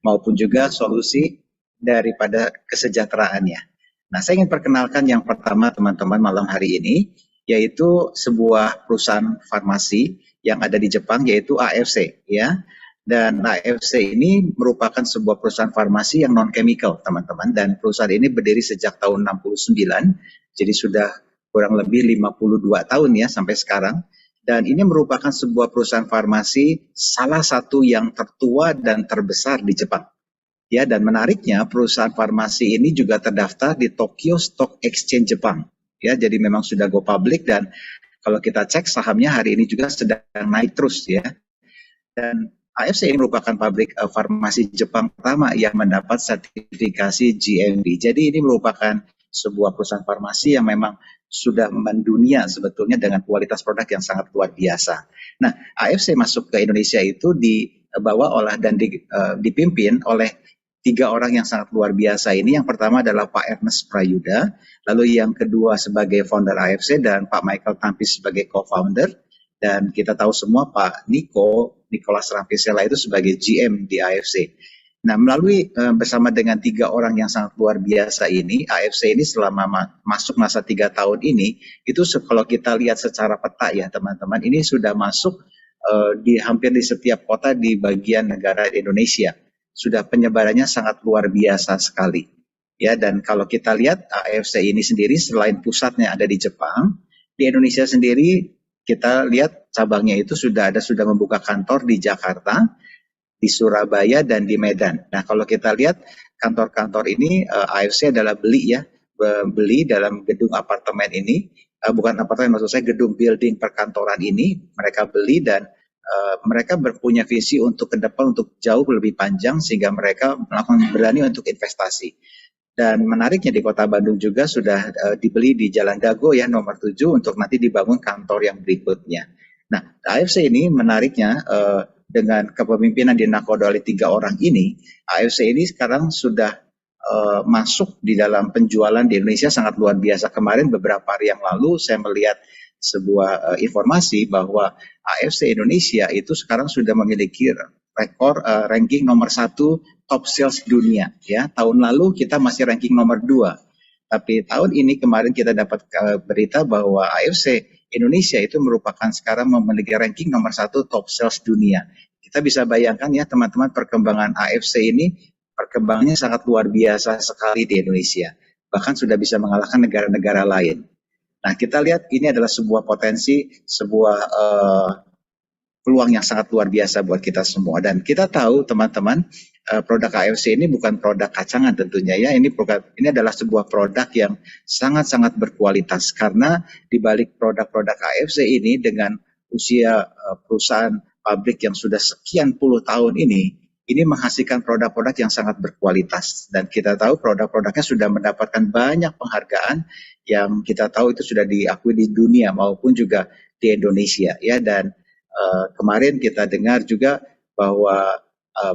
maupun juga solusi daripada kesejahteraannya. Nah, saya ingin perkenalkan yang pertama teman-teman malam hari ini, yaitu sebuah perusahaan farmasi yang ada di Jepang, yaitu AFC, ya. Dan AFC ini merupakan sebuah perusahaan farmasi yang non-chemical, teman-teman. Dan perusahaan ini berdiri sejak tahun 69, jadi sudah kurang lebih 52 tahun ya sampai sekarang. Dan ini merupakan sebuah perusahaan farmasi salah satu yang tertua dan terbesar di Jepang. Ya, dan menariknya perusahaan farmasi ini juga terdaftar di Tokyo Stock Exchange Jepang. Ya, jadi memang sudah go public dan kalau kita cek sahamnya hari ini juga sedang naik terus ya. Dan AFC ini merupakan pabrik farmasi Jepang pertama yang mendapat sertifikasi GMP. Jadi ini merupakan sebuah perusahaan farmasi yang memang sudah mendunia sebetulnya dengan kualitas produk yang sangat luar biasa. Nah, AFC masuk ke Indonesia itu dibawa oleh dan dipimpin oleh 3 orang yang sangat luar biasa ini. Yang pertama adalah Pak Ernest Prayuda, lalu yang kedua sebagai founder AFC dan Pak Michael Tampis sebagai co-founder. Dan kita tahu semua Pak Nicholas Rampisella itu sebagai GM di AFC. Nah, melalui bersama dengan 3 orang yang sangat luar biasa ini, AFC ini selama masuk masa 3 tahun ini, itu kalau kita lihat secara peta ya teman-teman, ini sudah masuk di hampir di setiap kota di bagian negara Indonesia. Sudah penyebarannya sangat luar biasa sekali. Ya, dan kalau kita lihat AFC ini sendiri selain pusatnya ada di Jepang, di Indonesia sendiri kita lihat cabangnya itu sudah membuka kantor di Jakarta, di Surabaya dan di Medan. Nah, kalau kita lihat kantor-kantor ini AFC adalah beli dalam gedung apartemen ini, bukan apartemen maksud saya gedung building perkantoran ini, mereka beli dan mereka berpunya visi untuk ke depan untuk jauh lebih panjang sehingga mereka melakukan berani untuk investasi. Dan menariknya di Kota Bandung juga sudah dibeli di Jalan Dago ya nomor 7 untuk nanti dibangun kantor yang berikutnya. Nah, AFC ini menariknya dengan kepemimpinan dinakodai oleh 3 orang ini, AFC ini sekarang sudah masuk di dalam penjualan di Indonesia sangat luar biasa. Kemarin beberapa hari yang lalu saya melihat sebuah informasi bahwa AFC Indonesia itu sekarang sudah memiliki rekor ranking nomor 1 top sales dunia. Ya, tahun lalu kita masih ranking nomor 2. Tapi tahun ini kemarin kita dapat berita bahwa AFC Indonesia itu merupakan sekarang memiliki ranking nomor 1 top sales dunia. Kita bisa bayangkan ya teman-teman perkembangan AFC ini perkembangannya sangat luar biasa sekali di Indonesia. Bahkan sudah bisa mengalahkan negara-negara lain. Nah, kita lihat ini adalah sebuah potensi, sebuah peluang yang sangat luar biasa buat kita semua. Dan kita tahu teman-teman produk AFC ini bukan produk kacangan tentunya ya. Ini adalah sebuah produk yang sangat-sangat berkualitas karena di balik produk-produk AFC ini dengan usia perusahaan pabrik yang sudah sekian puluh tahun ini menghasilkan produk-produk yang sangat berkualitas. Dan kita tahu produk-produknya sudah mendapatkan banyak penghargaan yang kita tahu itu sudah diakui di dunia maupun juga di Indonesia ya. Dan kemarin kita dengar juga bahwa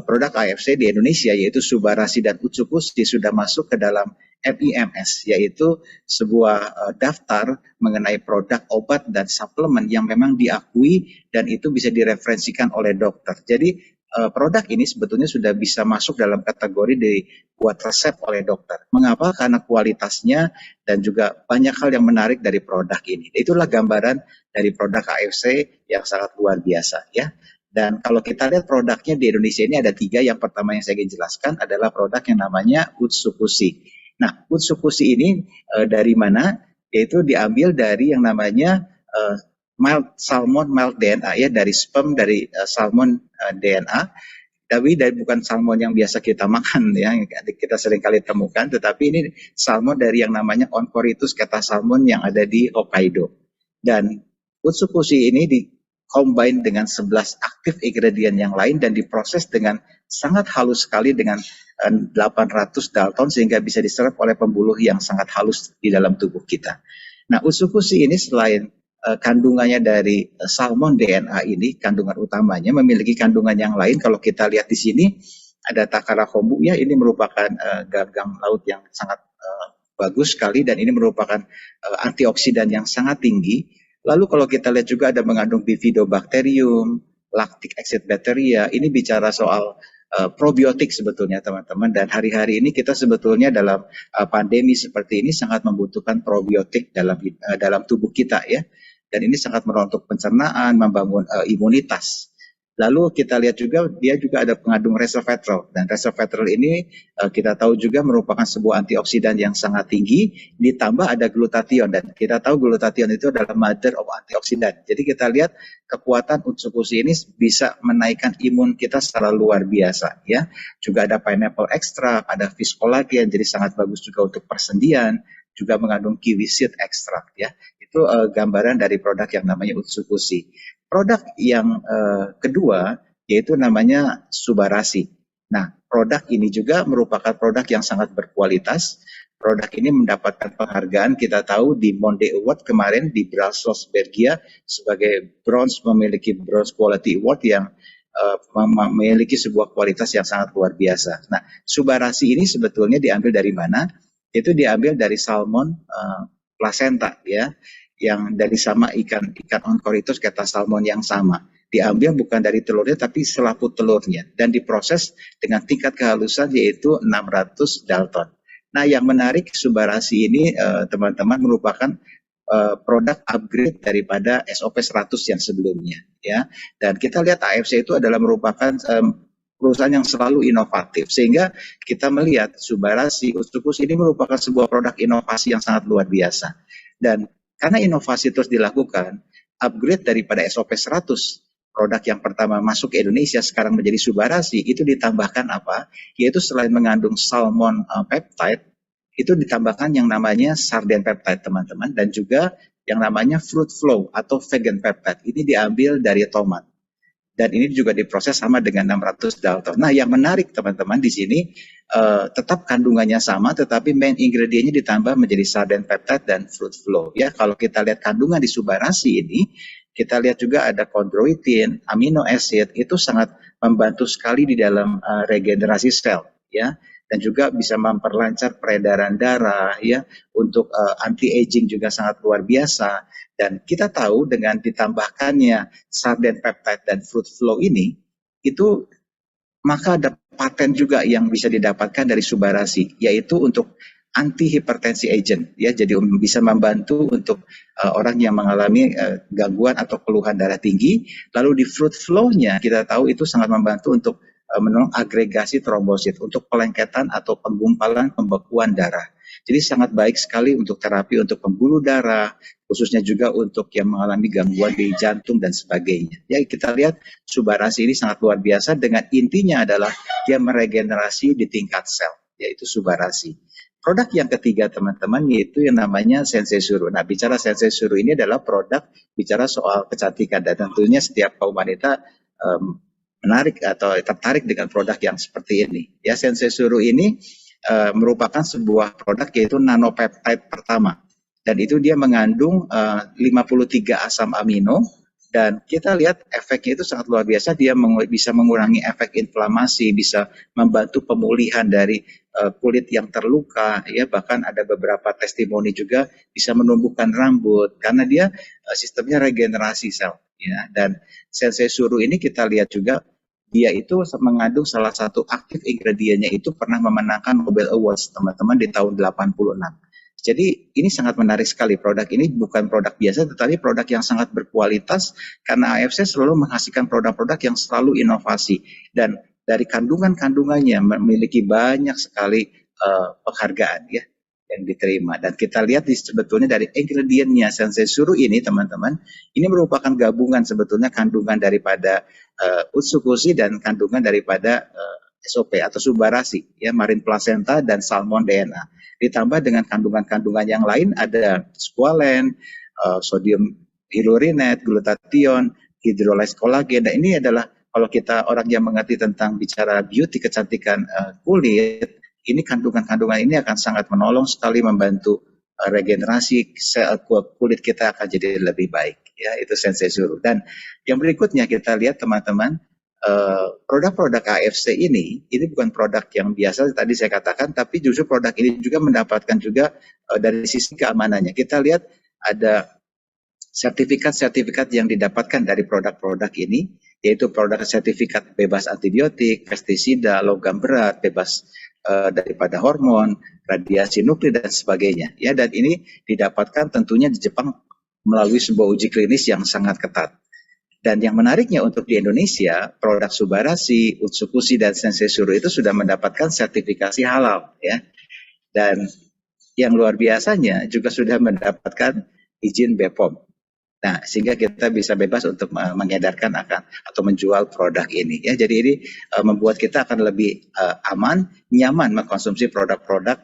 produk AFC di Indonesia yaitu Subarasi dan Utsukushi sudah masuk ke dalam FIMS, yaitu sebuah daftar mengenai produk obat dan suplemen yang memang diakui dan itu bisa direferensikan oleh dokter. Jadi produk ini sebetulnya sudah bisa masuk dalam kategori dibuat resep oleh dokter. Mengapa? Karena kualitasnya dan juga banyak hal yang menarik dari produk ini. Itulah gambaran dari produk AFC yang sangat luar biasa ya. Dan kalau kita lihat produknya di Indonesia ini ada 3. Yang pertama yang saya ingin jelaskan adalah produk yang namanya Utsukushi. Nah, Utsukushi ini dari mana? Yaitu diambil dari yang namanya salmon mild DNA ya, dari sperm dari salmon DNA. Tapi bukan salmon yang biasa kita makan ya, kita sering kali temukan, tetapi ini salmon dari yang namanya Oncorhynchus katasalmon yang ada di Hokkaido. Dan Utsukushi ini combine dengan 11 aktif ingredient yang lain dan diproses dengan sangat halus sekali dengan 800 Dalton sehingga bisa diserap oleh pembuluh yang sangat halus di dalam tubuh kita. Nah, Utsukushi ini selain kandungannya dari salmon DNA ini, kandungan utamanya memiliki kandungan yang lain. Kalau kita lihat di sini ada Takara kombu ya, ini merupakan gagang laut yang sangat bagus sekali dan ini merupakan antioksidan yang sangat tinggi. Lalu kalau kita lihat juga ada mengandung bifidobacterium, lactic acid bacteria, ini bicara soal probiotik sebetulnya teman-teman, dan hari-hari ini kita sebetulnya dalam pandemi seperti ini sangat membutuhkan probiotik dalam tubuh kita ya, dan ini sangat merontok pencernaan, membangun imunitas. Lalu kita lihat juga dia juga ada pengandung resveratrol, dan resveratrol ini kita tahu juga merupakan sebuah antioksidan yang sangat tinggi, ditambah ada glutathione, dan kita tahu glutathione itu adalah mother of antioksidan. Jadi kita lihat kekuatan utsukushi ini bisa menaikkan imun kita secara luar biasa ya. Juga ada pineapple extract, ada fish collagen, jadi sangat bagus juga untuk persendian, juga mengandung kiwi seed extract ya. Itu gambaran dari produk yang namanya utsukushi. Produk yang kedua yaitu namanya Subarashi. Nah, produk ini juga merupakan produk yang sangat berkualitas. Produk ini mendapatkan penghargaan, kita tahu di Monde Award kemarin di Brussels, Belgia, sebagai memiliki Bronze Quality Award yang memiliki sebuah kualitas yang sangat luar biasa. Nah, Subarashi ini sebetulnya diambil dari mana? Itu diambil dari salmon placenta ya, yang dari sama ikan Oncorhynchus kata salmon yang sama. Diambil bukan dari telurnya tapi selaput telurnya dan diproses dengan tingkat kehalusan yaitu 600 Dalton. Nah, yang menarik Subarashi ini teman-teman merupakan produk upgrade daripada SOP 100 yang sebelumnya ya. Dan kita lihat AFC itu adalah merupakan perusahaan yang selalu inovatif, sehingga kita melihat Subarashi Utsukushi ini merupakan sebuah produk inovasi yang sangat luar biasa. Dan karena inovasi terus dilakukan, upgrade daripada SOP 100, produk yang pertama masuk ke Indonesia sekarang menjadi Subarashi, itu ditambahkan apa? Yaitu selain mengandung salmon peptide, itu ditambahkan yang namanya sarden peptide teman-teman, dan juga yang namanya fruit flow atau vegan peptide. Ini diambil dari tomat. Dan ini juga diproses sama dengan 600 Dalton. Nah, yang menarik teman-teman di sini tetap kandungannya sama, tetapi main ingredientnya ditambah menjadi sarden peptide dan fruit flow. Ya, kalau kita lihat kandungan di Subarashi ini, kita lihat juga ada chondroitin, amino acid, itu sangat membantu sekali di dalam regenerasi sel, ya, dan juga bisa memperlancar peredaran darah, ya, untuk anti aging juga sangat luar biasa. Dan kita tahu dengan ditambahkannya sarden peptide dan fruit flow ini, itu maka ada paten juga yang bisa didapatkan dari Subarashi, yaitu untuk anti hipertensi agent, ya, jadi bisa membantu untuk orang yang mengalami gangguan atau keluhan darah tinggi. Lalu di fruit flow-nya kita tahu itu sangat membantu untuk menolong agregasi trombosit, untuk pelengketan atau penggumpalan pembekuan darah. Jadi sangat baik sekali untuk terapi untuk pembuluh darah, khususnya juga untuk yang mengalami gangguan di jantung dan sebagainya. Ya, kita lihat Subarashi ini sangat luar biasa, dengan intinya adalah dia meregenerasi di tingkat sel, yaitu Subarashi. Produk yang ketiga teman-teman yaitu yang namanya Sensei Suru. Nah, bicara Sensei Suru ini adalah produk bicara soal kecantikan, dan tentunya setiap kaum wanita menarik atau tertarik dengan produk yang seperti ini. Ya, Sensei Suru ini merupakan sebuah produk yaitu nanopeptide pertama, dan itu dia mengandung 53 asam amino, dan kita lihat efeknya itu sangat luar biasa. Dia bisa mengurangi efek inflamasi, bisa membantu pemulihan dari kulit yang terluka, ya, bahkan ada beberapa testimoni juga bisa menumbuhkan rambut karena dia sistemnya regenerasi sel, ya. Dan Sensei Suru ini kita lihat juga dia itu mengandung salah satu aktif ingredientnya itu pernah memenangkan Nobel Awards teman-teman di tahun 86. Jadi ini sangat menarik sekali. Produk ini bukan produk biasa, tetapi produk yang sangat berkualitas karena AFC selalu menghasilkan produk-produk yang selalu inovasi, dan dari kandungan-kandungannya memiliki banyak sekali penghargaan, ya, yang diterima. Dan kita lihat sebetulnya dari ingredientnya Sensei Suru ini teman-teman, ini merupakan gabungan sebetulnya kandungan daripada Utsukushi dan kandungan daripada SOP atau Subarashi, ya, marine placenta dan salmon DNA. Ditambah dengan kandungan-kandungan yang lain ada squalene, sodium hyaluronate, glutathione, hydrolyzed collagen. Dan ini adalah kalau kita orang yang mengerti tentang bicara beauty, kecantikan kulit, ini kandungan-kandungan ini akan sangat menolong sekali membantu regenerasi sel kulit kita akan jadi lebih baik, ya, itu Sensei Suru. Dan yang berikutnya kita lihat teman-teman, produk-produk AFC ini bukan produk yang biasa tadi saya katakan, tapi justru produk ini juga mendapatkan juga dari sisi keamanannya. Kita lihat ada sertifikat-sertifikat yang didapatkan dari produk-produk ini, yaitu produk sertifikat bebas antibiotik, pestisida, logam berat, bebas daripada hormon, radiasi nuklir dan sebagainya. Ya, dan ini didapatkan tentunya di Jepang melalui sebuah uji klinis yang sangat ketat. Dan yang menariknya untuk di Indonesia, produk Subarashi, Utsukushi dan Sensei Suru itu sudah mendapatkan sertifikasi halal, ya. Dan yang luar biasanya juga sudah mendapatkan izin BPOM. Nah, sehingga kita bisa bebas untuk mengedarkan akan atau menjual produk ini. Ya, jadi ini membuat kita akan lebih aman, nyaman mengkonsumsi produk-produk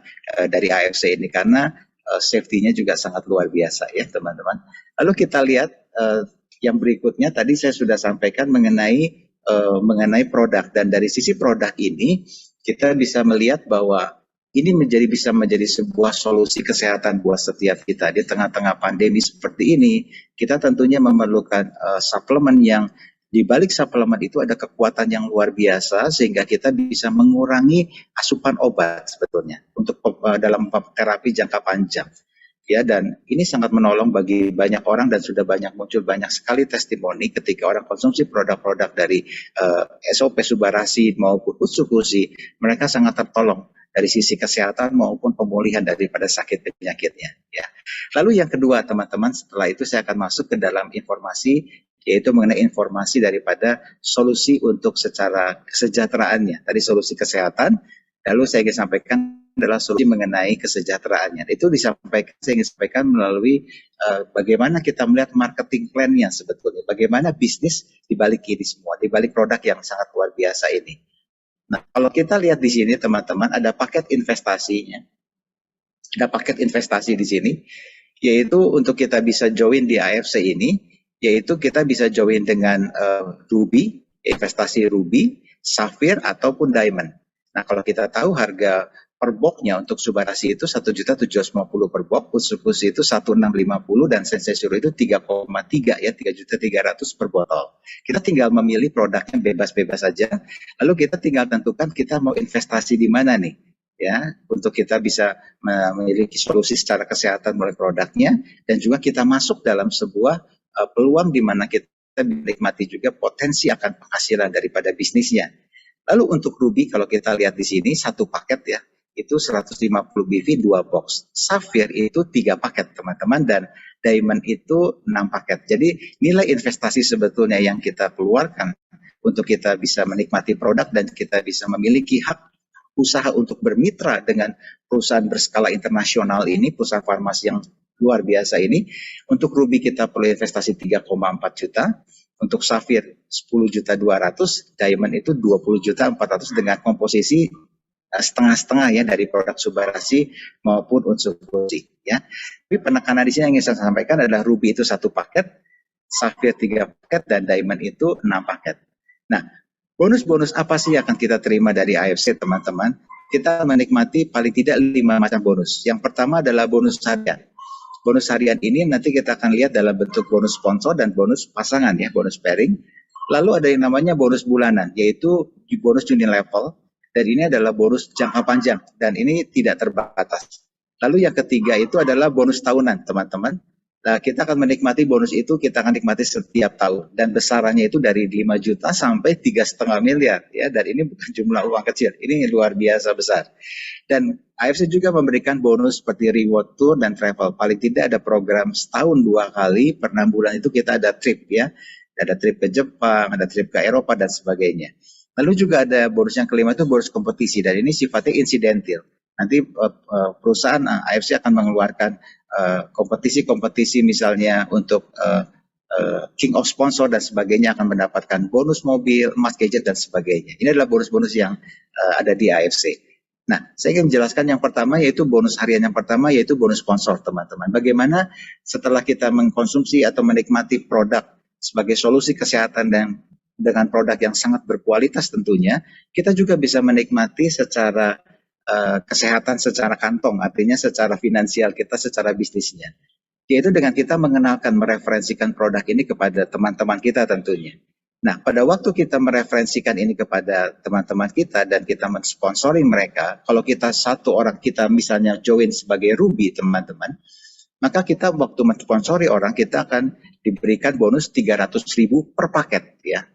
dari AFC ini karena safety-nya juga sangat luar biasa ya, teman-teman. Lalu kita lihat yang berikutnya tadi saya sudah sampaikan mengenai produk, dan dari sisi produk ini kita bisa melihat bahwa ini bisa menjadi sebuah solusi kesehatan buat setiap kita di tengah-tengah pandemi seperti ini. Kita tentunya memerlukan suplemen yang di balik suplemen itu ada kekuatan yang luar biasa sehingga kita bisa mengurangi asupan obat sebetulnya untuk dalam terapi jangka panjang. Ya, dan ini sangat menolong bagi banyak orang dan sudah muncul banyak sekali testimoni ketika orang konsumsi produk-produk dari SOP Subarashi maupun Utsukushi, mereka sangat tertolong dari sisi kesehatan maupun pemulihan daripada sakit penyakitnya. Ya. Lalu yang kedua, teman-teman, setelah itu saya akan masuk ke dalam informasi, yaitu mengenai informasi daripada solusi untuk secara kesejahteraannya. Tadi solusi kesehatan, lalu saya ingin sampaikan adalah solusi mengenai kesejahteraannya. Itu saya ingin sampaikan melalui bagaimana kita melihat marketing plan-nya sebetulnya, bagaimana bisnis dibalik ini semua, dibalik produk yang sangat luar biasa ini. Nah, kalau kita lihat di sini teman-teman, ada paket investasinya. Ada paket investasi di sini, yaitu untuk kita bisa join di AFC ini, yaitu kita bisa join dengan Ruby, investasi Ruby, Sapphire, ataupun Diamond. Nah, kalau kita tahu harga per boxnya untuk Subarashi itu 1.750.000 per box, Utsukushi itu 1.650 dan Sensei Suru itu 3,3 ya, 3.300.000 per botol. Kita tinggal memilih produknya bebas-bebas saja. Lalu kita tinggal tentukan kita mau investasi di mana nih, ya, untuk kita bisa memiliki solusi secara kesehatan melalui produknya dan juga kita masuk dalam sebuah peluang di mana kita menikmati juga potensi akan penghasilan daripada bisnisnya. Lalu untuk Ruby kalau kita lihat di sini satu paket ya, itu 150 BV 2 box. Sapphire itu 3 paket teman-teman dan Diamond itu 6 paket. Jadi nilai investasi sebetulnya yang kita keluarkan untuk kita bisa menikmati produk dan kita bisa memiliki hak usaha untuk bermitra dengan perusahaan berskala internasional ini, perusahaan farmasi yang luar biasa ini. Untuk Ruby kita perlu investasi 3,4 juta. Untuk Sapphire 10.200.000, Diamond itu 20.400.000 dengan komposisi setengah-setengah ya dari produk Subarashi maupun Utsukushi ya. Tapi penekanan di sini yang ingin saya sampaikan adalah Ruby itu 1 paket, Sapphire 3 paket dan Diamond itu 6 paket. Nah, bonus-bonus apa sih yang akan kita terima dari AFC teman-teman? Kita menikmati paling tidak 5 macam bonus. Yang pertama adalah bonus harian. Bonus harian ini nanti kita akan lihat dalam bentuk bonus sponsor dan bonus pasangan ya, bonus pairing. Lalu ada yang namanya bonus bulanan, yaitu bonus Unilevel. Dan ini adalah bonus jangka panjang dan ini tidak terbatas. Lalu yang ketiga itu adalah bonus tahunan, teman-teman. Nah, kita akan menikmati bonus itu, kita akan nikmati setiap tahun dan besarannya itu dari 5 juta sampai 3,5 miliar ya. Dan ini bukan jumlah uang kecil, ini luar biasa besar. Dan AFC juga memberikan bonus seperti reward tour dan travel. Paling tidak ada program setahun 2 kali, per 6 bulan itu kita ada trip ya. Ada trip ke Jepang, ada trip ke Eropa dan sebagainya. Lalu juga ada bonus yang kelima itu bonus kompetisi dan ini sifatnya insidental. Nanti perusahaan AFC akan mengeluarkan kompetisi-kompetisi misalnya untuk king of sponsor dan sebagainya akan mendapatkan bonus mobil, emas, gadget dan sebagainya. Ini adalah bonus-bonus yang ada di AFC. Nah, saya ingin menjelaskan yang pertama yaitu bonus harian yang pertama yaitu bonus sponsor teman-teman. Bagaimana setelah kita mengkonsumsi atau menikmati produk sebagai solusi kesehatan dan dengan produk yang sangat berkualitas tentunya, kita juga bisa menikmati secara kesehatan secara kantong, artinya secara finansial kita, secara bisnisnya. Yaitu dengan kita mengenalkan, mereferensikan produk ini kepada teman-teman kita tentunya. Nah, pada waktu kita mereferensikan ini kepada teman-teman kita dan kita mensponsori mereka, kalau kita satu orang kita misalnya join sebagai Ruby teman-teman, maka kita waktu mensponsori orang kita akan diberikan bonus 300.000 per paket ya.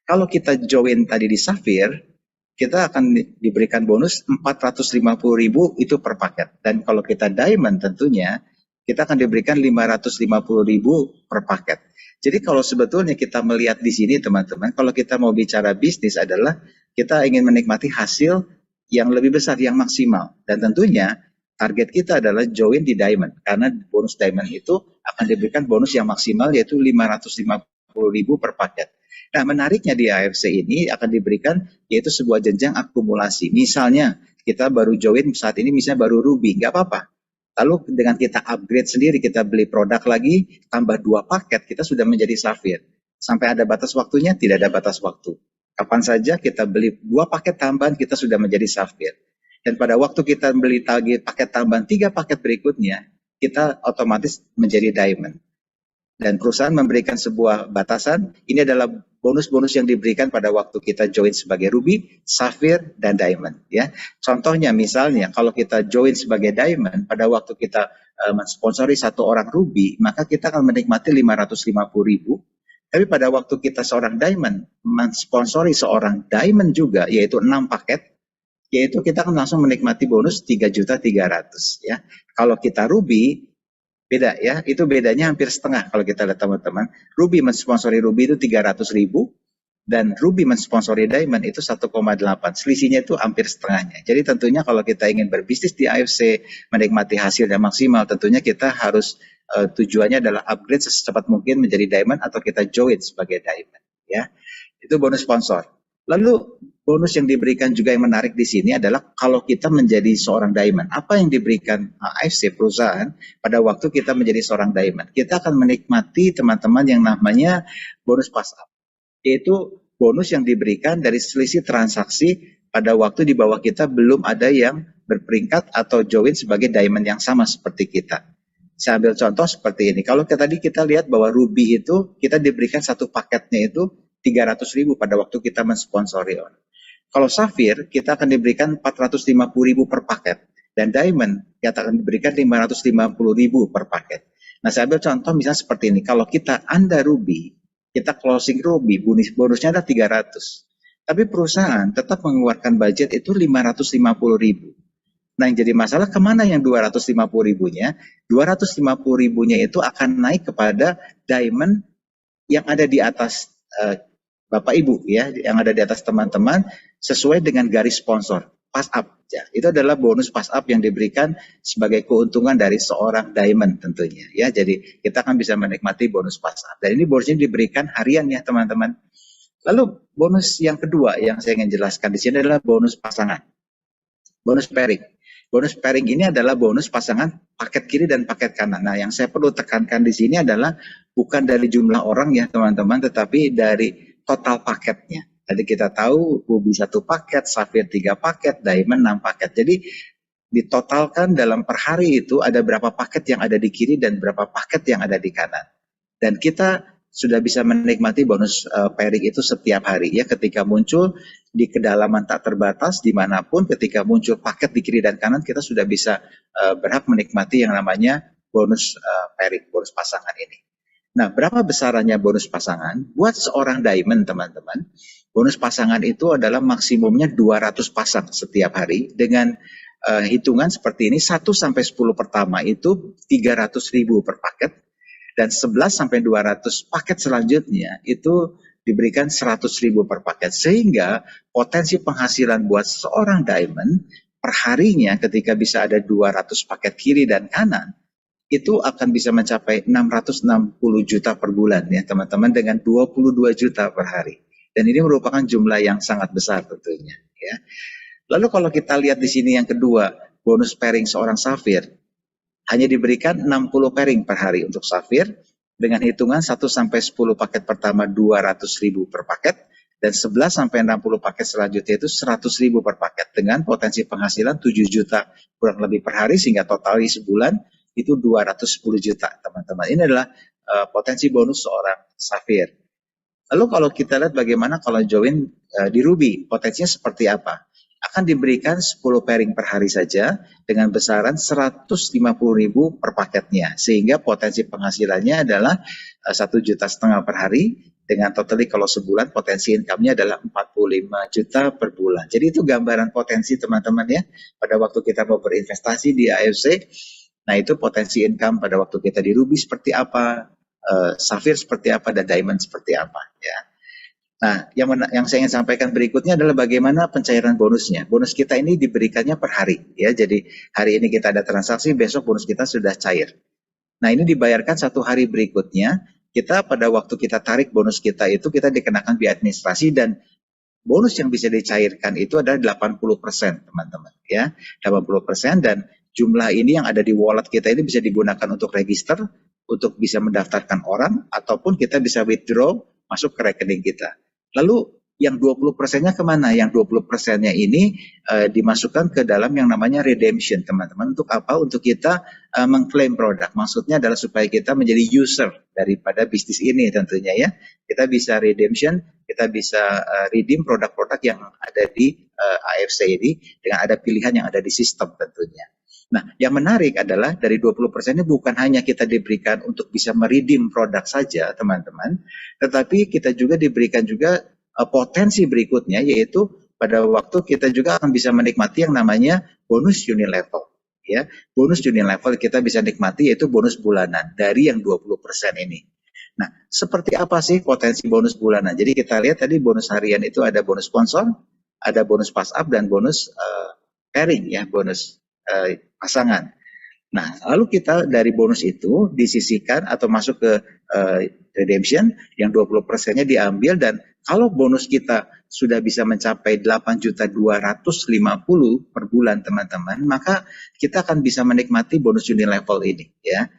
Kalau kita join tadi di Sapphire, kita akan diberikan bonus 450.000 itu per paket. Dan kalau kita Diamond tentunya, kita akan diberikan 550.000 per paket. Jadi kalau sebetulnya kita melihat di sini teman-teman, kalau kita mau bicara bisnis adalah kita ingin menikmati hasil yang lebih besar, yang maksimal. Dan tentunya target kita adalah join di Diamond. Karena bonus Diamond itu akan diberikan bonus yang maksimal yaitu 550.000 per paket. Nah, menariknya di AFC ini akan diberikan yaitu sebuah jenjang akumulasi. Misalnya, kita baru join saat ini misalnya baru Ruby, nggak apa-apa. Lalu dengan kita upgrade sendiri, kita beli produk lagi, tambah 2 paket, kita sudah menjadi Sapphire. Sampai ada batas waktunya? Tidak ada batas waktu. Kapan saja kita beli 2 paket tambahan, kita sudah menjadi Sapphire. Dan pada waktu kita beli paket tambahan 3 paket berikutnya, kita otomatis menjadi Diamond. Dan perusahaan memberikan sebuah batasan, ini adalah bonus-bonus yang diberikan pada waktu kita join sebagai Ruby, Sapphire, dan Diamond. Ya, contohnya misalnya kalau kita join sebagai Diamond, pada waktu kita mensponsori satu orang Ruby, maka kita akan menikmati 550.000. Tapi pada waktu kita seorang Diamond, mensponsori seorang Diamond juga, yaitu 6 paket, yaitu kita akan langsung menikmati bonus 3.300.000. Ya, kalau kita Ruby, beda ya, itu bedanya hampir setengah kalau kita lihat teman-teman. Ruby mensponsori Ruby itu 300.000 dan Ruby mensponsori Diamond itu 1,8. Selisihnya itu hampir setengahnya. Jadi tentunya kalau kita ingin berbisnis di AFC, menikmati hasil yang maksimal, tentunya kita harus tujuannya adalah upgrade secepat mungkin menjadi Diamond atau kita join sebagai Diamond. Ya, itu bonus sponsor. Lalu bonus yang diberikan juga yang menarik di sini adalah kalau kita menjadi seorang Diamond, apa yang diberikan AFC perusahaan pada waktu kita menjadi seorang Diamond? Kita akan menikmati teman-teman yang namanya bonus pass up, yaitu bonus yang diberikan dari selisih transaksi pada waktu di bawah kita belum ada yang berperingkat atau join sebagai Diamond yang sama seperti kita. Saya ambil contoh seperti ini. Kalau tadi kita lihat bahwa Ruby itu kita diberikan satu paketnya itu 300.000 pada waktu kita mensponsori. Kalau Sapphire kita akan diberikan 450.000 per paket dan Diamond kita akan diberikan 550.000 per paket. Nah, saya ambil contoh misalnya seperti ini. Kalau kita Anda Ruby, kita closing Ruby, bonusnya ada 300. Tapi perusahaan tetap mengeluarkan budget itu 550.000. Nah, yang jadi masalah kemana yang 250.000-nya? 250.000-nya itu akan naik kepada Diamond yang ada di atas Bapak Ibu ya, yang ada di atas teman-teman sesuai dengan garis sponsor pass up ya. Itu adalah bonus pass up yang diberikan sebagai keuntungan dari seorang Diamond tentunya ya. Jadi kita akan bisa menikmati bonus pass up. Dan ini bonusnya diberikan harian ya teman-teman. Lalu bonus yang kedua yang saya ingin jelaskan di sini adalah bonus pasangan. Bonus pairing. Bonus pairing ini adalah bonus pasangan paket kiri dan paket kanan. Nah, yang saya perlu tekankan di sini adalah bukan dari jumlah orang ya teman-teman, tetapi dari total paketnya. Jadi kita tahu Ruby 1 paket, Sapphire 3 paket, Diamond 6 paket. Jadi ditotalkan dalam per hari itu ada berapa paket yang ada di kiri dan berapa paket yang ada di kanan. Dan kita sudah bisa menikmati bonus pairing itu setiap hari ya, ketika muncul di kedalaman tak terbatas dimanapun, ketika muncul paket di kiri dan kanan kita sudah bisa berhak menikmati yang namanya bonus pairing, bonus pasangan ini. Nah, berapa besarannya bonus pasangan? Buat seorang Diamond teman-teman, bonus pasangan itu adalah maksimumnya 200 pasang setiap hari dengan hitungan seperti ini, 1 sampai 10 pertama itu 300.000 per paket. Dan 11 sampai 200 paket selanjutnya itu diberikan 100.000 per paket. Sehingga potensi penghasilan buat seorang Diamond per harinya ketika bisa ada 200 paket kiri dan kanan, itu akan bisa mencapai 660 juta per bulan ya teman-teman, dengan 22 juta per hari. Dan ini merupakan jumlah yang sangat besar tentunya ya. Lalu kalau kita lihat di sini yang kedua, bonus pairing seorang Sapphire, hanya diberikan 60 pairing per hari untuk Sapphire dengan hitungan 1 sampai 10 paket pertama 200.000 per paket dan 11 sampai 60 paket selanjutnya itu 100.000 per paket dengan potensi penghasilan 7 juta kurang lebih per hari, sehingga total di sebulan itu 210 juta teman-teman. Ini adalah potensi bonus seorang Sapphire. Lalu kalau kita lihat bagaimana kalau join di Ruby, potensinya seperti apa? akan diberikan 10 pairing per hari saja dengan besaran 150.000 per paketnya, sehingga potensi penghasilannya adalah 1,5 juta per hari, dengan totally kalau sebulan potensi income-nya adalah 45 juta per bulan. Jadi itu gambaran potensi teman-teman ya, pada waktu kita mau berinvestasi di AFC. Nah itu potensi income pada waktu kita di Ruby seperti apa, Safir seperti apa, dan Diamond seperti apa ya. Nah, yang saya ingin sampaikan berikutnya adalah bagaimana pencairan bonusnya. Bonus kita ini diberikannya per hari, ya. Jadi hari ini kita ada transaksi, besok bonus kita sudah cair. Nah, ini dibayarkan 1 hari berikutnya. Kita pada waktu kita tarik bonus kita itu kita dikenakan biaya administrasi, dan bonus yang bisa dicairkan itu adalah 80%, teman-teman, ya. 80%, dan jumlah ini yang ada di wallet kita ini bisa digunakan untuk register, untuk bisa mendaftarkan orang, ataupun kita bisa withdraw masuk ke rekening kita. Lalu yang 20%-nya kemana? Yang 20%-nya ini dimasukkan ke dalam yang namanya redemption, teman-teman. Untuk apa? Untuk kita mengklaim produk. Maksudnya adalah supaya kita menjadi user daripada bisnis ini tentunya ya. Kita bisa redemption, kita bisa redeem produk-produk yang ada di AFC ini dengan ada pilihan yang ada di sistem tentunya. Nah, yang menarik adalah dari 20%-nya bukan hanya kita diberikan untuk bisa meredeem produk saja, teman-teman, tetapi kita juga diberikan juga potensi berikutnya, yaitu pada waktu kita juga akan bisa menikmati yang namanya bonus unit level. Ya, bonus unit level kita bisa nikmati yaitu bonus bulanan dari yang 20% ini. Nah, seperti apa sih potensi bonus bulanan? Jadi kita lihat tadi bonus harian itu ada bonus sponsor, ada bonus pass up, dan bonus pairing ya, bonus pasangan. Nah, lalu kita dari bonus itu disisihkan atau masuk ke redemption, yang 20%-nya diambil, dan kalau bonus kita sudah bisa mencapai 8.250.000 per bulan, teman-teman, maka kita akan bisa menikmati bonus unit level ini ya.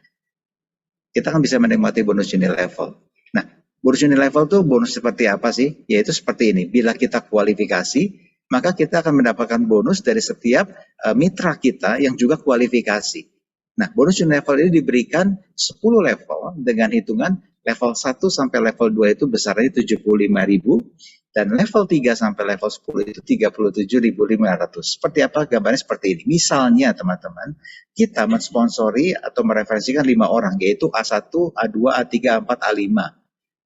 Kita akan bisa menikmati bonus unit level. Nah, bonus unit level itu bonus seperti apa sih? Yaitu seperti ini. Bila kita kualifikasi, maka kita akan mendapatkan bonus dari setiap mitra kita yang juga kualifikasi. Nah, bonus unit level ini diberikan 10 level dengan hitungan level 1 sampai level 2 itu besarnya 75.000, dan level 3 sampai level 10 itu 37.500. Seperti apa? Gambarnya seperti ini. Misalnya teman-teman, kita mensponsori atau mereferensikan 5 orang, yaitu A1, A2, A3, A4, A5.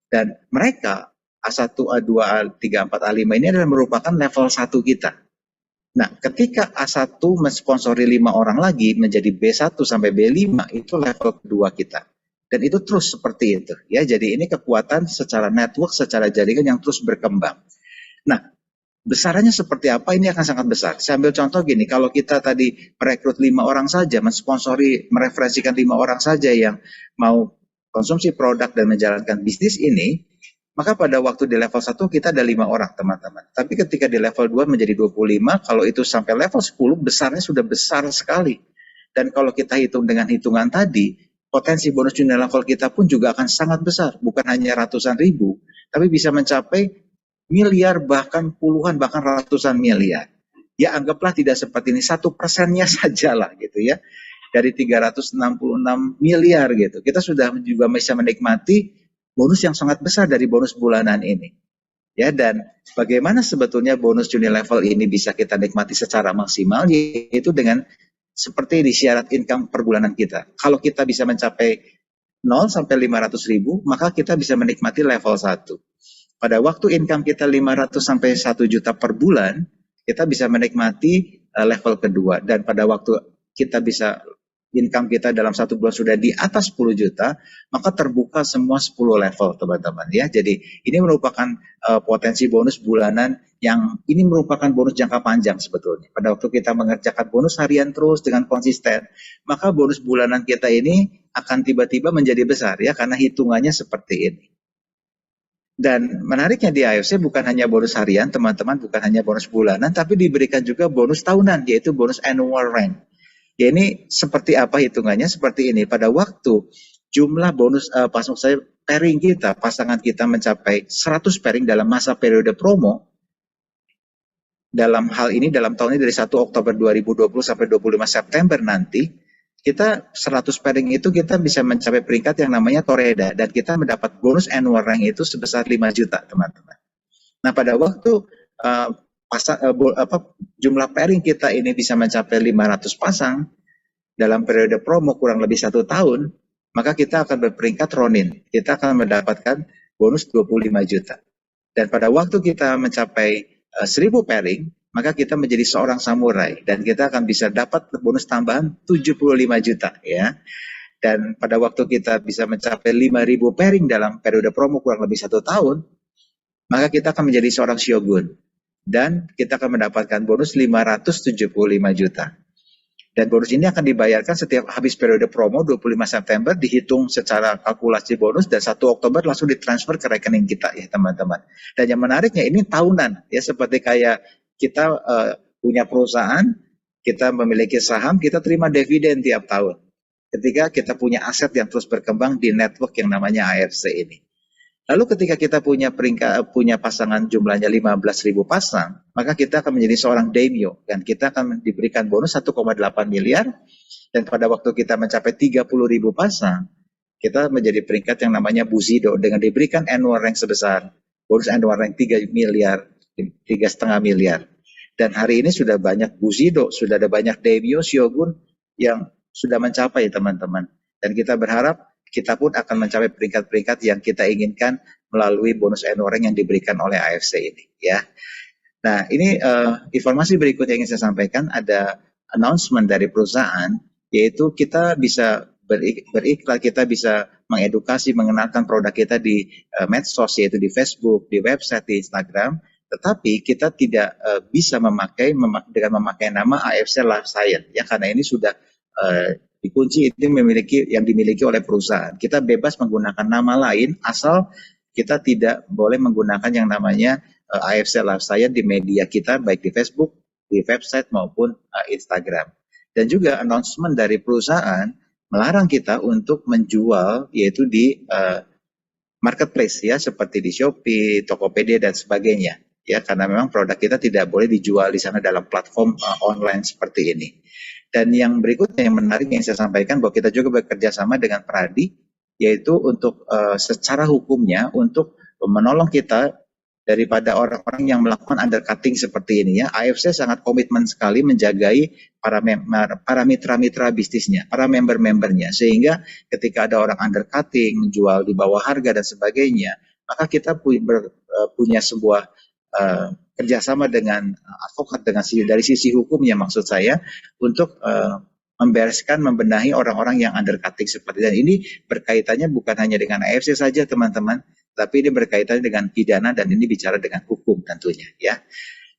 Dan mereka A1, A2, A3, A4, A5 ini adalah merupakan level 1 kita. Nah, ketika A1 mensponsori 5 orang lagi menjadi B1 sampai B5, itu level kedua kita. Dan itu terus seperti itu ya. Jadi ini kekuatan secara network, secara jaringan yang terus berkembang. Nah, besarannya seperti apa? Ini akan sangat besar. Saya ambil contoh gini, kalau kita tadi merekrut 5 orang saja, mensponsori, mereferensikan 5 orang saja yang mau konsumsi produk dan menjalankan bisnis ini, maka pada waktu di level 1 kita ada 5 orang, teman-teman. Tapi ketika di level 2 menjadi 25, kalau itu sampai level 10, besarnya sudah besar sekali. Dan kalau kita hitung dengan hitungan tadi, potensi bonus unit level kita pun juga akan sangat besar. Bukan hanya ratusan ribu, tapi bisa mencapai miliar, bahkan puluhan, bahkan ratusan miliar. Ya anggaplah tidak seperti ini, 1%-nya saja lah gitu ya. Dari 366 miliar gitu. Kita sudah juga bisa menikmati bonus yang sangat besar dari bonus bulanan ini. Ya, dan bagaimana sebetulnya bonus unit level ini bisa kita nikmati secara maksimal, yaitu dengan seperti di syarat income per bulanan kita. Kalau kita bisa mencapai 0 sampai 500.000, maka kita bisa menikmati level 1. Pada waktu income kita 500 sampai 1 juta per bulan, kita bisa menikmati level kedua. Dan pada waktu kita bisa income kita dalam 1 bulan sudah di atas 10 juta, maka terbuka semua 10 level, teman-teman ya. Jadi ini merupakan potensi bonus bulanan yang ini merupakan bonus jangka panjang sebetulnya. Pada waktu kita mengerjakan bonus harian terus dengan konsisten, maka bonus bulanan kita ini akan tiba-tiba menjadi besar ya, karena hitungannya seperti ini. Dan menariknya di AFC bukan hanya bonus harian, teman-teman, bukan hanya bonus bulanan, tapi diberikan juga bonus tahunan, yaitu bonus annual rank. Ya, ini seperti apa hitungannya? Seperti ini. Pada waktu jumlah bonus pairing kita, pasangan kita mencapai 100 pairing dalam masa periode promo, dalam hal ini dalam tahun ini dari 1 Oktober 2020 sampai 25 September nanti, kita 100 pairing itu kita bisa mencapai peringkat yang namanya Toreda, dan kita mendapat bonus annual rank itu sebesar 5 juta, teman-teman. Nah, pada waktu jumlah pairing kita ini bisa mencapai 500 pasang dalam periode promo kurang lebih 1 tahun, maka kita akan berperingkat Ronin. Kita akan mendapatkan bonus 25 juta. Dan pada waktu kita mencapai 1000 pairing, maka kita menjadi seorang samurai dan kita akan bisa dapat bonus tambahan 75 juta ya. Dan pada waktu kita bisa mencapai 5.000 pairing dalam periode promo kurang lebih 1 tahun, maka kita akan menjadi seorang shogun dan kita akan mendapatkan bonus 575 juta. Dan bonus ini akan dibayarkan setiap habis periode promo 25 September, dihitung secara kalkulasi bonus dan 1 Oktober langsung ditransfer ke rekening kita ya teman-teman. Dan yang menariknya ini tahunan ya, seperti kayak kita punya perusahaan, kita memiliki saham, kita terima dividen tiap tahun. Ketika kita punya aset yang terus berkembang di network yang namanya AFC ini. Lalu ketika kita punya pasangan jumlahnya 15.000 pasang, maka kita akan menjadi seorang daimyo dan kita akan diberikan bonus 1,8 miliar. Dan pada waktu kita mencapai 30.000 pasang, kita menjadi peringkat yang namanya Bushido dengan diberikan annual rank sebesar bonus annual rank 3 miliar, 3,5 miliar. Dan hari ini sudah banyak Bushido, sudah ada banyak daimyo, shogun yang sudah mencapai teman-teman. Dan kita berharap kita pun akan mencapai peringkat-peringkat yang kita inginkan melalui bonus annual rank yang diberikan oleh AFC ini ya. Nah, ini informasi berikutnya yang ingin saya sampaikan, ada announcement dari perusahaan, yaitu kita bisa beriklan, kita bisa mengedukasi, mengenalkan produk kita di medsos, yaitu di Facebook, di website, di Instagram, tetapi kita tidak bisa dengan memakai nama AFC Life Science ya, karena ini sudah dikunci, itu yang dimiliki oleh perusahaan. Kita bebas menggunakan nama lain asal kita tidak boleh menggunakan yang namanya AFC Life Science di media kita, baik di Facebook, di website maupun Instagram. Dan juga announcement dari perusahaan melarang kita untuk menjual yaitu di marketplace ya, seperti di Shopee, Tokopedia dan sebagainya ya, karena memang produk kita tidak boleh dijual di sana dalam platform online seperti ini. Dan yang berikutnya yang menarik yang saya sampaikan, bahwa kita juga bekerja sama dengan Pradi, yaitu untuk secara hukumnya untuk menolong kita daripada orang-orang yang melakukan undercutting seperti ini ya. AFC sangat komitmen sekali menjagai para mitra-mitra bisnisnya, para member-membernya, sehingga ketika ada orang undercutting, menjual di bawah harga dan sebagainya, maka kita punya sebuah kerjasama dengan advokat dari sisi hukumnya, maksud saya, untuk membereskan, membenahi orang-orang yang undercutting seperti ini. Dan ini berkaitannya bukan hanya dengan AFC saja teman-teman, tapi ini berkaitan dengan pidana dan ini bicara dengan hukum tentunya ya.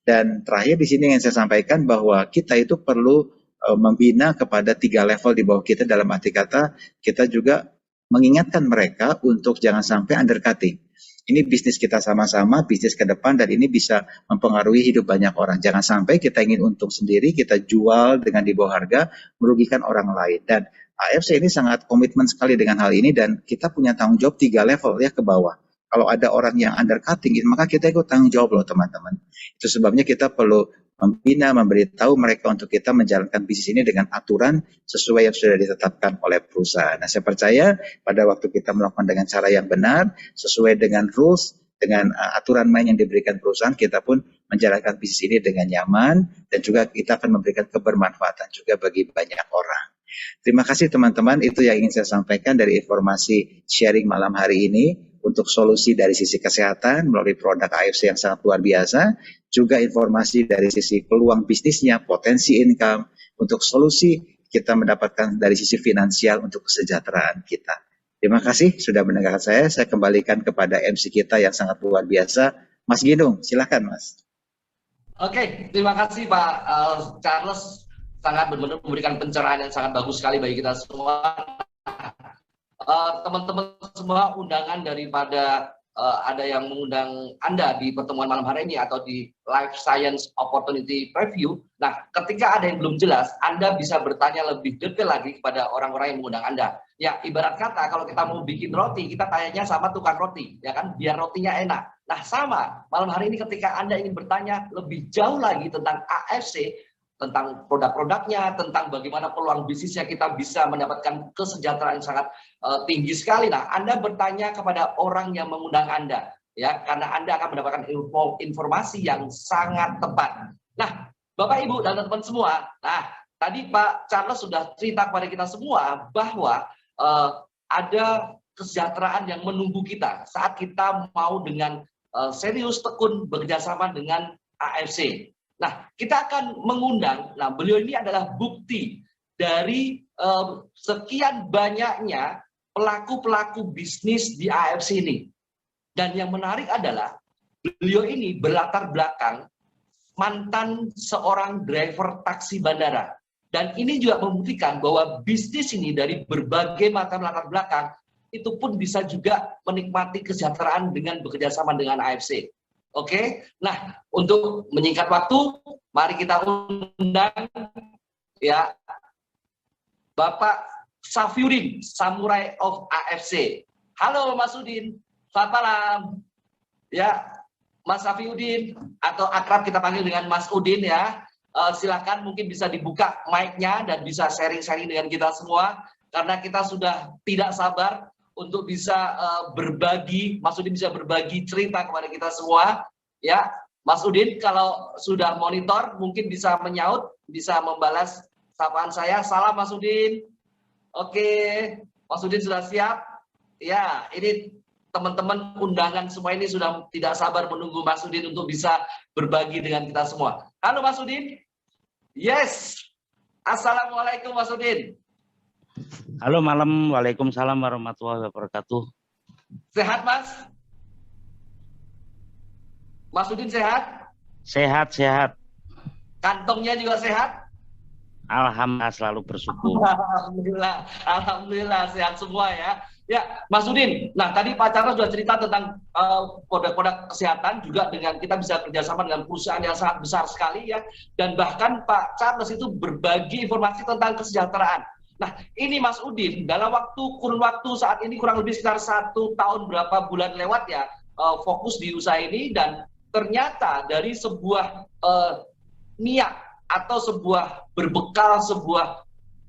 Dan terakhir di sini yang saya sampaikan bahwa kita itu perlu membina kepada 3 level di bawah kita, dalam arti kata kita juga mengingatkan mereka untuk jangan sampai undercutting. Ini bisnis kita sama-sama, bisnis ke depan, dan ini bisa mempengaruhi hidup banyak orang. Jangan sampai kita ingin untung sendiri, kita jual dengan di bawah harga, merugikan orang lain. Dan AFC ini sangat komitmen sekali dengan hal ini, dan kita punya tanggung jawab 3 level ya ke bawah. Kalau ada orang yang undercutting, maka kita ikut tanggung jawab loh teman-teman. Itu sebabnya kita perlu membina, memberitahu mereka untuk kita menjalankan bisnis ini dengan aturan sesuai yang sudah ditetapkan oleh perusahaan. Nah, saya percaya pada waktu kita melakukan dengan cara yang benar, sesuai dengan rules, dengan aturan main yang diberikan perusahaan, kita pun menjalankan bisnis ini dengan nyaman, dan juga kita akan memberikan kebermanfaatan juga bagi banyak orang. Terima kasih teman-teman, itu yang ingin saya sampaikan dari informasi sharing malam hari ini. Untuk solusi dari sisi kesehatan melalui produk AFC yang sangat luar biasa, juga informasi dari sisi peluang bisnisnya, potensi income, untuk solusi kita mendapatkan dari sisi finansial untuk kesejahteraan kita. Terima kasih sudah mendengarkan saya kembalikan kepada MC kita yang sangat luar biasa, Mas Ginung, silakan Mas. Oke, terima kasih Pak Charles, sangat benar-benar memberikan pencerahan yang sangat bagus sekali bagi kita semua. Teman-teman semua, undangan daripada ada yang mengundang Anda di pertemuan malam hari ini atau di Life Science Opportunity Preview. Nah, ketika ada yang belum jelas, Anda bisa bertanya lebih detail lagi kepada orang-orang yang mengundang Anda. Ya, ibarat kata kalau kita mau bikin roti, kita tanyanya sama tukang roti, ya kan, biar rotinya enak. Nah, sama malam hari ini ketika Anda ingin bertanya lebih jauh lagi tentang AFC, tentang produk-produknya, tentang bagaimana peluang bisnisnya kita bisa mendapatkan kesejahteraan yang sangat tinggi sekali. Nah, Anda bertanya kepada orang yang mengundang Anda. ya, karena Anda akan mendapatkan informasi yang sangat tepat. Nah, Bapak Ibu dan teman-teman semua, nah tadi Pak Charles sudah cerita kepada kita semua bahwa ada kesejahteraan yang menunggu kita saat kita mau dengan serius tekun bekerjasama dengan AFC. Nah, kita akan mengundang, nah beliau ini adalah bukti dari sekian banyaknya pelaku-pelaku bisnis di AFC ini. Dan yang menarik adalah beliau ini berlatar belakang mantan seorang driver taksi bandara. Dan ini juga membuktikan bahwa bisnis ini dari berbagai macam latar belakang itu pun bisa juga menikmati kesejahteraan dengan bekerja sama dengan AFC. Oke, nah untuk menyingkat waktu, mari kita undang ya Bapak Safiuddin, Samurai of AFC. Halo Mas Udin. Selamat malam. Ya, Mas Safiuddin atau akrab kita panggil dengan Mas Udin ya. Silakan mungkin bisa dibuka mic-nya dan bisa sharing-sharing dengan kita semua karena kita sudah tidak sabar untuk bisa berbagi. Mas Udin bisa berbagi cerita kepada kita semua. Ya, Mas Udin kalau sudah monitor mungkin bisa menyaut, bisa membalas sapaan saya. Salam Mas Udin. Oke, Mas Udin sudah siap? Ya, ini teman-teman undangan semua ini sudah tidak sabar menunggu Mas Udin untuk bisa berbagi dengan kita semua. Halo Mas Udin. Yes. Assalamualaikum Mas Udin. Halo malam. Waalaikumsalam warahmatullahi wabarakatuh. Sehat Mas? Mas Udin sehat? Sehat, sehat. Kantongnya juga sehat? Alhamdulillah, selalu bersyukur. Alhamdulillah, alhamdulillah sehat semua ya. Ya, Mas Udin. Nah, tadi Pak Charles sudah cerita tentang produk-produk kesehatan juga dengan kita bisa kerjasama dengan perusahaan yang sangat besar sekali ya. Dan bahkan Pak Charles itu berbagi informasi tentang kesejahteraan. Nah, ini Mas Udin dalam kurun waktu saat ini kurang lebih sekitar 1 tahun berapa bulan lewat ya fokus di usaha ini dan ternyata dari sebuah niat atau sebuah berbekal sebuah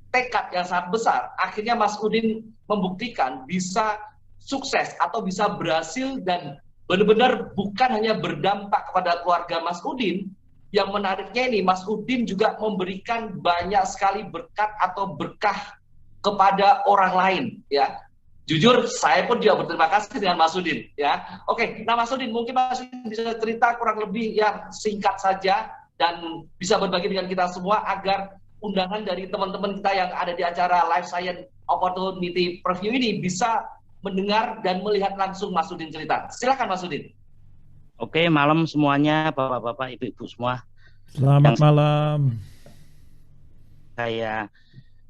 tekad yang sangat besar, akhirnya Mas Udin membuktikan bisa sukses atau bisa berhasil dan benar-benar bukan hanya berdampak kepada keluarga Mas Udin. Yang menariknya ini Mas Udin juga memberikan banyak sekali berkat atau berkah kepada orang lain ya. Jujur saya pun juga berterima kasih dengan Mas Udin ya. Oke, nah Mas Udin mungkin Mas Udin bisa cerita kurang lebih yang singkat saja dan bisa berbagi dengan kita semua agar undangan dari teman-teman kita yang ada di acara Life Science Opportunity Preview ini bisa mendengar dan melihat langsung Mas Udin cerita. Silakan Mas Udin. Oke, malam semuanya, bapak-bapak, ibu-ibu semua. Selamat malam. Saya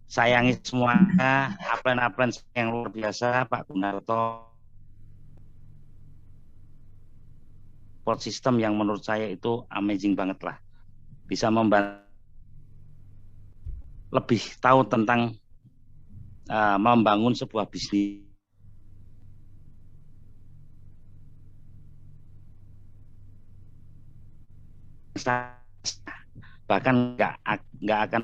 sayangi semuanya, upline-upline yang luar biasa, Pak Gunarto. Support system yang menurut saya itu amazing banget lah. Bisa membantu lebih tahu tentang membangun sebuah bisnis. Bahkan nggak akan.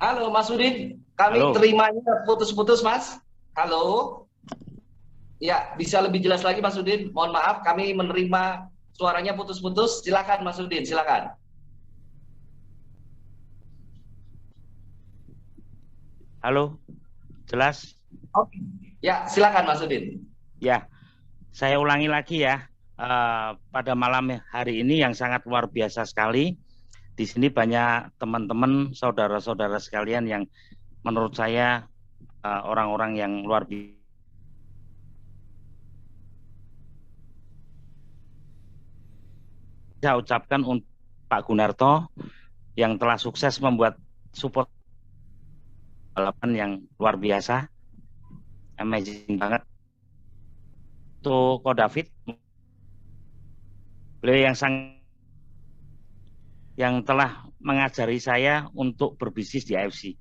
Halo Mas Udin, kami Halo. terimanya putus-putus Mas. Halo. Ya, bisa lebih jelas lagi Mas Udin. Mohon maaf, kami menerima suaranya putus-putus. Silakan Mas Udin, silakan. Halo, jelas? Oke. Ya, silakan Mas Udin. Ya, saya ulangi lagi ya. Pada malam hari ini yang sangat luar biasa sekali. Di sini banyak teman-teman, saudara-saudara sekalian yang menurut saya orang-orang yang luar biasa. Saya ucapkan untuk Pak Gunarto yang telah sukses membuat support balapan yang luar biasa, amazing banget. Untuk Ko David, beliau yang telah mengajari saya untuk berbisnis di AFC.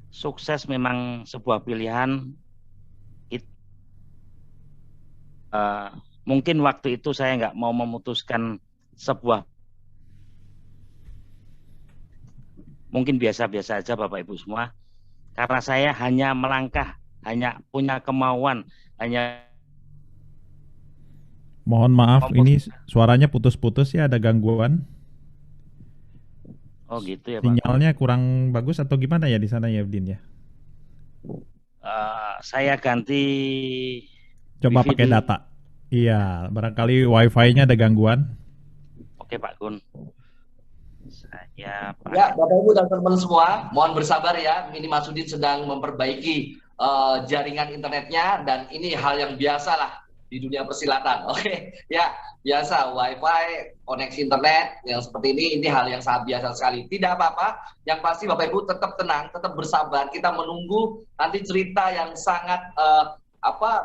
Sukses memang sebuah pilihan. Mungkin waktu itu saya nggak mau memutuskan sebuah, mungkin biasa-biasa aja Bapak Ibu semua, karena saya hanya melangkah hanya punya kemauan, hanya Mohon maaf, ini suaranya putus-putus ya, ada gangguan. oh gitu ya Pak. Sinyalnya kurang bagus atau gimana ya di sana ya, Udin ya? Saya ganti Coba wifi pakai dulu. data. Iya, barangkali wifi-nya ada gangguan. Oke Pak Gun. Saya Ya, pakai. Bapak Ibu dan teman-teman semua, mohon bersabar ya. Ini Mas Udin sedang memperbaiki jaringan internetnya dan ini hal yang biasa lah di dunia persilatan. Oke, ya biasa WiFi, koneksi internet yang seperti ini hal yang sangat biasa sekali. Tidak apa-apa. Yang pasti Bapak Ibu tetap tenang, tetap bersabar. Kita menunggu nanti cerita yang sangat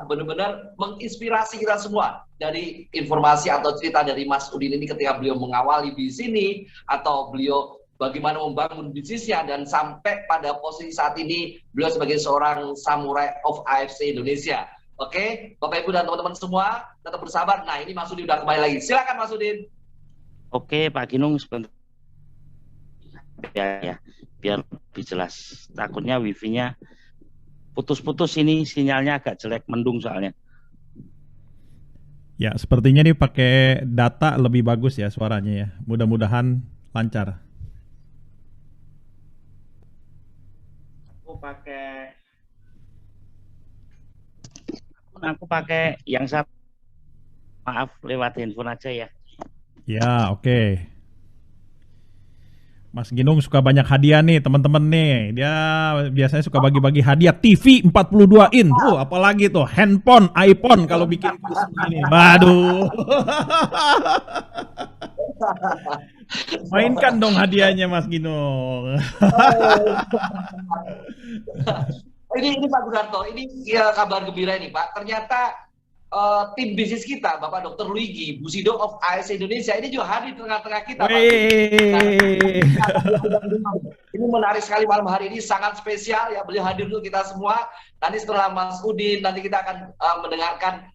benar-benar menginspirasi kita semua dari informasi atau cerita dari Mas Udin ini ketika beliau mengawali di sini atau beliau bagaimana membangun bisnisnya dan sampai pada posisi saat ini beliau sebagai seorang samurai of AFC Indonesia. Oke, Bapak Ibu dan teman-teman semua tetap bersabar. Nah, ini Mas Udin udah kembali lagi. Silakan Mas Udin. Oke Pak Ginung, sebentar ya, biar lebih jelas. Takutnya wifi-nya putus-putus, ini sinyalnya agak jelek, mendung soalnya. Ya, sepertinya nih pakai data lebih bagus ya suaranya ya. Mudah-mudahan lancar. Aku pakai yang satu. Maaf, lewat handphone aja ya. Ya, oke. Mas Ginung suka banyak hadiah nih teman-teman nih. Dia biasanya suka bagi-bagi hadiah TV 42 in. Apalagi tuh handphone, iPhone kalau bikin kuis begini. Waduh. Mainkan dong hadiahnya Mas Ginung. Ini Pak Gunarto, ini ya, kabar gembira ini Pak. Ternyata tim bisnis kita, Bapak Dr. Luigi Busido of AFC Indonesia ini juga hadir di tengah-tengah kita, Pak. Ini menarik sekali malam hari ini, sangat spesial ya, beliau hadir untuk kita semua. Nanti setelah Mas Udin, nanti kita akan mendengarkan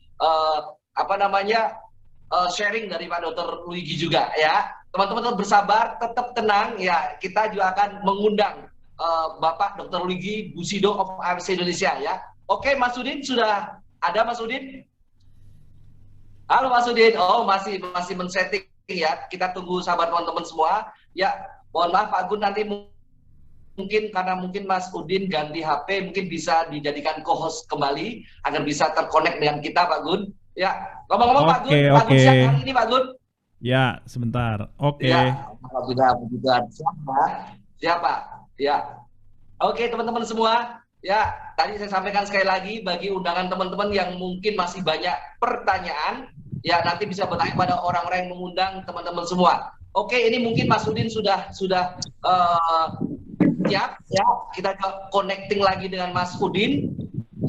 sharing dari Pak Dr. Luigi juga ya. Teman-teman tetap bersabar, tetap tenang ya. Kita juga akan mengundang Bapak Dr. Luigi Busido of AFC Indonesia ya. Oke, Mas Udin sudah ada, Mas Udin? Halo Mas Udin, oh masih men-setting ya. Kita tunggu sabar teman-teman semua. Ya, mohon maaf Pak Gun, nanti mungkin karena Mas Udin ganti HP, mungkin bisa dijadikan co-host kembali agar bisa terkonek dengan kita Pak Gun. Ya, ngomong-ngomong Pak Gun, Pak Gun siap hari ini Pak Gun? Ya, sebentar. Oke. Ya, alhamdulillah siapa? Ya. Oke teman-teman semua. Ya, tadi saya sampaikan sekali lagi bagi undangan teman-teman yang mungkin masih banyak pertanyaan, ya nanti bisa bertanya pada orang-orang yang mengundang teman-teman semua. Oke, ini mungkin Mas Udin sudah siap ya. Kita connecting lagi dengan Mas Udin.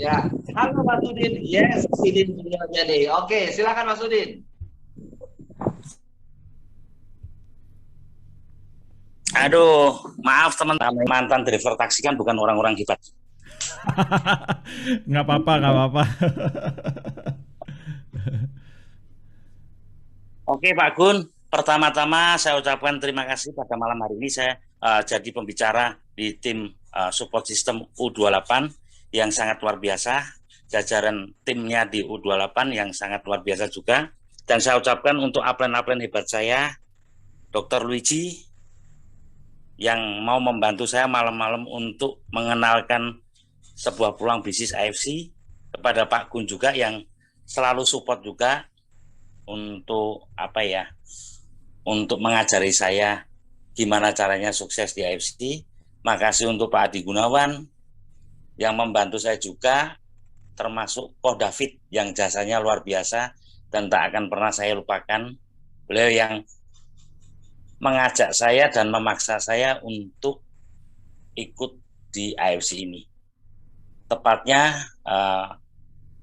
Ya, halo Mas Udin. Yes, Udin sebenarnya nih. Oke, silakan Mas Udin. Aduh, maaf teman-teman, mantan driver taksi kan bukan orang-orang hebat. Nggak apa-apa. Oke Pak Gun, pertama-tama saya ucapkan terima kasih pada malam hari ini saya jadi pembicara di tim support system U28 yang sangat luar biasa, jajaran timnya di U28 yang sangat luar biasa juga, dan saya ucapkan untuk upline-upline hebat saya, Dr. Luigi, yang mau membantu saya malam-malam untuk mengenalkan sebuah peluang bisnis AFC, kepada Pak Gun juga yang selalu support juga untuk untuk mengajari saya gimana caranya sukses di AFC. Makasih untuk Pak Adi Gunawan yang membantu saya juga, termasuk Koh David yang jasanya luar biasa dan tak akan pernah saya lupakan. Beliau yang mengajak saya dan memaksa saya untuk ikut di AFC ini. Tepatnya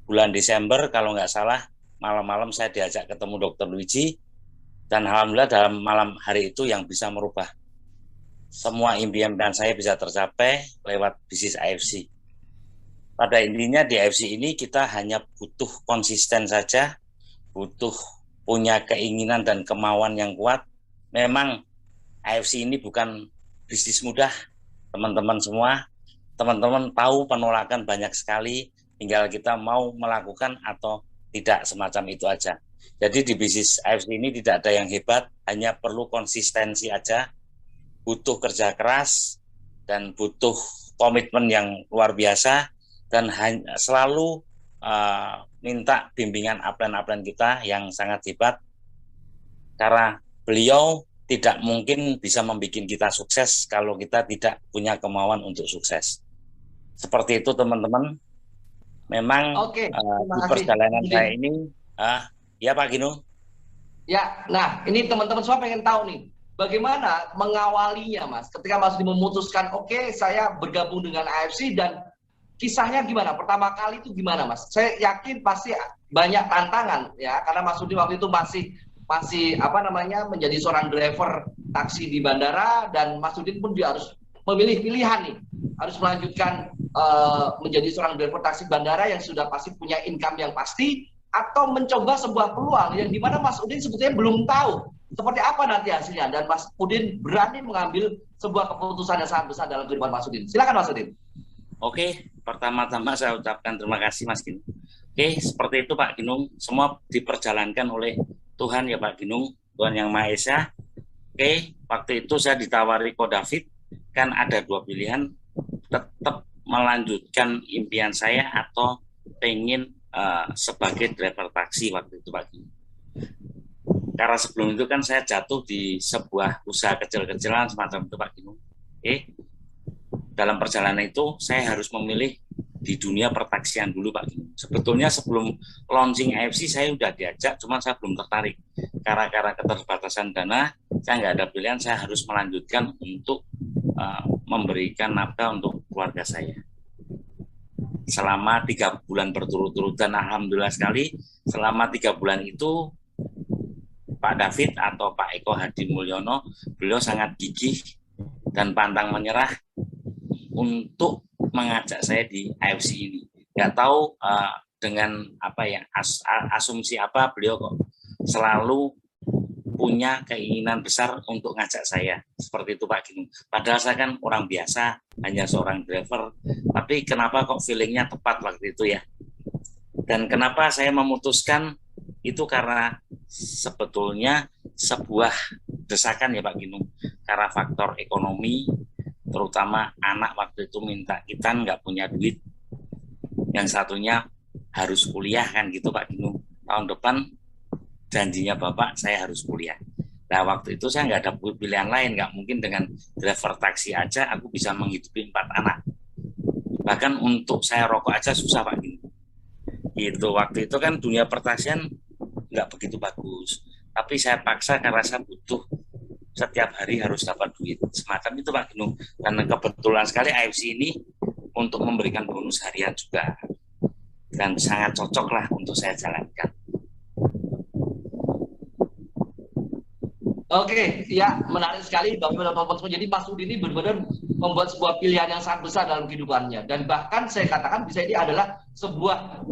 bulan Desember kalau nggak salah, malam-malam saya diajak ketemu Dr. Luigi, dan alhamdulillah dalam malam hari itu yang bisa merubah semua impian saya bisa tercapai lewat bisnis AFC. Pada intinya di AFC ini kita hanya butuh konsisten saja, butuh punya keinginan dan kemauan yang kuat. Memang AFC ini bukan bisnis mudah, teman-teman semua, teman-teman tahu penolakan banyak sekali, tinggal kita mau melakukan atau tidak, semacam itu aja. Jadi di bisnis AFC ini tidak ada yang hebat, hanya perlu konsistensi aja, butuh kerja keras, dan butuh komitmen yang luar biasa, dan selalu minta bimbingan upline-upline kita yang sangat hebat, karena beliau tidak mungkin bisa membuat kita sukses kalau kita tidak punya kemauan untuk sukses. Seperti itu teman-teman. Memang di perjalanan saya ini, ya Pak Ginung. Ya, nah ini teman-teman semua pengen tahu nih, bagaimana mengawalinya Mas, ketika Mas memutuskan, oke, saya bergabung dengan AFC, dan kisahnya gimana? Pertama kali itu gimana Mas? Saya yakin pasti banyak tantangan ya, karena Mas Udin waktu itu masih menjadi seorang driver taksi di bandara, dan Mas Udin pun dia harus memilih pilihan nih, harus melanjutkan menjadi seorang driver taksi bandara yang sudah pasti punya income yang pasti, atau mencoba sebuah peluang yang dimana Mas Udin sebetulnya belum tahu seperti apa nanti hasilnya, dan Mas Udin berani mengambil sebuah keputusan yang sangat besar dalam kehidupan Mas Udin. Silakan Mas Udin. Oke, pertama-tama saya ucapkan terima kasih Mas Ginung. Oke, seperti itu Pak Ginung, semua diperjalankan oleh Tuhan ya Pak Ginung, Tuhan Yang Maha Esa. Oke, waktu itu saya ditawari Ko David, kan ada dua pilihan, tetap melanjutkan impian saya atau pengen sebagai driver taksi waktu itu Pak Ginung. Karena sebelum itu kan saya jatuh di sebuah usaha kecil-kecilan semacam itu Pak Ginung. Oke, dalam perjalanan itu saya harus memilih di dunia pertaksian dulu Pak Ginung. Sebetulnya sebelum launching AFC saya udah diajak, cuma saya belum tertarik. Karena keterbatasan dana, saya nggak ada pilihan, saya harus melanjutkan untuk memberikan nafkah untuk keluarga saya. Selama 3 bulan berturut-turut, dan alhamdulillah sekali selama 3 bulan itu Pak David atau Pak Eko Hadi Mulyono, beliau sangat gigih dan pantang menyerah untuk mengajak saya di AFC ini. Nggak tahu dengan asumsi apa, beliau kok selalu punya keinginan besar untuk ngajak saya. Seperti itu Pak Ginung. Padahal saya kan orang biasa, hanya seorang driver. Tapi kenapa kok feelingnya tepat waktu itu ya. Dan kenapa saya memutuskan itu, karena sebetulnya sebuah desakan ya Pak Ginung. Karena faktor ekonomi, terutama anak waktu itu minta, kita nggak punya duit. Yang satunya harus kuliah kan gitu Pak Ginung. Tahun depan janjinya Bapak saya harus kuliah. Nah waktu itu saya nggak ada pilihan lain, nggak mungkin dengan driver taksi aja aku bisa menghidupi 4 anak. Bahkan untuk saya rokok aja susah Pak Ginung. Gitu, waktu itu kan dunia pertaksian nggak begitu bagus. Tapi saya paksa karena saya butuh setiap hari harus dapat duit. Semacam itu Pak Ginung. Dan kebetulan sekali AFC ini untuk memberikan bonus harian juga. Dan sangat cocok lah untuk saya jalankan. Oke, ya menarik sekali Bapak Teman-teman. Jadi Mas Udin ini benar-benar membuat sebuah pilihan yang sangat besar dalam kehidupannya, dan bahkan saya katakan bisa ini adalah sebuah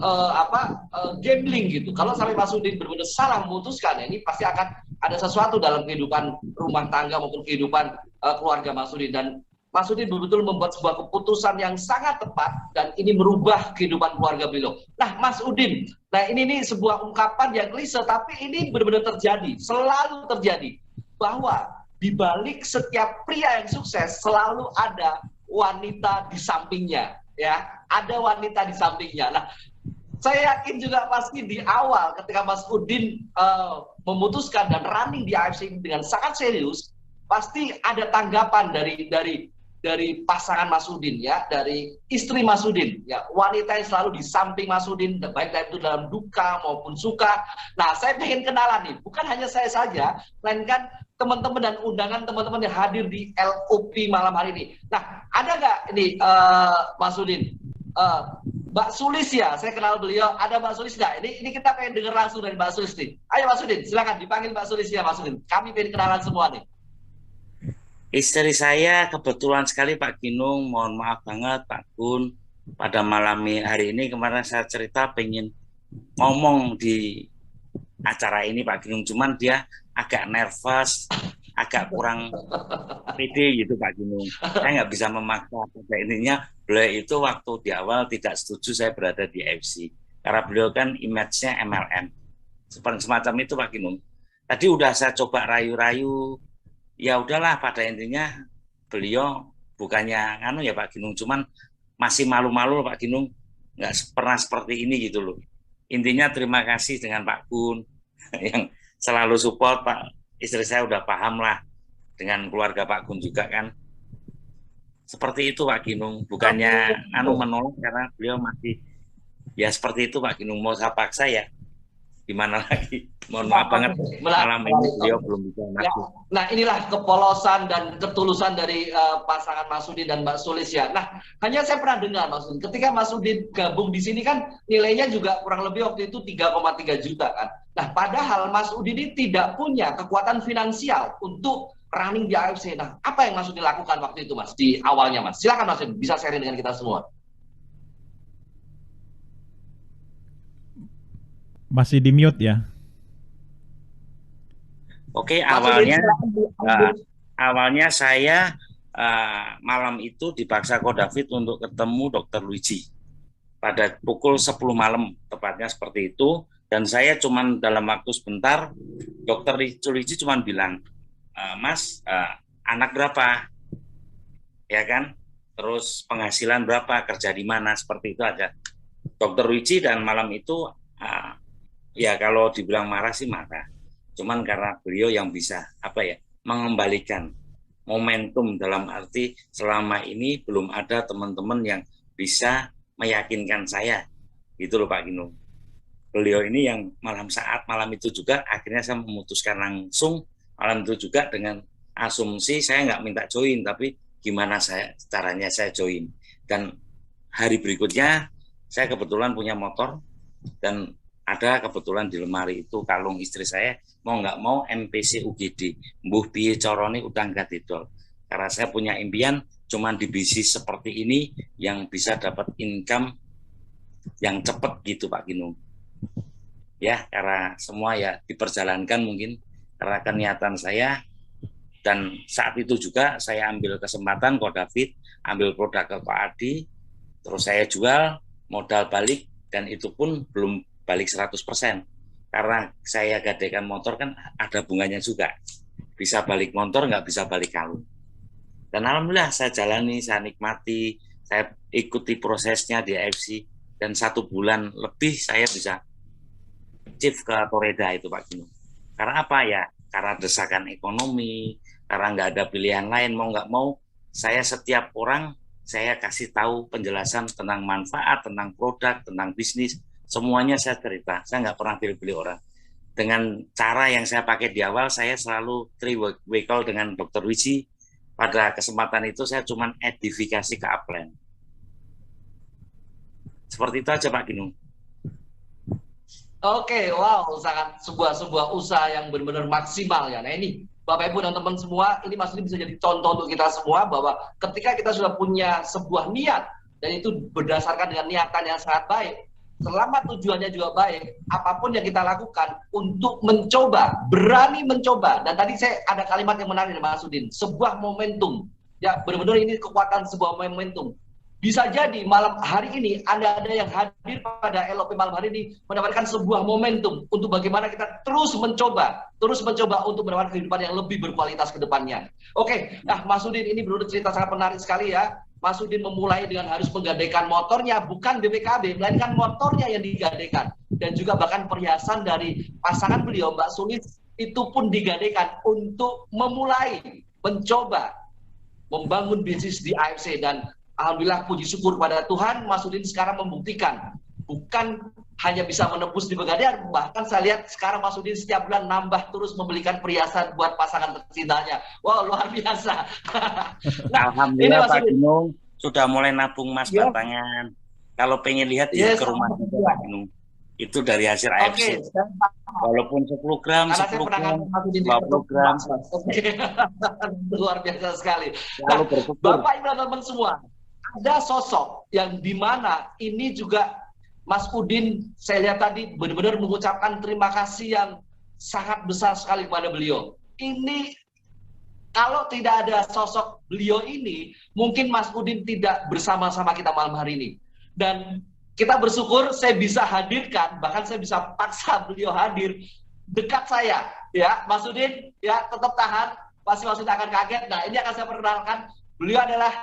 gambling gitu. Kalau sampai Mas Udin benar-benar salah memutuskan, ini pasti akan ada sesuatu dalam kehidupan rumah tangga maupun kehidupan keluarga Mas Udin. Dan Mas Udin betul-betul membuat sebuah keputusan yang sangat tepat, dan ini merubah kehidupan keluarga beliau. Nah Mas Udin, nah ini sebuah ungkapan yang klise, tapi ini benar-benar terjadi, selalu terjadi, bahwa di balik setiap pria yang sukses selalu ada wanita di sampingnya, ya, ada wanita di sampingnya. Nah, saya yakin juga pasti di awal ketika Mas Udin memutuskan dan running di AFC dengan sangat serius, pasti ada tanggapan dari pasangan Mas Udin, ya, dari istri Mas Udin, ya, wanita yang selalu di samping Mas Udin, baik itu dalam duka maupun suka. Nah, saya pengen kenalan nih, bukan hanya saya saja, melainkan teman-teman dan undangan teman-teman yang hadir di LOP malam hari ini. Nah, ada nggak ini Mas Udin? Mbak Sulis ya, saya kenal beliau. Ada Mbak Sulis nggak? Ini kita pengen dengar langsung dari Mbak Sulis nih. Ayo Mas Udin, silakan dipanggil Mbak Sulis ya Mas Udin. Kami pengen kenalan semua nih. Istri saya kebetulan sekali Pak Ginung, mohon maaf banget Pak Gun, pada malam hari ini kemarin saya cerita pengen ngomong di acara ini Pak Ginung, cuman dia agak nervous, agak kurang pede gitu Pak Gunung. Saya nggak bisa memaksa. Pada intinya beliau itu waktu di awal tidak setuju saya berada di AFC. Karena beliau kan image-nya MLM. Semacam itu Pak Gunung. Tadi udah saya coba rayu-rayu, ya udahlah pada intinya beliau bukannya ya Pak Ginung, cuman masih malu-malu Pak Ginung, nggak pernah seperti ini gitu loh. Intinya terima kasih dengan Pak Gun yang selalu support Pak. Istri saya udah paham lah dengan keluarga Pak Gun juga kan. Seperti itu Pak Ginung, bukannya menolak karena beliau masih ya seperti itu Pak Ginung, mau saya paksa ya gimana lagi. Mohon maaf banget malam ini beliau belum bisa masuk. Nah inilah kepolosan dan ketulusan dari pasangan Mas Udin dan Mbak Sulis ya. Nah hanya saya pernah dengar Mas Udin, ketika Mas Udin gabung di sini kan nilainya juga kurang lebih waktu itu 3,3 juta kan. Nah padahal Mas Udin ini tidak punya kekuatan finansial untuk running di AFC. Nah apa yang Mas Udin lakukan waktu itu Mas di awalnya Mas? Silakan Mas Udin, bisa sharing dengan kita semua. Masih di mute ya. Oke, awalnya saya malam itu dipaksa Ko David untuk ketemu Dr. Luigi pada pukul 10 malam, tepatnya seperti itu. Dan saya cuman dalam waktu sebentar, Dr. Luigi cuman bilang, Mas, anak berapa? Ya kan? Terus penghasilan berapa? Kerja di mana? Seperti itu aja. Dr. Luigi dan malam itu ya kalau dibilang marah sih marah. Cuman karena beliau yang bisa mengembalikan momentum, dalam arti selama ini belum ada teman-teman yang bisa meyakinkan saya. Gitu loh Pak Ginung. Beliau ini yang malam itu juga akhirnya saya memutuskan langsung malam itu juga dengan asumsi saya nggak minta join, tapi gimana caranya saya join. Dan hari berikutnya saya kebetulan punya motor dan ada kebetulan di lemari itu kalung istri saya, mau nggak mau MPC UGD, mbuh piye corone utang gadidol. Karena saya punya impian cuman di bisnis seperti ini yang bisa dapat income yang cepat gitu Pak Ginung. Ya, karena semua ya diperjalankan mungkin karena keniatan saya, dan saat itu juga saya ambil kesempatan Ko David, ambil produk ke Ko Adi, terus saya jual, modal balik, dan itu pun belum balik 100%. Karena saya gadaikan motor kan ada bunganya juga. Bisa balik motor, nggak bisa balik kalung. Dan alhamdulillah saya jalani, saya nikmati, saya ikuti prosesnya di AFC, dan 1 bulan lebih saya bisa chief ke Toreda itu Pak Ginung. Karena apa ya? Karena desakan ekonomi, karena nggak ada pilihan lain, mau nggak mau, saya setiap orang, saya kasih tahu penjelasan tentang manfaat, tentang produk, tentang bisnis, semuanya saya cerita, saya nggak pernah pilih-pilih orang. Dengan cara yang saya pakai di awal, saya selalu three-way call dengan Dr. Luigi. Pada kesempatan itu saya cuma edifikasi ke upline. Seperti itu aja Pak Ginung. Oke, wow, sangat sebuah usaha yang benar-benar maksimal ya. Nah ini Bapak Ibu dan teman semua, ini Mas Udin bisa jadi contoh untuk kita semua bahwa ketika kita sudah punya sebuah niat dan itu berdasarkan dengan niatan yang sangat baik, selama tujuannya juga baik, apapun yang kita lakukan untuk mencoba, berani mencoba. Dan tadi saya ada kalimat yang menarik dari Mas Udin, sebuah momentum. Ya, benar-benar ini kekuatan sebuah momentum. Bisa jadi malam hari ini ada yang hadir pada LOP malam hari ini mendapatkan sebuah momentum untuk bagaimana kita terus mencoba untuk mendapatkan kehidupan yang lebih berkualitas ke depannya. Oke, nah Mas Udin ini benar-benar cerita sangat menarik sekali ya. Mas Udin memulai dengan harus menggadaikan motornya, bukan BPKB, melainkan motornya yang digadaikan. Dan juga bahkan perhiasan dari pasangan beliau, Mbak Sulis, itu pun digadaikan untuk memulai, mencoba, membangun bisnis di AFC. Dan alhamdulillah puji syukur pada Tuhan, Mas Udin sekarang membuktikan, bukan hanya bisa menembus di Pegadaian, bahkan saya lihat sekarang Mas Udin setiap bulan nambah terus membelikan perhiasan buat pasangan tercintanya. Wow, luar biasa. Nah, alhamdulillah Pak Ginung sudah mulai nabung emas batangan. Kalau pengen lihat ya ke rumah Pak Ginung. Itu dari hasil AFC. Walaupun 10 gram, 10 gram, 20 gram. Luar biasa sekali. Nah, Bapak Ibu dan teman semua, ada sosok yang dimana ini juga Mas Udin, saya lihat tadi benar-benar mengucapkan terima kasih yang sangat besar sekali kepada beliau. Ini Kalau tidak ada sosok beliau ini, mungkin Mas Udin tidak bersama-sama kita malam hari ini. Dan kita bersyukur saya bisa hadirkan, bahkan saya bisa paksa beliau hadir dekat saya. Ya, Mas Udin, ya tetap tahan, pasti Mas Udin akan kaget. Nah, ini akan saya perkenalkan, beliau adalah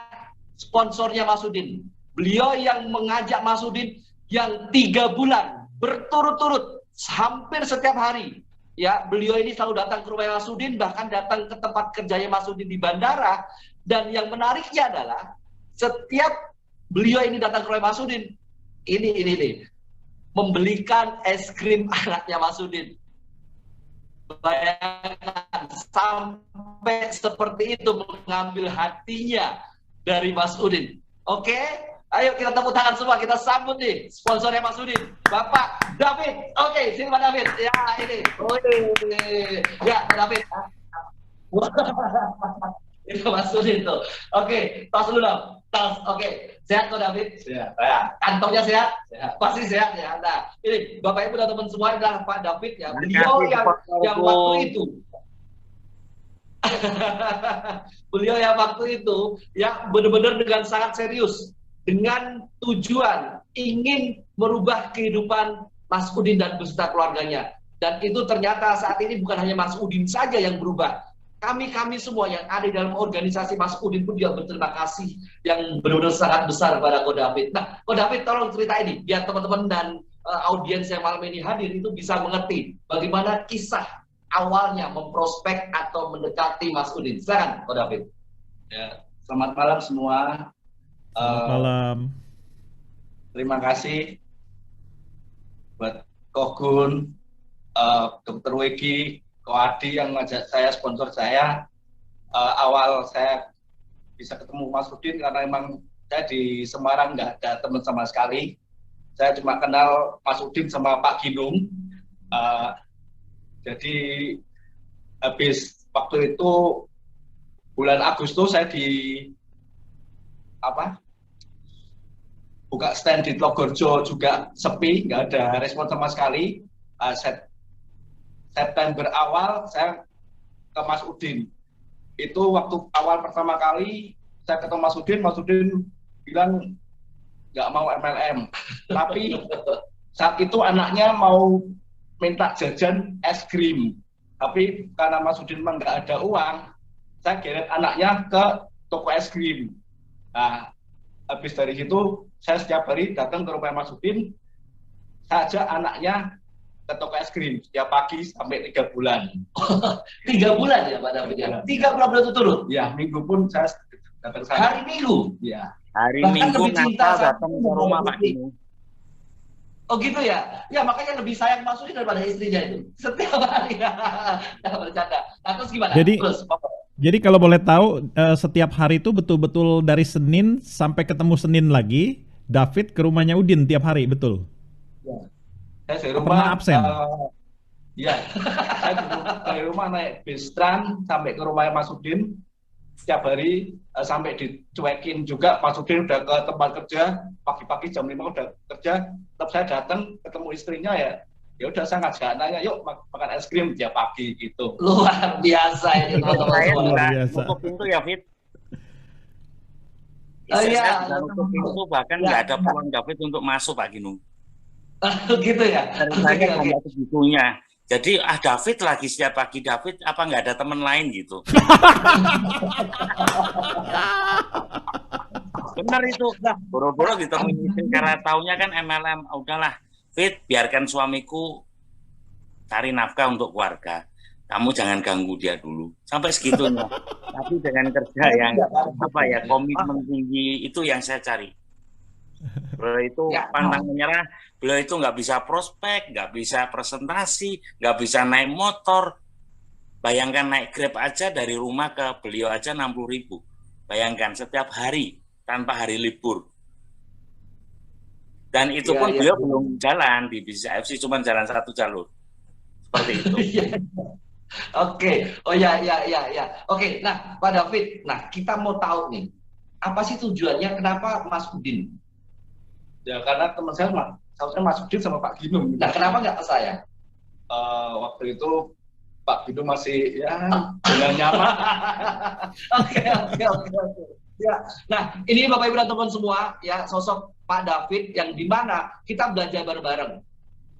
sponsornya Mas Udin. Beliau yang mengajak Mas Udin yang 3 bulan berturut-turut, hampir setiap hari. Ya, beliau ini selalu datang ke rumah Mas Udin, bahkan datang ke tempat kerjanya Mas Udin di bandara. Dan yang menariknya adalah setiap beliau ini datang ke rumah Mas Udin, ini nih, membelikan es krim anaknya Mas Udin. Bayangkan, sampai seperti itu mengambil hatinya dari Mas Udin. Oke? Ayo kita tepuk tangan semua, kita sambut nih sponsornya Mas Udin, Bapak David. Oke, sini Pak David. Ya, ini. Ya, Pak David. Itu Mas Udin tuh. Oke, tos dulu dong. Tos. Oke, sehat kok David? Sehat. Ya. Kantongnya sehat? Sehat. Pasti sehat ya. Nah, ini Bapak Ibu dan teman semua, adalah Pak David ya. Beliau yang waktu itu. Beliau yang waktu itu ya benar-benar dengan sangat serius, dengan tujuan ingin merubah kehidupan Mas Udin dan beserta keluarganya. Dan itu ternyata saat ini bukan hanya Mas Udin saja yang berubah. Kami semua yang ada di dalam organisasi Mas Udin pun juga berterima kasih yang benar-benar sangat besar kepada Ko David. Nah, Ko David tolong cerita ini biar teman-teman dan audiens yang malam ini hadir itu bisa mengerti bagaimana kisah awalnya memprospek atau mendekati Mas Udin. Silakan, Ko David. Ya, selamat malam semua. Selamat malam. Terima kasih buat Ko Gun, Dr. Wegi, Ko Adi yang ngajak saya, sponsor saya. Awal saya bisa ketemu Mas Udin karena memang saya di Semarang nggak ada teman sama sekali. Saya cuma kenal Mas Udin sama Pak Ginung. Jadi habis waktu itu bulan Agustus saya buka stand di Tlogorjo juga sepi, nggak ada respon sama sekali. September awal saya ke Mas Udin. Itu waktu awal pertama kali saya ketemu Mas Udin bilang nggak mau MLM. Tapi saat itu anaknya mau minta jajan es krim. Tapi karena Mas Udin memang nggak ada uang, saya geret anaknya ke toko es krim. Nah, habis dari situ saya setiap hari datang ke rumah Mas Udin, saya ajak anaknya ke toko es krim setiap pagi sampai 3 bulan. 3 bulan ya Pak David ya? 3 bulan berturut-turut? Ya, minggu pun saya datang sana. Hari Minggu? Ya. Hari Bahkan Minggu lebih cinta datang ke rumah Pak Ginung. Oh gitu ya? Ya makanya lebih sayang Mas Udin daripada istrinya itu. Setiap hari. Jangan bercanda. Nah terus gimana? Jadi kalau boleh tahu, setiap hari itu betul-betul dari Senin sampai ketemu Senin lagi, David ke rumahnya Udin tiap hari, betul? Ya. Saya dari rumah, pernah absen? Iya, saya dari rumah naik bis tram sampai ke rumahnya Mas Udin. Setiap hari sampai dicuekin juga, Mas Udin udah ke tempat kerja, pagi-pagi jam 5 udah kerja, tetap saya datang ketemu istrinya ya udah saya ngajak anaknya, yuk makan es krim tiap pagi gitu. Luar biasa ini teman-teman Saya semua. juga nutup pintu ya, Fit. Saya juga nutup pintu, bahkan nggak ada peluang David untuk masuk Pak Ginung. Gitu ya? Saya nggak segitunya. Jadi David lagi setiap pagi, David apa nggak ada teman lain gitu. Benar itu, boro-boro ditemuin istri karena taunya kan MLM. Udahlah, Fit, biarkan suamiku cari nafkah untuk keluarga. Kamu jangan ganggu dia dulu. Sampai segitunya. Tapi dengan kerja yang komitmen tinggi itu yang saya cari. Beliau itu pantang menyerah, beliau itu nggak bisa prospek, nggak bisa presentasi, nggak bisa naik motor. Bayangkan naik Grab aja dari rumah ke beliau aja 60.000. Bayangkan setiap hari tanpa hari libur. Dan itu pun beliau belum jalan di Bisnis FC, cuma jalan 1 jalur. Seperti itu. Oke, oh ya. Oke, nah Pak David, nah kita mau tahu nih, apa sih tujuannya kenapa Mas Udin? Ya karena teman saya Mas Udin sama Pak Ginung. Nah kenapa nggak ke saya? Waktu itu Pak Binu masih ya dengan nyaman. Oke. Ya, nah ini Bapak Ibu dan teman semua ya sosok Pak David yang dimana kita belajar bareng-bareng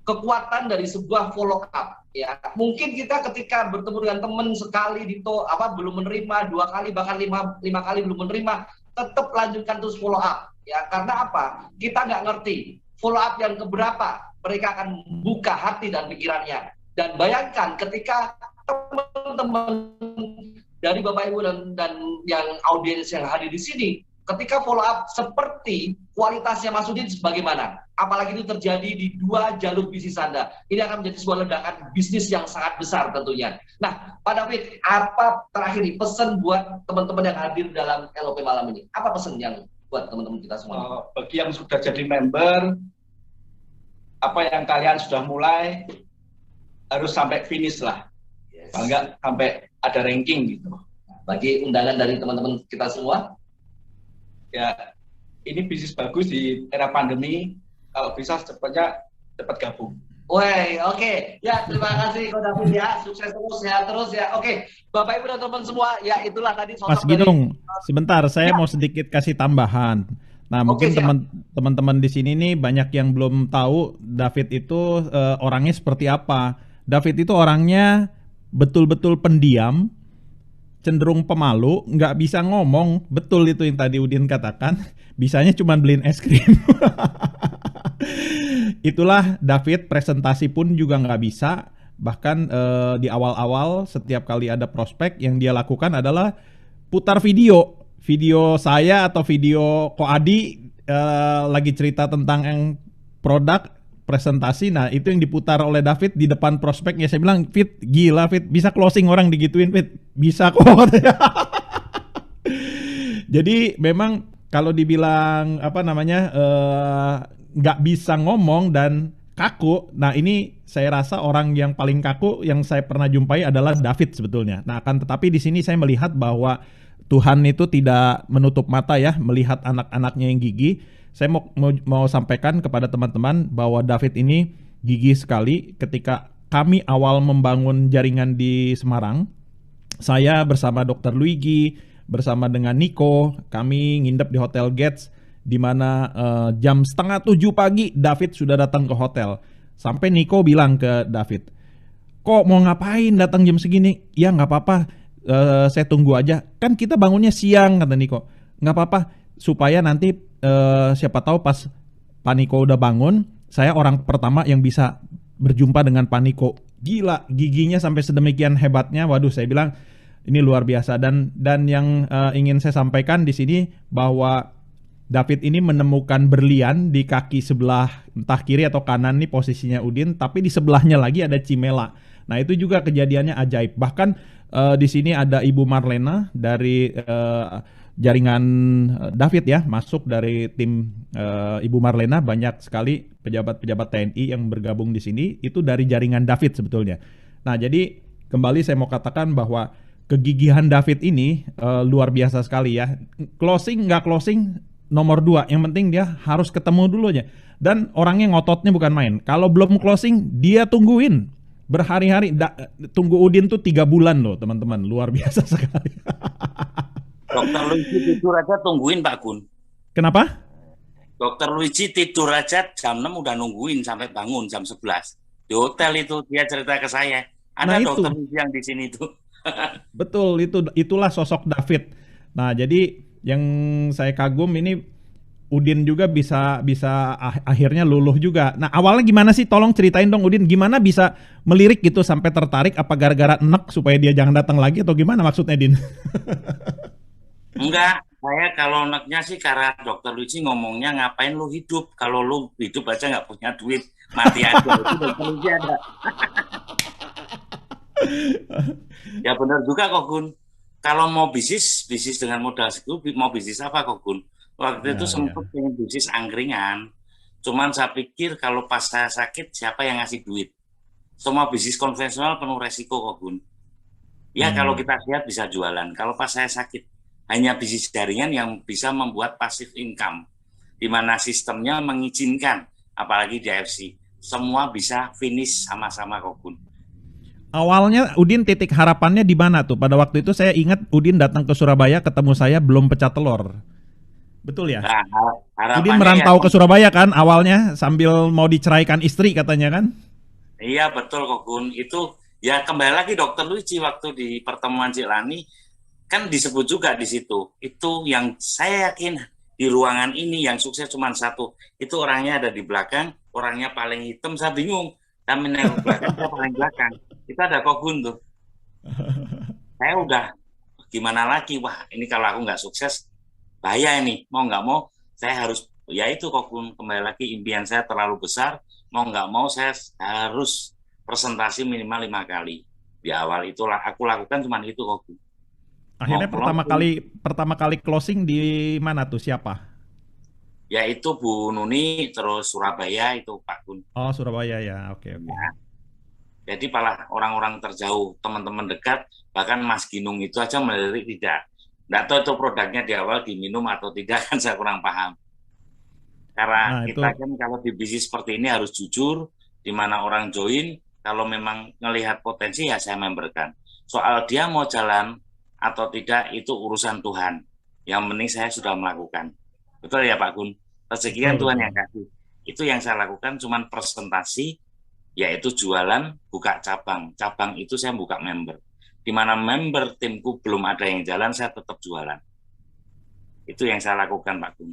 kekuatan dari sebuah follow up ya. Mungkin kita ketika bertemu dengan teman sekali belum menerima, 2 kali bahkan 5 kali belum menerima, tetap lanjutkan terus follow up ya. Karena apa? Kita nggak ngerti follow up yang keberapa mereka akan buka hati dan pikirannya. Dan bayangkan ketika teman-teman dari Bapak Ibu dan yang audiens yang hadir di sini, ketika follow up seperti kualitasnya Mas Udin bagaimana? Apalagi itu terjadi di 2 jalur bisnis Anda. Ini akan menjadi sebuah ledakan bisnis yang sangat besar tentunya. Nah, Pak David, apa terakhir nih pesan buat teman-teman yang hadir dalam LOP malam ini? Apa pesan yang buat teman-teman kita semua? Bagi yang sudah jadi member, apa yang kalian sudah mulai harus sampai finish lah. Kalau enggak sampai ada ranking gitu. Bagi undangan dari teman-teman kita semua, ya ini bisnis bagus di era pandemi. Kalau bisa cepat gabung. Woi, oke. Ya, terima kasih Ko David ya. Sukses terus, sehat terus ya. Oke, Bapak Ibu dan teman semua, ya itulah tadi sosok Mas Ginung, sebentar saya mau sedikit kasih tambahan. Nah, mungkin teman-teman di sini nih banyak yang belum tahu David itu orangnya seperti apa. David itu orangnya betul-betul pendiam, cenderung pemalu, nggak bisa ngomong. Betul itu yang tadi Udin katakan. Bisanya cuma beliin es krim. Itulah David, presentasi pun juga nggak bisa. Bahkan di awal-awal setiap kali ada prospek yang dia lakukan adalah putar video saya atau video Ko Adi lagi cerita tentang yang produk presentasi. Nah itu yang diputar oleh David di depan prospeknya. Saya bilang, Fit, gila Fit, bisa closing orang digituin Fit, bisa kok. Jadi memang kalau dibilang nggak bisa ngomong dan kaku, nah ini saya rasa orang yang paling kaku yang saya pernah jumpai adalah David sebetulnya. Nah akan tetapi di sini saya melihat bahwa Tuhan itu tidak menutup mata ya melihat anak-anaknya yang gigih. Saya mau sampaikan kepada teman-teman bahwa David ini gigih sekali. Ketika kami awal membangun jaringan di Semarang, saya bersama Dr. Luigi, bersama dengan Nico, kami nginep di Hotel Gates, di mana jam 6:30 pagi David sudah datang ke hotel. Sampai Nico bilang ke David, kok mau ngapain datang jam segini? Ya nggak apa-apa, saya tunggu aja. Kan kita bangunnya siang, kata Nico. Nggak apa-apa, supaya nanti siapa tahu pas Pak Niko udah bangun, saya orang pertama yang bisa berjumpa dengan Pak Niko. Gila, giginya sampai sedemikian hebatnya. Waduh, saya bilang ini luar biasa. Dan yang ingin saya sampaikan di sini bahwa David ini menemukan berlian di kaki sebelah entah kiri atau kanan nih posisinya Udin, tapi di sebelahnya lagi ada Cimela. Nah itu juga kejadiannya ajaib. Bahkan di sini ada Ibu Marlena dari jaringan David ya, masuk dari tim Ibu Marlena. Banyak sekali pejabat-pejabat TNI yang bergabung di sini, itu dari jaringan David sebetulnya. Nah jadi kembali saya mau katakan bahwa kegigihan David ini luar biasa sekali ya. Closing nggak closing nomor 2, yang penting dia harus ketemu dulu aja. Dan orangnya ngototnya bukan main. Kalau belum closing dia tungguin berhari-hari. Tunggu Udin tuh 3 bulan loh teman-teman, luar biasa sekali. Dokter Luigi tidur aja tungguin Pak Gun. Kenapa? Dokter Luigi tidur aja jam 6 udah nungguin sampai bangun jam 11. Di hotel itu dia cerita ke saya. Ada dokter Luigi yang di sini tuh. Betul, itulah sosok David. Nah, jadi yang saya kagum ini Udin juga bisa akhirnya luluh juga. Nah, awalnya gimana sih? Tolong ceritain dong Udin, gimana bisa melirik gitu sampai tertarik? Apa gara-gara enek supaya dia jangan datang lagi atau gimana maksudnya, Din? Enggak, saya kalau enaknya sih karena dokter Luigi ngomongnya ngapain lu hidup, kalau lu hidup aja nggak punya duit, mati aja. Itu dokter Luigi ada. Ya benar juga kok Gun, kalau mau bisnis dengan modal segitu, mau bisnis apa kok Gun? Waktu itu sempat pengen bisnis angkringan, cuman saya pikir kalau pas saya sakit siapa yang ngasih duit? Semua bisnis konvensional penuh resiko kok Gun. Ya kalau kita lihat bisa jualan, kalau pas saya sakit hanya bisnis jaringan yang bisa membuat passive income, di mana sistemnya mengizinkan, apalagi di AFC, semua bisa finish sama-sama kok Gun. awalnya Udin titik harapannya di mana tuh? Pada waktu itu saya ingat Udin datang ke Surabaya ketemu saya belum pecah telur. Betul ya? Nah, Udin harapannya ya, merantau ke Surabaya kan awalnya sambil mau diceraikan istri katanya kan? iya betul kok Gun. Itu ya kembali lagi Dokter Luigi waktu di pertemuan Cik Lani kan disebut juga di situ. Itu yang saya yakin di ruangan ini yang sukses cuma satu. Itu orangnya ada di belakang, orangnya paling hitam, saya bingung. Kami nengok belakang, saya paling belakang. Itu ada kok Gun tuh. Saya udah gimana lagi? Wah, ini kalau aku nggak sukses, bahaya ini. Mau nggak mau, saya harus, ya itu kok Gun, kembali lagi impian saya terlalu besar. Mau nggak mau, saya harus presentasi minimal 5 kali. Di awal itulah aku lakukan cuma itu kok Gun. Akhirnya Mau pertama kali closing di mana tuh siapa? yaitu Bu Nuni, terus Surabaya itu Pak Gun. Oh, Surabaya ya. Oke, oke. Ya, jadi malah orang-orang terjauh, teman-teman dekat, bahkan Mas Ginung itu aja melirik tidak. Nggak tahu itu produknya di awal diminum atau tidak, kan saya kurang paham. Karena Nah, itu kita kan kalau di bisnis seperti ini harus jujur, di mana orang join, kalau memang ngelihat potensi ya saya memberkan. Soal dia mau jalan atau tidak itu urusan Tuhan. Yang penting saya sudah melakukan. Betul ya Pak Gun? Rezeki kan betul, Tuhan betul. yang kasih. Itu yang saya lakukan cuman presentasi, yaitu jualan, buka cabang. Cabang itu saya buka member. Di mana member timku belum ada yang jalan, saya tetap jualan. Itu yang saya lakukan Pak Gun.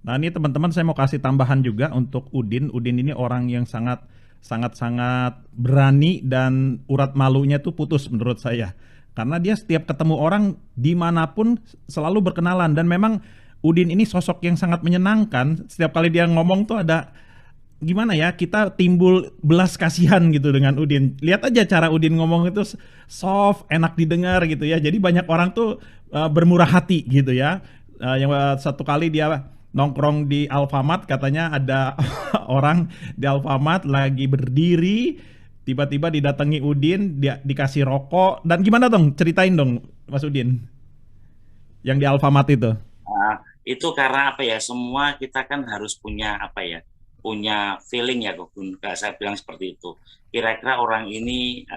Nah, ini teman-teman saya mau kasih tambahan juga untuk Udin. Udin ini orang yang sangat berani dan urat malunya tuh putus menurut saya. Karena dia setiap ketemu orang dimanapun selalu berkenalan dan memang Udin ini sosok yang sangat menyenangkan. Setiap kali dia ngomong tuh ada gimana ya, kita timbul belas kasihan gitu dengan Udin. Lihat aja cara Udin ngomong itu soft, enak didengar gitu ya. Jadi banyak orang tuh bermurah hati gitu ya. Yang satu kali dia nongkrong di Alfamart, katanya ada orang di Alfamart lagi berdiri, tiba-tiba didatangi Udin, dia dikasih rokok, dan gimana dong? Ceritain dong, Mas Udin, yang di Alfamart itu. Nah, itu karena apa ya? Semua kita kan harus punya apa ya? Punya feeling ya, Kok Gun. Saya bilang seperti itu. Kira-kira orang ini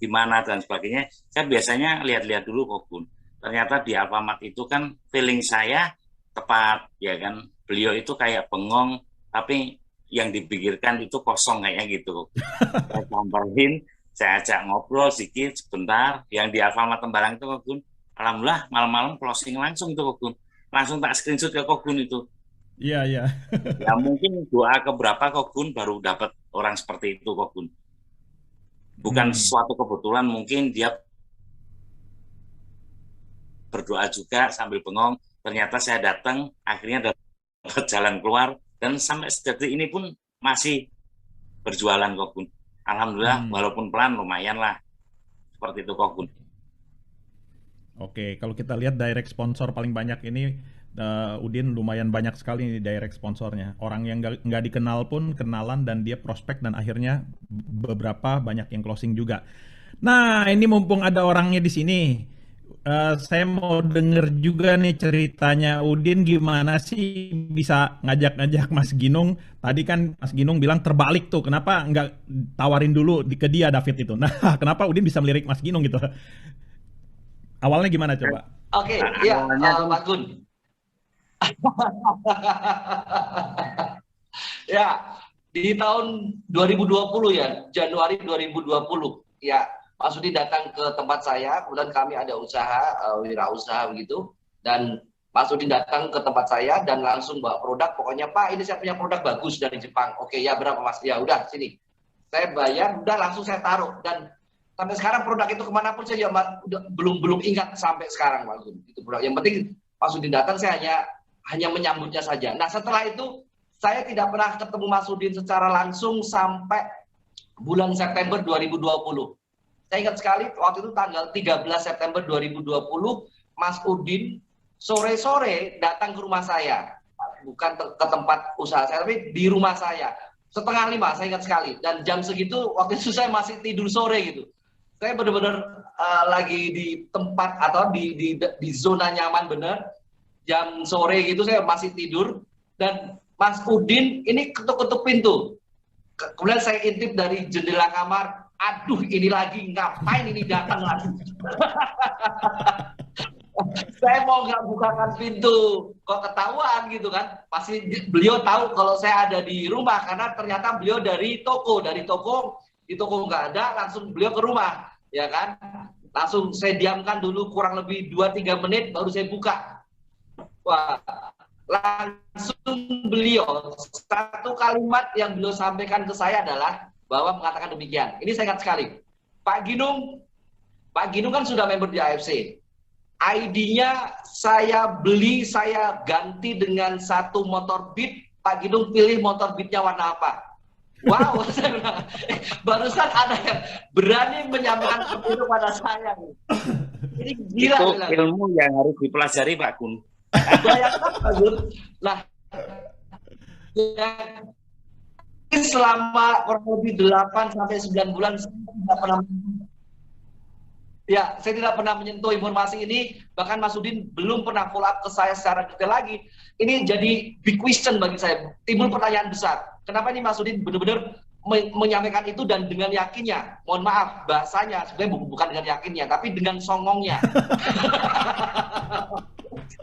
gimana dan sebagainya. Saya biasanya lihat-lihat dulu, Kok Gun. Ternyata di Alfamart itu kan feeling saya tepat, ya kan. Beliau itu kayak bengong, tapi yang dipikirkan itu kosong kayaknya gitu. Saya samperin, saya ajak ngobrol sedikit sebentar. Yang di Alfamart Tembalang itu, Kok Gun. Alhamdulillah malam-malam closing langsung itu, Kok Gun. Langsung tak screenshot ke Kok Gun itu. Iya, iya. Ya mungkin doa keberapa Kok Gun baru dapat orang seperti itu Kok Gun. Bukan suatu kebetulan, mungkin dia berdoa juga sambil bengong. Ternyata saya datang, akhirnya dapat jalan keluar dan sampai detik ini pun masih berjualan Kok Gun. Alhamdulillah, walaupun pelan lumayan lah. Seperti itu Kok Gun. Oke, kalau kita lihat direct sponsor paling banyak ini Udin lumayan banyak sekali nih direct sponsornya. Orang yang nggak dikenal pun kenalan dan dia prospek dan akhirnya beberapa banyak yang closing juga. Nah, ini mumpung ada orangnya di sini, saya mau denger juga nih ceritanya Udin gimana sih bisa ngajak-ngajak Mas Ginung. Tadi kan Mas Ginung bilang terbalik tuh, kenapa nggak tawarin dulu ke dia David itu. Nah, kenapa Udin bisa melirik Mas Ginung gitu? Awalnya gimana coba? Oke, ya Mas Gun. Ya, di tahun 2020 ya, Januari 2020, ya Mas Udin datang ke tempat saya, kemudian kami ada usaha, wirausaha begitu, dan Mas Udin datang ke tempat saya dan langsung bawa produk, pokoknya Pak ini saya punya produk bagus dari Jepang. Oke, ya berapa Mas? Ya udah sini. Saya bayar, udah langsung saya taruh dan sampai sekarang produk itu kemanapun saya belum ingat sampai sekarang Mas Udin. Itu produk. Yang penting Mas Udin datang saya hanya menyambutnya saja. Nah setelah itu saya tidak pernah ketemu Mas Udin secara langsung sampai bulan September 2020. Saya ingat sekali waktu itu tanggal 13 September 2020 Mas Udin sore-sore datang ke rumah saya. Bukan ke tempat usaha saya tapi di rumah saya. 4:30 saya ingat sekali. Dan jam segitu waktu itu saya masih tidur sore gitu. Saya benar-benar lagi di tempat atau di zona nyaman benar. Jam sore gitu saya masih tidur dan Mas Udin ini ketuk-ketuk pintu. Kemudian saya intip dari jendela kamar, aduh ini lagi, ngapain ini datang lagi. Saya mau nggak bukakan pintu, kok ketahuan gitu kan. Pasti beliau tahu kalau saya ada di rumah, karena ternyata beliau dari toko di toko nggak ada, langsung beliau ke rumah, ya kan. Langsung saya diamkan dulu kurang lebih 2-3 menit, baru saya buka. Wah, langsung beliau, satu kalimat yang beliau sampaikan ke saya adalah bahwa mengatakan demikian. Ini saya ingat sekali. Pak Ginung kan sudah member di AFC. ID-nya saya beli, saya ganti dengan satu motor Beat. Pak Ginung pilih motor Beat-nya warna apa? Wow, saya bilang, barusan ada yang berani menyampaikan seperti itu pada saya. Ini gila. Itu ilmu yang harus dipelajari Pak Gun. Bayangkan Pak Gun. Nah, selama kurang lebih 8-9 bulan saya tidak pernah menyentuh informasi ini, bahkan Mas Udin belum pernah follow up ke saya secara detail lagi. Ini jadi big question bagi saya, timbul pertanyaan besar. Kenapa ini Mas Udin benar-benar menyampaikan itu dan dengan yakinnya? Mohon maaf, bahasanya sebenarnya bukan dengan yakinnya, tapi dengan songongnya.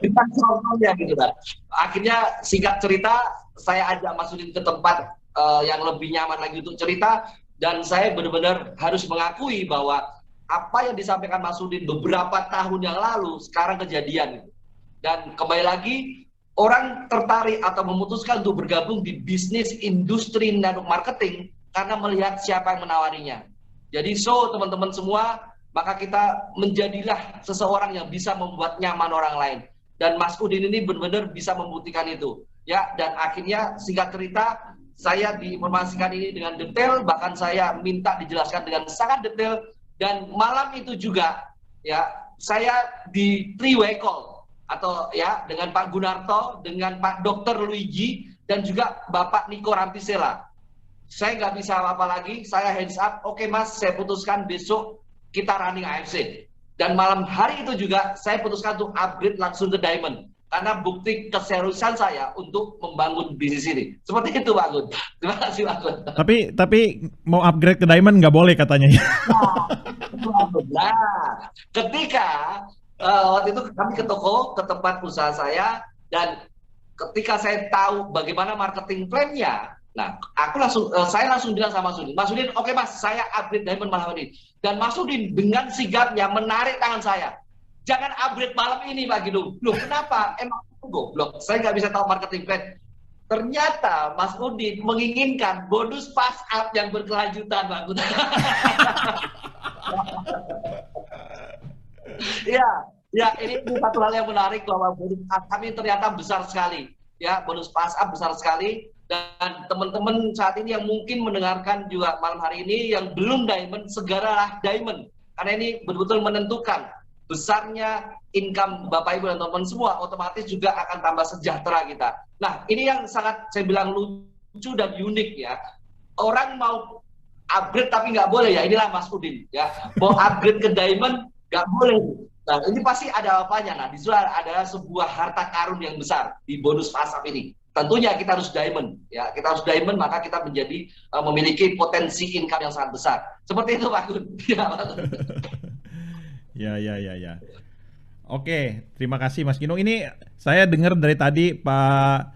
Dengan songongnya gitu kan. Akhirnya singkat cerita, saya ajak Mas Udin ke tempat yang lebih nyaman lagi untuk cerita, dan saya benar-benar harus mengakui bahwa apa yang disampaikan Mas Udin beberapa tahun yang lalu sekarang kejadian. Dan kembali lagi, orang tertarik atau memutuskan untuk bergabung di bisnis industri network marketing karena melihat siapa yang menawarinya. Jadi teman-teman semua, maka kita menjadilah seseorang yang bisa membuat nyaman orang lain. Dan Mas Udin ini benar-benar bisa membuktikan itu. Ya, dan akhirnya singkat cerita, saya diinformasikan ini dengan detail, bahkan saya minta dijelaskan dengan sangat detail. Dan malam itu juga, ya, saya di three-way call atau ya dengan Pak Gunarto, dengan Pak Dr. Luigi, dan juga Bapak Niko Rampisela. Saya nggak bisa apa-apa lagi, saya hands up, oke Mas, saya putuskan besok kita running AFC. Dan malam hari itu juga saya putuskan untuk upgrade langsung ke Diamond. Karena bukti keseriusan saya untuk membangun bisnis ini. Seperti itu Pak Gun. Terima kasih Pak Gun. Tapi mau upgrade ke Diamond nggak boleh katanya. Nah, ketika waktu itu kami ke toko, ke tempat usaha saya, dan ketika saya tahu bagaimana marketing plan-nya, nah saya langsung bilang sama Mas Udin, oke Mas, saya upgrade Diamond malam ini. Dan Mas Udin dengan sigapnya menarik tangan saya. Jangan upgrade malam ini Pak Ginung. Loh kenapa? Emang goblok, saya nggak bisa tahu marketing plan. Ternyata Mas Udin menginginkan bonus pass up yang berkelanjutan Pak Gun. Ya, ini satu hal yang menarik bahwa bonus pass up ini ternyata besar sekali. Ya, bonus pass up besar sekali. Dan teman-teman saat ini yang mungkin mendengarkan juga malam hari ini yang belum Diamond, segeralah Diamond. Karena ini betul-betul menentukan besarnya income Bapak Ibu dan teman-teman semua, otomatis juga akan tambah sejahtera kita. Nah, ini yang sangat saya bilang lucu dan unik ya. Orang mau upgrade tapi nggak boleh ya, inilah Mas Udin ya. Mau upgrade ke Diamond nggak boleh. Nah, ini pasti ada apanya. Nah, di situ adalah sebuah harta karun yang besar di bonus pasar ini. Tentunya kita harus Diamond ya. Kita harus Diamond, maka kita menjadi memiliki potensi income yang sangat besar. Seperti itu Pak Gun. Ya, Pak Gun. Ya. Oke, terima kasih Mas Ginung. Ini saya dengar dari tadi Pak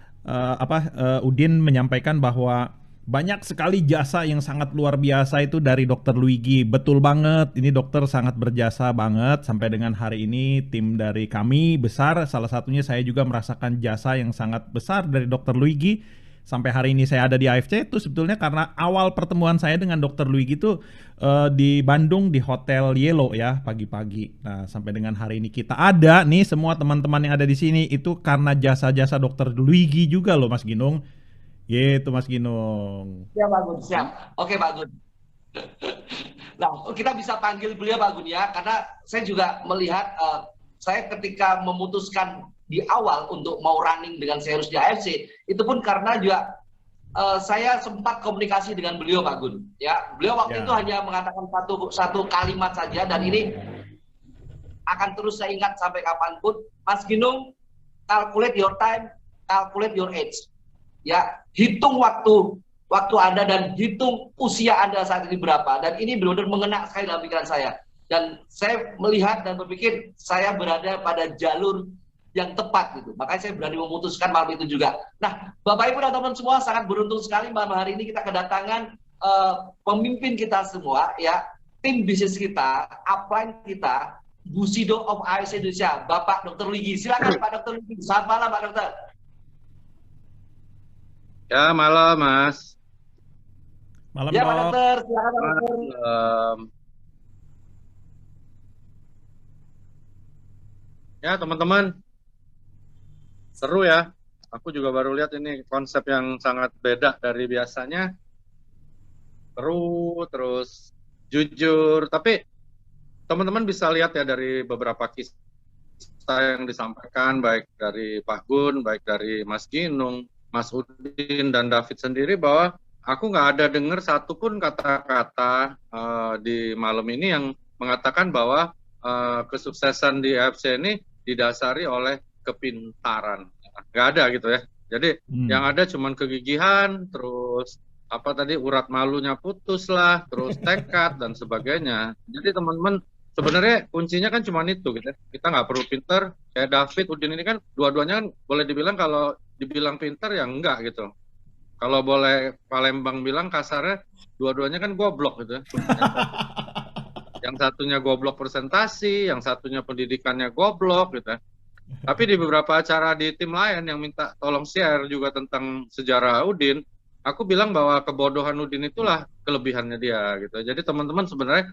Udin menyampaikan bahwa banyak sekali jasa yang sangat luar biasa itu dari Dr. Luigi. Betul banget, ini dokter sangat berjasa banget. Sampai dengan hari ini tim dari kami besar, salah satunya saya juga merasakan jasa yang sangat besar dari Dr. Luigi. Sampai hari ini saya ada di AFC itu sebetulnya karena awal pertemuan saya dengan Dr. Luigi itu di Bandung di Hotel Yellow ya pagi-pagi. Nah sampai dengan hari ini kita ada nih semua teman-teman yang ada di sini itu karena jasa-jasa Dr. Luigi juga loh Mas Ginung. Gitu Mas Ginung. Ya Pak Gun, siap. Oke Pak Gun. Nah kita bisa panggil beliau Pak Gun ya, karena saya juga melihat saya ketika memutuskan di awal untuk mau running dengan serius di AFC, itu pun karena juga saya sempat komunikasi dengan beliau Pak Gun. Ya, beliau waktu itu hanya mengatakan satu kalimat saja, dan ini akan terus saya ingat sampai kapanpun. Mas Ginung, calculate your time, calculate your age. Ya, hitung waktu waktu Anda dan hitung usia Anda saat ini berapa. Dan ini benar-benar mengena sekali dalam pikiran saya. Dan saya melihat dan berpikir saya berada pada jalur yang tepat gitu. Makanya saya berani memutuskan malam itu juga. Nah, Bapak Ibu dan teman-teman semua sangat beruntung sekali malam hari ini kita kedatangan pemimpin kita semua ya, tim bisnis kita, upline kita, Busido of AIS Indonesia, Bapak Dr. Ligi. Silakan Pak Dr. Ligi. Selamat malam Pak Dokter. Ya, malam Mas. Malam Ya Dok. Pak Dokter, silakan Pak Dokter. Ya teman-teman, seru ya. Aku juga baru lihat ini konsep yang sangat beda dari biasanya. Seru, terus jujur. Tapi teman-teman bisa lihat ya dari beberapa kisah yang disampaikan, baik dari Pak Gun, baik dari Mas Ginung, Mas Udin, dan David sendiri, bahwa aku nggak ada dengar satupun kata-kata di malam ini yang mengatakan bahwa kesuksesan di AFC ini didasari oleh kepintaran. Nggak ada gitu ya. Jadi yang ada cuman kegigihan, terus apa tadi, urat malunya putus lah, terus tekad dan sebagainya. Jadi teman-teman, sebenarnya kuncinya kan cuma itu gitu. Kita nggak perlu pinter. Kayak David, Udin ini kan dua-duanya kan boleh dibilang, kalau dibilang pinter ya enggak gitu. Kalau boleh Palembang bilang kasarnya, dua-duanya kan goblok gitu ya. Yang satunya goblok presentasi, yang satunya pendidikannya goblok gitu ya. Tapi di beberapa acara di tim lain yang minta tolong share juga tentang sejarah Udin, aku bilang bahwa kebodohan Udin itulah kelebihannya dia gitu. Jadi teman-teman sebenarnya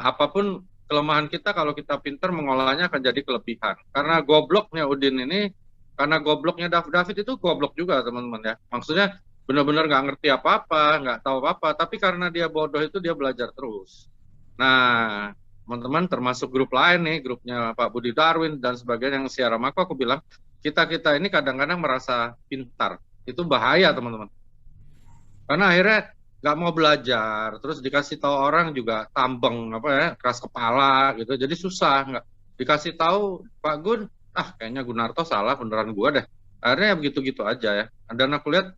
apapun kelemahan kita, kalau kita pintar mengolahnya akan jadi kelebihan. Karena gobloknya Udin ini, karena gobloknya David itu goblok juga teman-teman ya. Maksudnya benar-benar nggak ngerti apa-apa, nggak tahu apa-apa, tapi karena dia bodoh itu dia belajar terus. Nah, teman-teman termasuk grup lain nih, grupnya Pak Budi Darwin dan sebagainya yang siaran aku bilang, kita ini kadang-kadang merasa pintar. Itu bahaya teman-teman. Karena akhirnya nggak mau belajar, terus dikasih tahu orang juga tambeng, apa ya, keras kepala gitu, jadi susah. Nggak dikasih tahu Pak Gun, kayaknya Gunarto salah, beneran gua deh. Akhirnya begitu-gitu aja ya. Dan aku lihat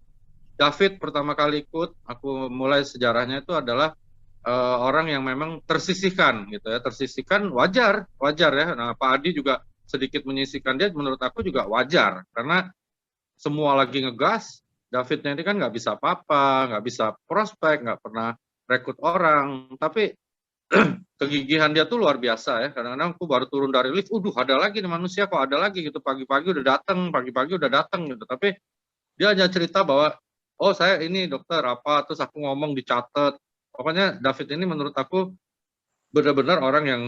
David pertama kali ikut, aku mulai sejarahnya itu adalah orang yang memang tersisihkan gitu ya, tersisihkan wajar ya. Nah, Pak Adi juga sedikit menyisihkan dia, menurut aku juga wajar, karena semua lagi ngegas, Davidnya ini kan nggak bisa apa-apa, nggak bisa prospek, nggak pernah rekrut orang, tapi kegigihan dia tuh luar biasa ya. Kadang-kadang aku baru turun dari lift, ada lagi nih manusia, kok ada lagi gitu, pagi-pagi udah datang gitu, tapi dia hanya cerita bahwa, oh saya ini dokter apa, terus aku ngomong dicatat. Pokoknya David ini menurut aku benar-benar orang yang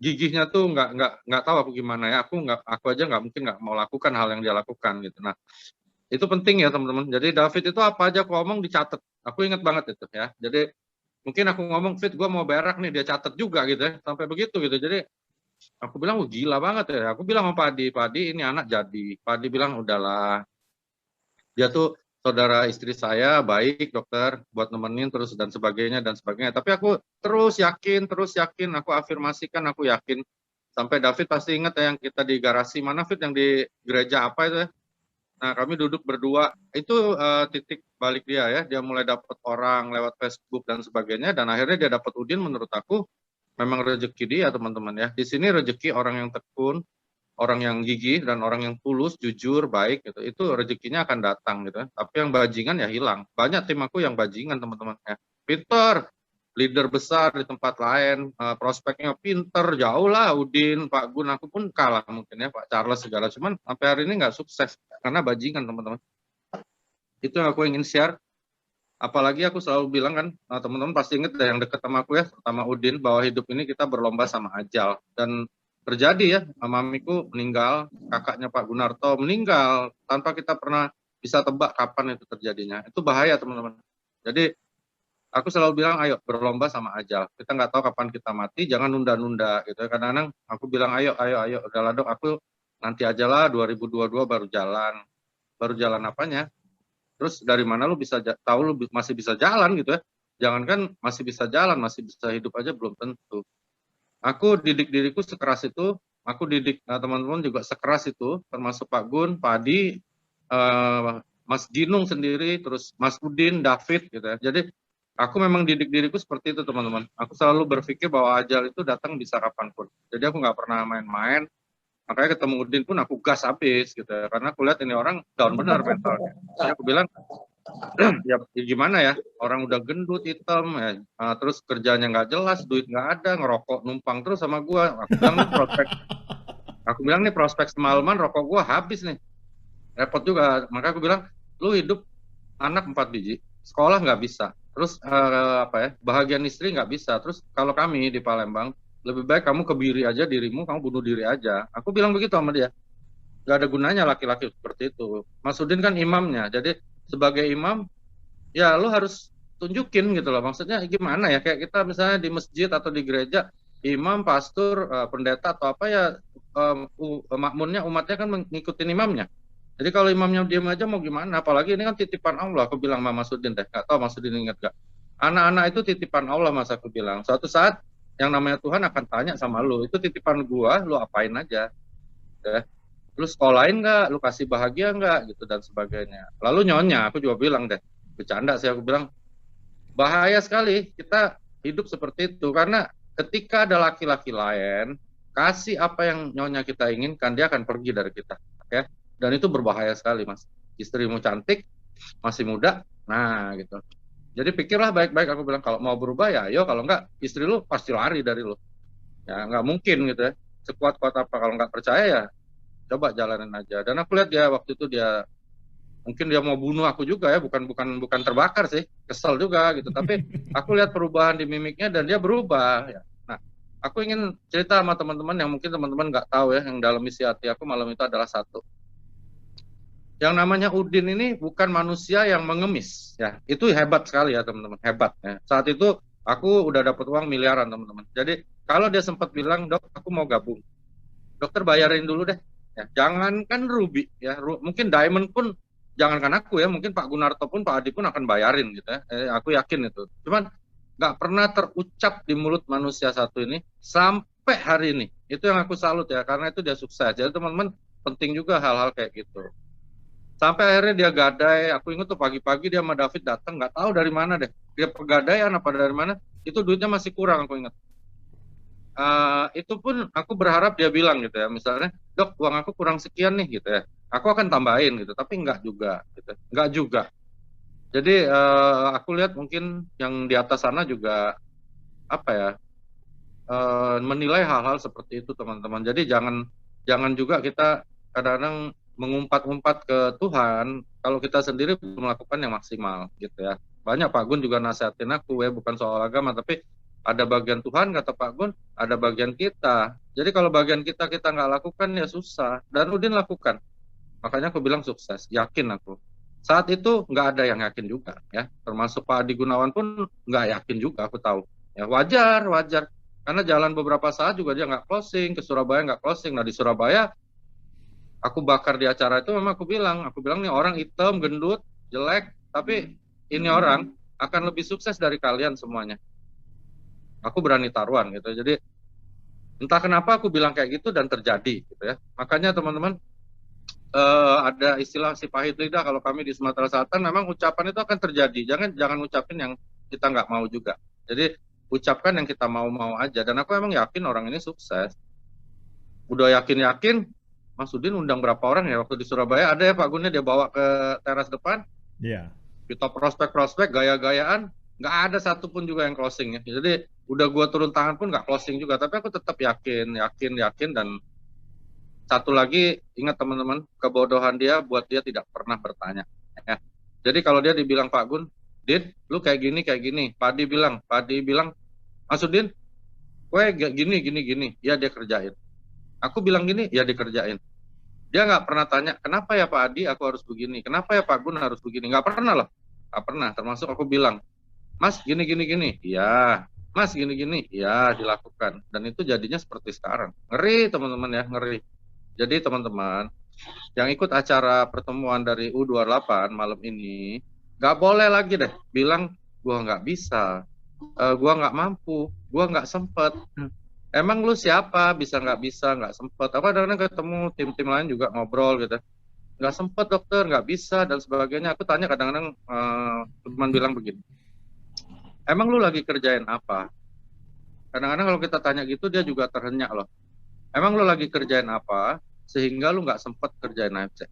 gigihnya tuh nggak tahu aku gimana ya. Aku aja nggak mungkin nggak mau lakukan hal yang dia lakukan gitu. Nah, itu penting ya teman-teman. Jadi David itu apa aja aku ngomong dicatat. Aku ingat banget itu ya. Jadi mungkin aku ngomong, Fit gue mau berak nih, dia catat juga gitu ya. Sampai begitu gitu. Jadi aku bilang, gila banget ya. Aku bilang sama Pak Adi ini anak jadi. Pak Adi bilang, udahlah. Dia tuh saudara istri saya, baik dokter, buat nemenin terus dan sebagainya. Tapi aku terus yakin, aku afirmasikan, aku yakin. Sampai David pasti ingat ya yang kita di garasi, mana Fit, yang di gereja apa itu ya. Nah kami duduk berdua, itu titik balik dia ya. Dia mulai dapat orang lewat Facebook dan sebagainya, dan akhirnya dia dapat Udin. Menurut aku memang rezeki dia teman-teman ya. Di sini rezeki orang yang tekun, orang yang gigih, dan orang yang tulus, jujur, baik gitu, itu rezekinya akan datang gitu. Tapi yang bajingan ya hilang. Banyak tim aku yang bajingan teman-teman ya. Pinter, leader besar di tempat lain, prospeknya pinter, jauh lah Udin, Pak Gun, aku pun kalah mungkin ya, Pak Charles segala. Cuman sampai hari ini nggak sukses karena bajingan teman-teman. Itu yang aku ingin share. Apalagi aku selalu bilang kan, teman-teman pasti ingat yang dekat sama aku ya, terutama Udin, bahwa hidup ini kita berlomba sama ajal. Dan terjadi ya, mamiku meninggal, kakaknya Pak Gunarto meninggal, tanpa kita pernah bisa tebak kapan itu terjadinya. Itu bahaya teman-teman. Jadi aku selalu bilang, ayo berlomba sama ajal. Kita nggak tahu kapan kita mati, jangan nunda-nunda gitu. Kadang-kadang aku bilang, ayo, udahlah dok, aku nanti aja lah 2022 baru jalan. Baru jalan apanya? Terus dari mana lu bisa tahu lu masih bisa jalan gitu ya? Jangankan masih bisa jalan, masih bisa hidup aja belum tentu. Aku didik diriku sekeras itu, aku didik teman-teman juga sekeras itu, termasuk Pak Gun, Pak Adi, Mas Ginung sendiri, terus Mas Udin, David gitu ya. Jadi aku memang didik diriku seperti itu teman-teman. Aku selalu berpikir bahwa ajal itu datang bisa kapanpun. Jadi aku nggak pernah main-main. Makanya ketemu Udin pun aku gas habis gitu ya. Karena aku lihat ini orang down benar mentalnya. Jadi aku bilang, ya gimana ya, orang udah gendut, hitam, ya. Terus kerjanya nggak jelas, duit nggak ada, ngerokok numpang terus sama gua. Aku bilang nih prospek semalaman rokok gua habis nih. Repot juga. Maka aku bilang, lu hidup anak 4 biji, sekolah nggak bisa, terus bahagian istri nggak bisa, terus kalau kami di Palembang, lebih baik kamu kebiri aja dirimu, kamu bunuh diri aja. Aku bilang begitu sama dia. Nggak ada gunanya laki-laki seperti itu. Mas Udin kan imamnya, jadi sebagai imam, ya lu harus tunjukin gitu loh. Maksudnya gimana ya, kayak kita misalnya di masjid atau di gereja, imam, pastor, pendeta atau apa ya, makmumnya, umatnya kan mengikuti imamnya. Jadi kalau imamnya diam aja mau gimana? Apalagi ini kan titipan Allah. Aku bilang sama Mas Udin deh, nggak tahu Mas Udin ingat gak? Anak-anak itu titipan Allah, Mas. Aku bilang suatu saat yang namanya Tuhan akan tanya sama lu, itu titipan gua, lu apain aja? Ya. Lu sekolahin nggak? Lu kasih bahagia nggak? Gitu dan sebagainya. Lalu nyonya, aku juga bilang deh, bercanda sih aku bilang, bahaya sekali kita hidup seperti itu karena ketika ada laki-laki lain kasih apa yang nyonya kita inginkan, dia akan pergi dari kita, ya. Dan itu berbahaya sekali, Mas. Istrimu cantik, masih muda, nah gitu. Jadi pikirlah baik-baik, aku bilang kalau mau berubah ya ayo, kalau enggak istri lu pasti lari dari lu. Ya nggak mungkin gitu ya. Sekuat-kuat apa, kalau nggak percaya ya coba jalanin aja. Dan aku lihat dia waktu itu dia mungkin dia mau bunuh aku juga ya, bukan terbakar sih, kesel juga gitu. Tapi aku lihat perubahan di mimiknya dan dia berubah ya. Nah, aku ingin cerita sama teman-teman yang mungkin teman-teman nggak tahu ya, yang dalam isi hati aku malam itu adalah satu. Yang namanya Udin ini bukan manusia yang mengemis, ya. Itu hebat sekali ya teman-teman, hebat. Ya. Saat itu aku udah dapat uang miliaran teman-teman. Jadi kalau dia sempat bilang, dok, aku mau gabung, dokter bayarin dulu deh. Ya, jangankan Ruby, ya, mungkin Diamond pun, jangankan aku ya, mungkin Pak Gunarto pun, Pak Adi pun akan bayarin gitu ya. Aku yakin itu. Cuman nggak pernah terucap di mulut manusia satu ini sampai hari ini. Itu yang aku salut ya, karena itu dia sukses. Jadi teman-teman penting juga hal-hal kayak gitu. Sampai akhirnya dia gadai, aku ingat tuh pagi-pagi dia sama David datang, nggak tahu dari mana deh. Dia pegadaian apa dari mana, itu duitnya masih kurang aku ingat. Itu pun aku berharap dia bilang gitu ya, misalnya, dok uang aku kurang sekian nih gitu ya. Aku akan tambahin gitu, tapi nggak juga gitu. Nggak juga. Jadi aku lihat mungkin yang di atas sana juga apa ya, menilai hal-hal seperti itu teman-teman. Jadi jangan juga kita kadang-kadang mengumpat-umpat ke Tuhan kalau kita sendiri belum melakukan yang maksimal gitu ya. Banyak Pak Gun juga nasihatin aku ya, bukan soal agama tapi ada bagian Tuhan kata Pak Gun, ada bagian kita. Jadi kalau bagian kita nggak lakukan ya susah. Dan Udin lakukan. Makanya aku bilang sukses, yakin aku. Saat itu nggak ada yang yakin juga ya, termasuk Pak Adi Gunawan pun nggak yakin juga, aku tahu. Ya wajar. Karena jalan beberapa saat juga dia nggak closing, ke Surabaya nggak closing. Nah di Surabaya aku bakar di acara itu memang aku bilang nih orang hitam, gendut, jelek, tapi ini orang akan lebih sukses dari kalian semuanya. Aku berani taruhan gitu. Jadi entah kenapa aku bilang kayak gitu dan terjadi gitu ya. Makanya teman-teman ada istilah si pahit lidah kalau kami di Sumatera Selatan, memang ucapan itu akan terjadi. Jangan ucapin yang kita nggak mau juga. Jadi ucapkan yang kita mau aja. Dan aku memang yakin orang ini sukses. Udah yakin Mas Udin undang berapa orang ya waktu di Surabaya? Ada ya Pak Gunnya dia bawa ke teras depan. Iya. Kita prospek gaya-gayaan, nggak ada satupun juga yang closing ya. Jadi udah gua turun tangan pun nggak closing juga. Tapi aku tetap yakin dan satu lagi ingat teman-teman, kebodohan dia buat dia tidak pernah bertanya. Ya. Jadi kalau dia dibilang Pak Gun, Din, lu kayak gini. Pak Adi bilang, Mas Udin, gue gini. Ya dia kerjain. Aku bilang gini, ya dikerjain. Dia nggak pernah tanya, kenapa ya Pak Adi aku harus begini? Kenapa ya Pak Gun harus begini? Nggak pernah loh. Nggak pernah. Termasuk aku bilang, Mas gini. Ya, Mas gini. Ya, dilakukan. Dan itu jadinya seperti sekarang. Ngeri teman-teman ya, ngeri. Jadi teman-teman, yang ikut acara pertemuan dari U28 malam ini, nggak boleh lagi deh bilang, gua nggak bisa, gua nggak mampu, gua nggak sempet. Emang lu siapa bisa nggak sempet? Apa kadang-kadang ketemu tim-tim lain juga ngobrol gitu. nggak sempet dokter, nggak bisa dan sebagainya. Aku tanya kadang-kadang teman bilang begini, emang lu lagi kerjain apa? Kadang-kadang kalau kita tanya gitu dia juga terhenyak loh. Emang lu lagi kerjain apa sehingga lu nggak sempet kerjain AFC?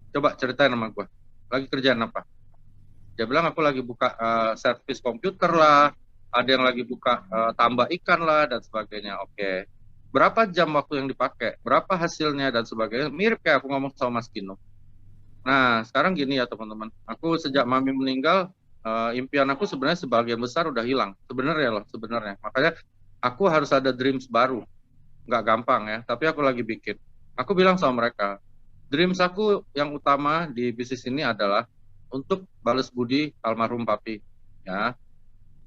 Coba ceritain sama gue, lagi kerjain apa? Dia bilang aku lagi buka servis komputer lah, ada yang lagi buka tambak ikan lah dan sebagainya. Oke. Berapa jam waktu yang dipakai? Berapa hasilnya dan sebagainya? Mirip kayak aku ngomong sama Mas Kino. Nah, sekarang gini ya teman-teman. Aku sejak Mami meninggal, impian aku sebenarnya sebagian besar udah hilang. Sebenarnya loh, sebenarnya. Makanya aku harus ada dreams baru. Nggak gampang ya, tapi aku lagi bikin. Aku bilang sama mereka, dreams aku yang utama di bisnis ini adalah untuk balas budi almarhum papi. Ya,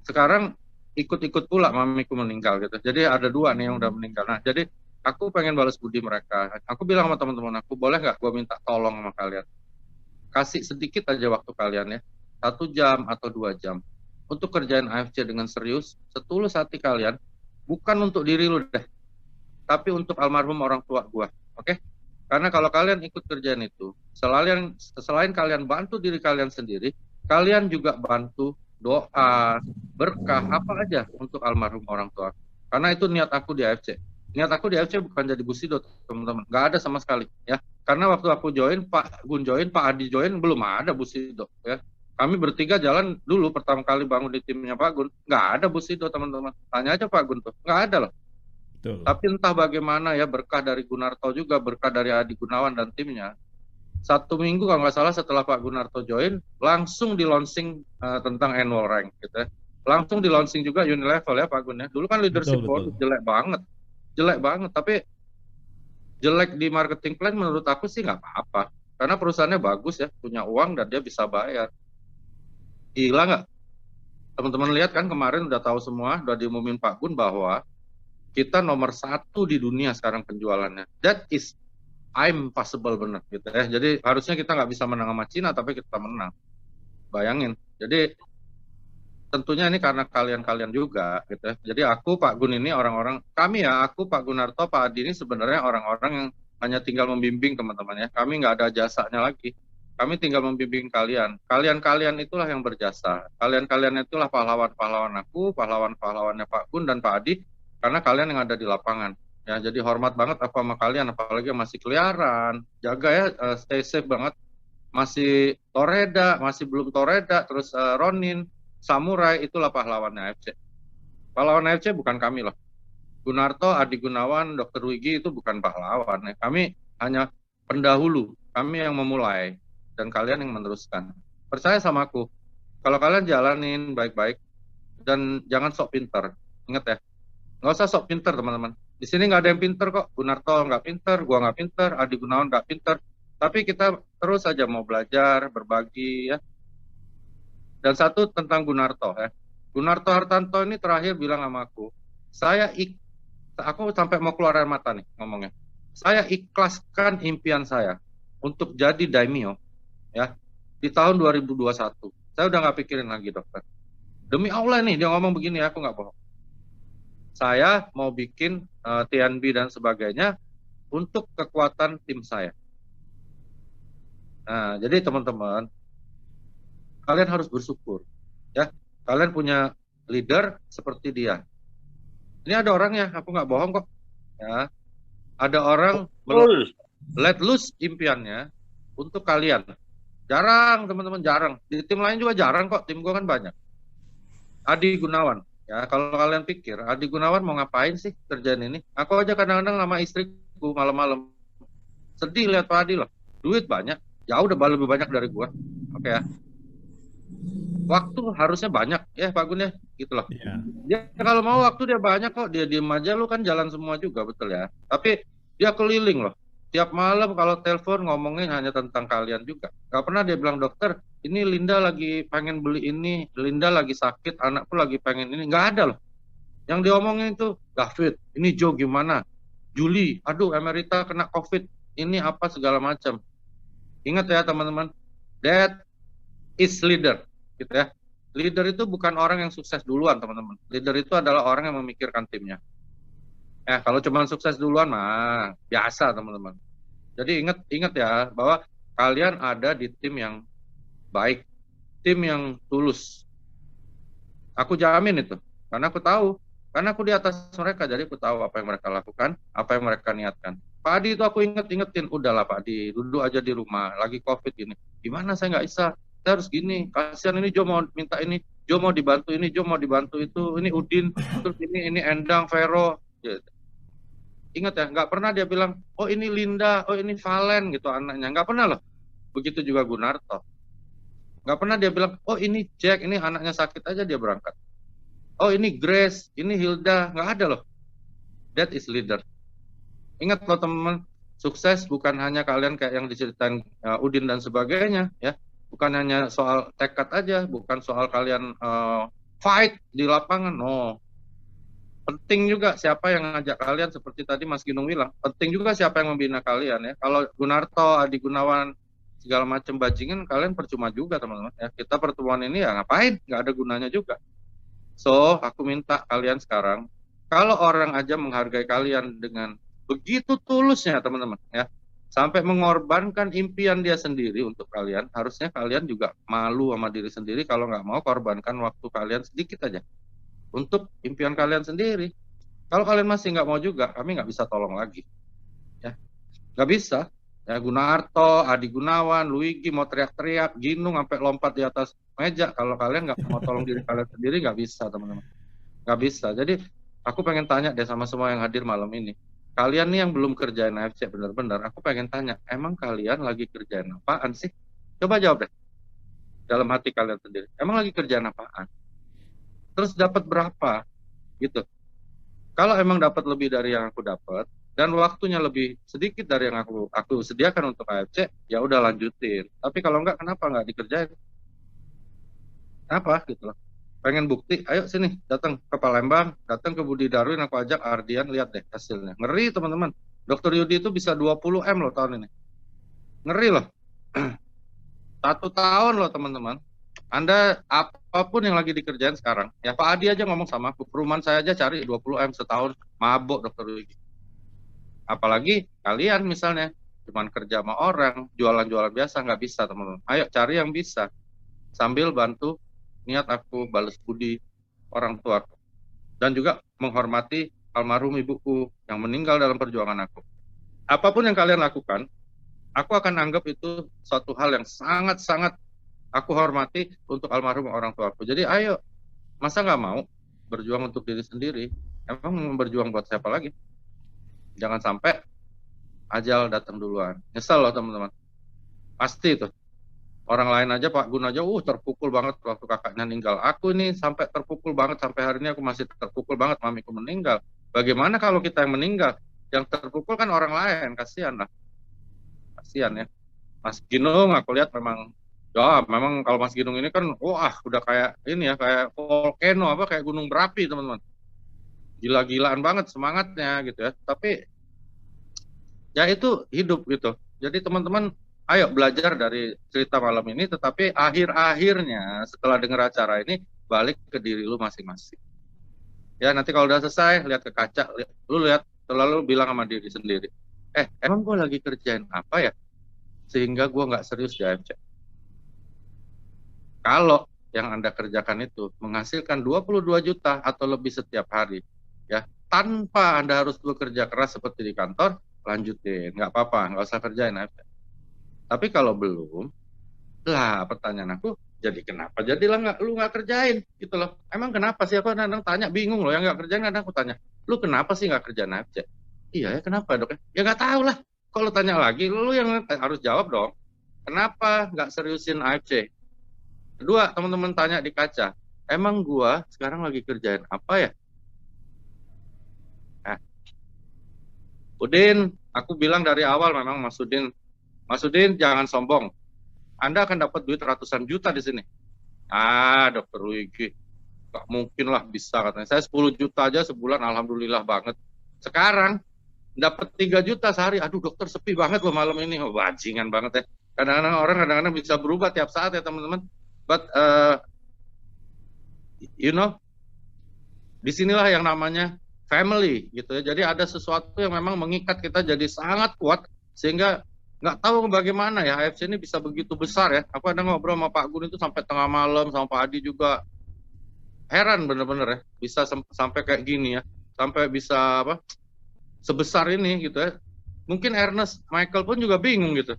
sekarang ikut-ikut pula mamiku meninggal gitu. Jadi ada dua nih yang udah meninggal. Nah, jadi aku pengen balas budi mereka. Aku bilang sama teman-teman aku, boleh nggak gue minta tolong sama kalian? Kasih sedikit aja waktu kalian ya, 1 jam atau 2 jam untuk kerjain AFC dengan serius, setulus hati kalian, bukan untuk diri lu deh, tapi untuk almarhum orang tua gua, oke? Karena kalau kalian ikut kerjaan itu, selain kalian bantu diri kalian sendiri, kalian juga bantu doa, berkah, apa aja untuk almarhum orang tua. Karena itu niat aku di AFC. Niat aku di AFC bukan jadi busido, teman-teman. Nggak ada sama sekali, ya. Karena waktu aku join, Pak Gun join, Pak Adi join, belum ada busido, ya. Kami bertiga jalan dulu pertama kali bangun di timnya Pak Gun, nggak ada busido, teman-teman. Tanya aja Pak Gun tuh, nggak ada loh. Betul. Tapi entah bagaimana ya, berkah dari Gunarto juga, berkah dari Adi Gunawan dan timnya. 1 minggu kalau nggak salah setelah Pak Gunarto join, langsung di launching tentang annual rank gitu ya. Langsung di launching juga Unilevel ya Pak Gun ya. Dulu kan leadership board jelek banget. Tapi jelek di marketing plan menurut aku sih nggak apa-apa. Karena perusahaannya bagus ya, punya uang dan dia bisa bayar. Gila nggak? Teman-teman lihat kan kemarin udah tahu semua, udah diumumin Pak Gun bahwa kita nomor 1 di dunia sekarang penjualannya. That is impossible bener gitu ya. Jadi harusnya kita nggak bisa menang sama Cina, tapi kita menang. Bayangin. Jadi tentunya ini karena kalian-kalian juga gitu ya. Jadi aku Pak Gun ini kami ya, aku Pak Gunarto, Pak Adi ini sebenarnya orang-orang yang hanya tinggal membimbing teman-teman ya. Kami nggak ada jasanya lagi. Kami tinggal membimbing kalian. Kalian-kalian itulah yang berjasa. Kalian-kalian itulah pahlawan-pahlawan aku, pahlawan-pahlawannya Pak Gun dan Pak Adi. Karena kalian yang ada di lapangan, ya jadi hormat banget apa sama kalian, apalagi masih keliaran, jaga ya, stay safe banget, masih Toreda, masih belum Toreda, terus Ronin, Samurai, itulah pahlawannya AFC. Pahlawan AFC bukan kami loh, Gunarto, Adi Gunawan, Dr. Wigi itu bukan pahlawan, ya. Kami hanya pendahulu, kami yang memulai, dan kalian yang meneruskan. Percaya sama aku, kalau kalian jalanin baik-baik, dan jangan sok pinter, ingat ya. Nggak usah sok pinter teman-teman. Di sini nggak ada yang pinter kok. Gunarto nggak pinter, gua nggak pinter, Adi Gunawan nggak pinter. Tapi kita terus saja mau belajar, berbagi ya. Dan satu tentang Gunarto ya. Gunarto Hartanto ini terakhir bilang sama aku sampai mau keluar air mata nih ngomongnya. Saya ikhlaskan impian saya untuk jadi daimyo ya di tahun 2021. Saya udah nggak pikirin lagi dokter. Demi Allah nih dia ngomong begini ya, aku nggak bohong. Saya mau bikin TNB dan sebagainya untuk kekuatan tim saya. Nah, jadi teman-teman, kalian harus bersyukur. Ya, kalian punya leader seperti dia. Ini ada orangnya, aku nggak bohong kok. Ya, ada orang let loose impiannya untuk kalian. Jarang, teman-teman, jarang. Di tim lain juga jarang kok, tim gue kan banyak. Adi Gunawan. Ya, kalau kalian pikir Adi Gunawan mau ngapain sih kerjaan ini? Aku aja kadang-kadang sama istriku malam-malam sedih lihat Pak Adi loh. Duit banyak, jauh udah lebih banyak dari gua. Oke ya. Waktu harusnya banyak ya Pak Gun ya, gitu loh. Dia kalau mau waktu dia banyak kok, dia diem aja lu kan jalan semua juga, betul ya. Tapi dia keliling loh. Tiap malam kalau telepon ngomongin hanya tentang kalian juga. Gak pernah dia bilang, dokter, ini Linda lagi pengen beli ini, Linda lagi sakit, anakku lagi pengen ini. Gak ada loh. Yang diomongin itu, David, ini Joe gimana? Juli, aduh Emerita kena COVID, ini apa segala macam. Ingat ya teman-teman, that is leader, gitu ya. Leader itu bukan orang yang sukses duluan teman-teman. Leader itu adalah orang yang memikirkan timnya. Kalau cuma sukses duluan mah biasa teman-teman. Jadi ingat ya bahwa kalian ada di tim yang baik, tim yang tulus. Aku jamin itu, karena aku tahu, karena aku di atas mereka, jadi aku tahu apa yang mereka lakukan, apa yang mereka niatkan. Pak Adi itu aku ingetin, udahlah Pak Adi, duduk aja di rumah, lagi COVID gini. Gimana saya nggak bisa? Saya harus gini, kasihan ini Jo mau minta ini, Jo mau dibantu ini, Jo mau dibantu itu, ini Udin, terus ini Endang, Vero. Gitu. Ingat ya, nggak pernah dia bilang, oh ini Linda, oh ini Valen gitu anaknya, nggak pernah loh. Begitu juga Gunarto. Nggak pernah dia bilang, oh ini Jack, ini anaknya sakit aja dia berangkat. Oh ini Grace, ini Hilda, nggak ada loh. That is leader. Ingat loh teman-teman, sukses bukan hanya kalian kayak yang diceritain Udin dan sebagainya, ya. Bukan hanya soal tekad aja, bukan soal kalian fight di lapangan, no. Penting juga siapa yang ngajak kalian, seperti tadi Mas Ginung bilang, penting juga siapa yang membina kalian ya. Kalau Gunarto, Adi Gunawan, segala macam bajingan, kalian percuma juga teman-teman ya. Kita pertemuan ini ya ngapain, nggak ada gunanya juga. So aku minta kalian sekarang, kalau orang aja menghargai kalian dengan begitu tulusnya teman-teman ya, sampai mengorbankan impian dia sendiri untuk kalian, harusnya kalian juga malu sama diri sendiri kalau nggak mau korbankan waktu kalian sedikit aja untuk impian kalian sendiri. Kalau kalian masih nggak mau juga, kami nggak bisa tolong lagi ya, nggak bisa. Ya, Gunarto, Adi Gunawan, Luigi mau teriak-teriak, Ginung sampai lompat di atas meja. Kalau kalian nggak mau tolong diri kalian sendiri, nggak bisa teman-teman. Nggak bisa. Jadi aku pengen tanya deh sama semua yang hadir malam ini. Kalian nih yang belum kerjain AFC benar-benar, aku pengen tanya, emang kalian lagi kerjain apaan sih? Coba jawab deh. Dalam hati kalian sendiri. Emang lagi kerjain apaan? Terus dapat berapa? Gitu. Kalau emang dapat lebih dari yang aku dapat, dan waktunya lebih sedikit dari yang aku sediakan untuk AFC, ya udah lanjutin. Tapi kalau enggak, kenapa nggak dikerjain? Kenapa gitu loh? Pengen bukti, ayo sini, datang ke Palembang, datang ke Budi Darwin, aku ajak Ardian, lihat deh hasilnya. Ngeri teman-teman. Dr. Yudi itu bisa 20 M loh tahun ini. Ngeri loh. 1 tahun loh teman-teman. Anda apapun yang lagi dikerjain sekarang, ya Pak Adi aja ngomong sama aku, perumahan saya aja cari 20 M setahun, mabuk Dr. Yudi. Apalagi kalian misalnya cuman kerja sama orang, jualan-jualan biasa, nggak bisa teman-teman. Ayo cari yang bisa, sambil bantu niat aku balas budi orang tua aku. Dan juga menghormati almarhum ibuku yang meninggal dalam perjuangan aku. Apapun yang kalian lakukan, aku akan anggap itu suatu hal yang sangat-sangat aku hormati untuk almarhum orang tua aku. Jadi ayo, masa nggak mau berjuang untuk diri sendiri? Emang berjuang buat siapa lagi? Jangan sampai ajal datang duluan. Nyesel loh teman-teman. Pasti itu. Orang lain aja, Pak Gun aja, terpukul banget waktu kakaknya meninggal. Aku ini sampai terpukul banget, sampai hari ini aku masih terpukul banget mamiku meninggal. Bagaimana kalau kita yang meninggal? Yang terpukul kan orang lain, kasihan lah. Kasihan ya. Mas Ginung aku lihat memang, ya memang kalau Mas Ginung ini kan, wah udah kayak ini ya, kayak volcano, kayak gunung berapi teman-teman. Gila-gilaan banget semangatnya gitu ya. Tapi ya itu hidup gitu. Jadi teman-teman ayo belajar dari cerita malam ini, tetapi akhir-akhirnya setelah dengar acara ini balik ke diri lu masing-masing. Ya nanti kalau udah selesai lihat ke kaca, lu lihat selalu bilang sama diri sendiri, emang gue lagi kerjain apa ya sehingga gue nggak serius di AFC. Kalau yang Anda kerjakan itu menghasilkan 22 juta atau lebih setiap hari, ya tanpa Anda harus bekerja keras seperti di kantor, lanjutin, nggak apa-apa, nggak usah kerjain AFC. Tapi kalau belum, lah pertanyaan aku, jadi kenapa jadilah lu nggak kerjain gitu loh. Emang kenapa sih? Aku kadang tanya, bingung loh, yang nggak kerjain kadang aku tanya, lu kenapa sih nggak kerjain AFC? Iya ya, kenapa dok? Ya nggak tahu lah. Kalau tanya lagi, lu yang harus jawab dong. Kenapa nggak seriusin AFC? Kedua, teman-teman tanya di kaca, emang gua sekarang lagi kerjain apa ya? Udin, aku bilang dari awal memang Mas Udin jangan sombong. Anda akan dapat duit ratusan juta di sini. Dokter Luigi, gak mungkin lah bisa katanya. Saya 10 juta aja sebulan, alhamdulillah banget. Sekarang dapat 3 juta sehari. Aduh dokter sepi banget loh malam ini. Bajingan banget ya. Kadang-kadang orang kadang-kadang bisa berubah tiap saat ya teman-teman. But disinilah yang namanya family gitu ya. Jadi ada sesuatu yang memang mengikat kita jadi sangat kuat Sehingga nggak tahu bagaimana ya AFC ini bisa begitu besar ya. Aku ada ngobrol sama Pak Gun itu sampai tengah malam, sama Pak Adi juga. Heran bener-bener ya, bisa sampai kayak gini ya. Sampai bisa apa sebesar ini gitu ya. Mungkin Ernest, Michael pun juga bingung gitu.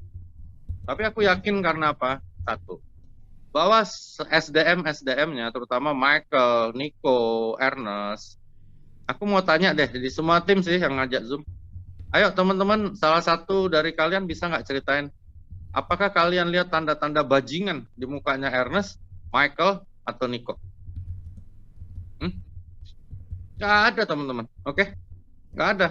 Tapi aku yakin karena apa? Satu, bahwa SDM-nya terutama Michael, Nico, Ernest, aku mau tanya deh di semua tim sih yang ngajak Zoom. Ayo teman-teman, salah satu dari kalian bisa nggak ceritain, apakah kalian lihat tanda-tanda bajingan di mukanya Ernest, Michael, atau Nico? Nggak ada teman-teman, oke? Nggak ada.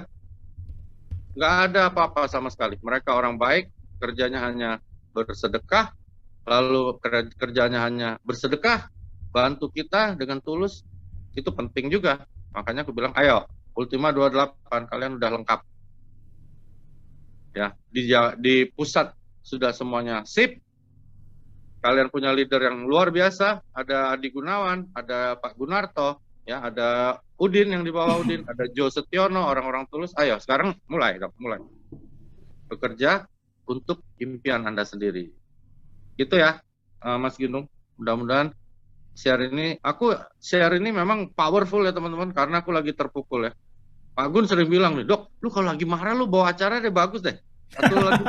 Nggak ada apa-apa sama sekali. Mereka orang baik, kerjanya hanya bersedekah, lalu kerjanya hanya bersedekah, bantu kita dengan tulus, itu penting juga. Makanya aku bilang, ayo, Ultima 28, kalian udah lengkap. Ya, di pusat sudah semuanya sip. Kalian punya leader yang luar biasa, ada Adi Gunawan, ada Pak Gunarto, ya, ada Udin yang di bawah Udin, ada Jo Setiono, orang-orang tulus. Ayo, sekarang mulai bekerja untuk impian Anda sendiri. Gitu ya, Mas Ginung. Mudah-mudahan share ini memang powerful ya teman-teman, karena aku lagi terpukul ya. Pak Gun sering bilang nih, Dok, lu kalau lagi marah lu bawa acara deh bagus deh. Atau lagi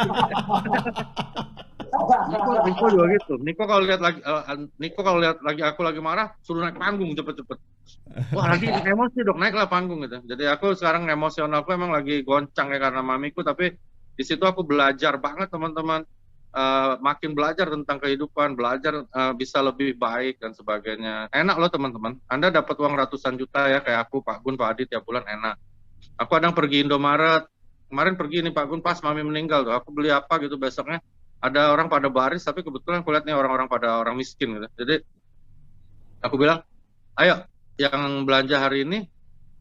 Niko juga gitu. Niko kalau lihat lagi aku lagi marah, suruh naik panggung cepet-cepet. Wah, lagi emosi Dok, naiklah panggung gitu. Jadi aku sekarang emosionalku emang lagi goncang ya karena mamiku, tapi di situ aku belajar banget teman-teman. Makin belajar tentang kehidupan, belajar bisa lebih baik dan sebagainya. Enak loh teman-teman. Anda dapat uang ratusan juta ya kayak aku, Pak Gun, Pak Adi tiap bulan enak. Aku kadang pergi Indomaret. Kemarin pergi nih Pak Gun pas mami meninggal tuh. Aku beli apa gitu besoknya. Ada orang pada baris tapi kebetulan aku lihat nih orang-orang pada orang miskin gitu. Jadi aku bilang, ayo yang belanja hari ini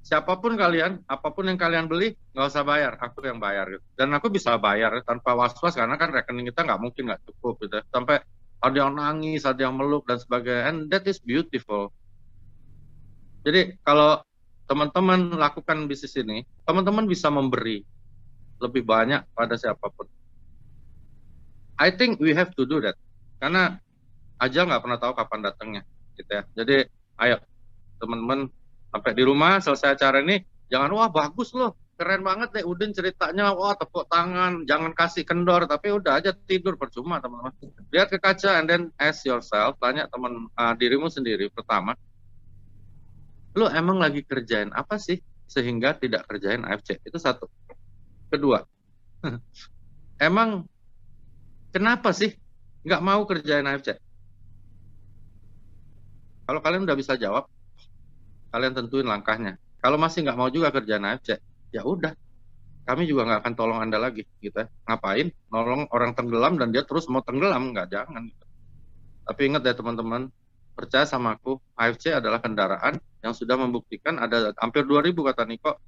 siapapun kalian, apapun yang kalian beli, nggak usah bayar, aku yang bayar gitu. Dan aku bisa bayar tanpa was-was karena kan rekening kita nggak mungkin nggak cukup gitu. Sampai ada yang nangis, ada yang meluk dan sebagainya. And that is beautiful. Jadi kalau teman-teman lakukan bisnis ini, teman-teman bisa memberi lebih banyak pada siapapun. I think we have to do that. Karena ajal nggak pernah tahu kapan datangnya, gitu ya. Jadi ayo teman-teman, sampai di rumah selesai acara ini jangan wah bagus loh, keren banget deh Udin ceritanya, wah tepuk tangan, jangan kasih kendor, tapi udah aja tidur percuma teman-teman. Lihat ke kaca and then ask yourself, tanya dirimu sendiri pertama, lu emang lagi kerjain apa sih sehingga tidak kerjain AFC? Itu satu. Kedua, emang kenapa sih nggak mau kerjain AFC? Kalau kalian udah bisa jawab, kalian tentuin langkahnya. Kalau masih nggak mau juga kerjaan AFC, ya udah, kami juga nggak akan tolong Anda lagi, gitu ya. Ngapain nolong orang tenggelam dan dia terus mau tenggelam, nggak, jangan. Gitu. Tapi ingat ya teman-teman, percaya sama aku, AFC adalah kendaraan yang sudah membuktikan ada hampir 2.000 kata Niko.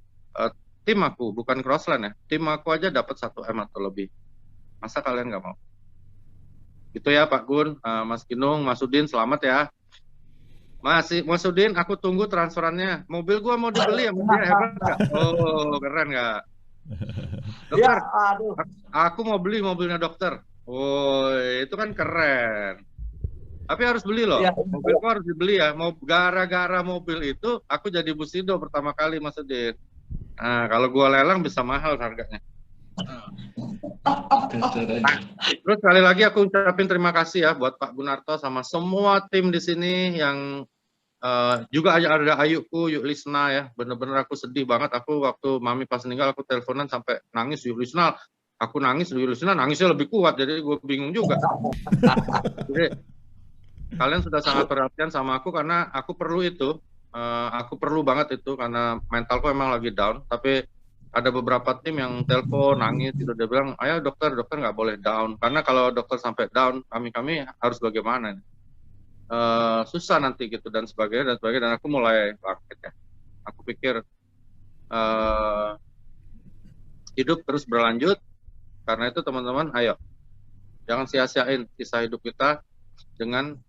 Tim aku, bukan Crossland ya, tim aku aja dapat 1 M atau lebih. Masa kalian nggak mau? Gitu ya Pak Gun, Mas Ginung, Mas Udin, selamat ya. Mas Udin, aku tunggu transferannya. Mobil gua mau dibeli ya, mobilnya hebat nggak? Oh, keren nggak? Dokter, aku mau beli mobilnya dokter. Oh, itu kan keren. Tapi harus beli loh. Mobil gua harus dibeli ya. Gara-gara mobil itu, aku jadi Busido pertama kali, Mas Udin. Nah, kalau gua lelang bisa mahal harganya. Terus sekali lagi aku ucapin terima kasih ya buat Pak Gunarto sama semua tim di sini yang juga ada Ayuku, Yuk Lisna ya. Bener-bener aku sedih banget. Aku waktu mami pas meninggal aku teleponan sampai nangis, Yuk Lisna. Aku nangis, Yuk Lisna nangisnya lebih kuat. Jadi gue bingung juga. Jadi kalian sudah sangat perhatian sama aku karena aku perlu itu. Aku perlu banget itu karena mentalku emang lagi down. Tapi ada beberapa tim yang telepon nangis gitu, dia bilang ayo dokter nggak boleh down karena kalau dokter sampai down kami harus bagaimana, susah nanti gitu dan sebagainya dan aku mulai bangkit ya. Aku pikir hidup terus berlanjut, karena itu teman-teman ayo jangan sia-siain kisah hidup kita dengan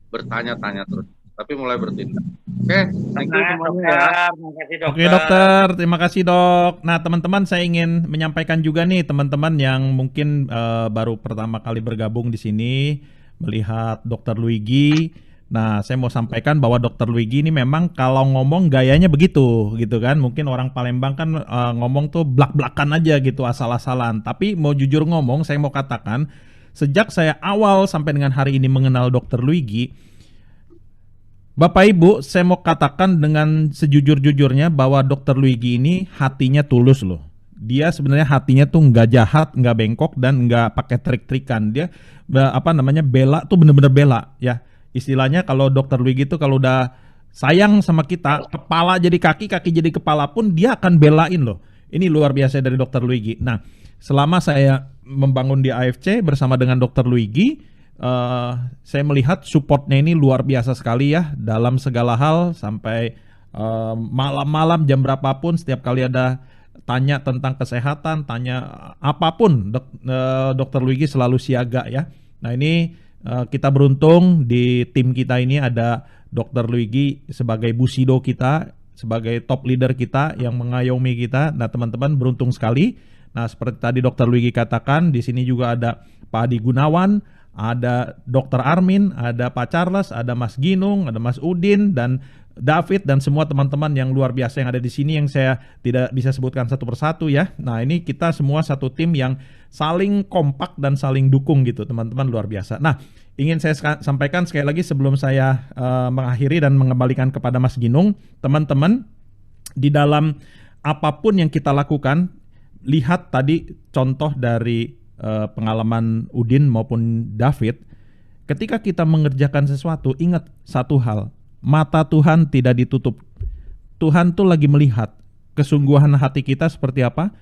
bertanya-tanya terus, tapi mulai bertindak. Oke, thank you semuanya ya. Terima kasih dokter. Oke dokter, terima kasih dok. Nah teman-teman saya ingin menyampaikan juga nih teman-teman yang mungkin baru pertama kali bergabung di sini melihat dokter Luigi. Nah saya mau sampaikan bahwa dokter Luigi ini memang kalau ngomong gayanya begitu gitu kan. Mungkin orang Palembang kan ngomong tuh blak-blakan aja gitu asal-asalan. Tapi mau jujur ngomong saya mau katakan sejak saya awal sampai dengan hari ini mengenal dokter Luigi, Bapak Ibu, saya mau katakan dengan sejujur-jujurnya bahwa Dokter Luigi ini hatinya tulus loh. Dia sebenarnya hatinya tuh nggak jahat, nggak bengkok, dan nggak pakai trik-trikan. Dia bela tuh bener-bener bela ya. Istilahnya kalau Dokter Luigi itu kalau udah sayang sama kita, kepala jadi kaki, kaki jadi kepala pun dia akan belain loh. Ini luar biasa dari Dokter Luigi. Nah, selama saya membangun di AFC bersama dengan Dokter Luigi, saya melihat supportnya ini luar biasa sekali ya dalam segala hal sampai malam-malam jam berapapun setiap kali ada tanya tentang kesehatan, tanya apapun, Dokter Luigi selalu siaga ya. Nah ini kita beruntung di tim kita ini ada Dokter Luigi sebagai busido kita, sebagai top leader kita yang mengayomi kita. Nah teman-teman beruntung sekali. Nah seperti tadi Dokter Luigi katakan, di sini juga ada Pak Adi Gunawan, ada Dr. Armin, ada Pak Charles, ada Mas Ginung, ada Mas Udin, dan David, dan semua teman-teman yang luar biasa yang ada di sini yang saya tidak bisa sebutkan satu persatu ya. Nah ini kita semua satu tim yang saling kompak dan saling dukung gitu teman-teman, luar biasa. Nah ingin saya sampaikan sekali lagi sebelum saya mengakhiri dan mengembalikan kepada Mas Ginung, teman-teman di dalam apapun yang kita lakukan, lihat tadi contoh dari pengalaman Udin maupun David, ketika kita mengerjakan sesuatu, ingat satu hal, mata Tuhan tidak ditutup. Tuhan tuh lagi melihat kesungguhan hati kita seperti apa,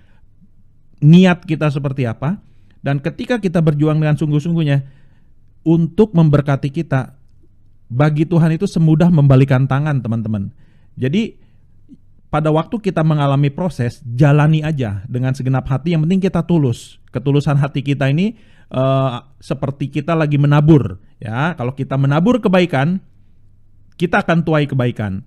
niat kita seperti apa, dan ketika kita berjuang dengan sungguh-sungguhnya untuk memberkati kita, bagi Tuhan itu semudah membalikan tangan teman-teman. Jadi pada waktu kita mengalami proses, jalani aja dengan segenap hati, yang penting kita tulus. Ketulusan hati kita ini seperti kita lagi menabur ya. Kalau kita menabur kebaikan, kita akan tuai kebaikan.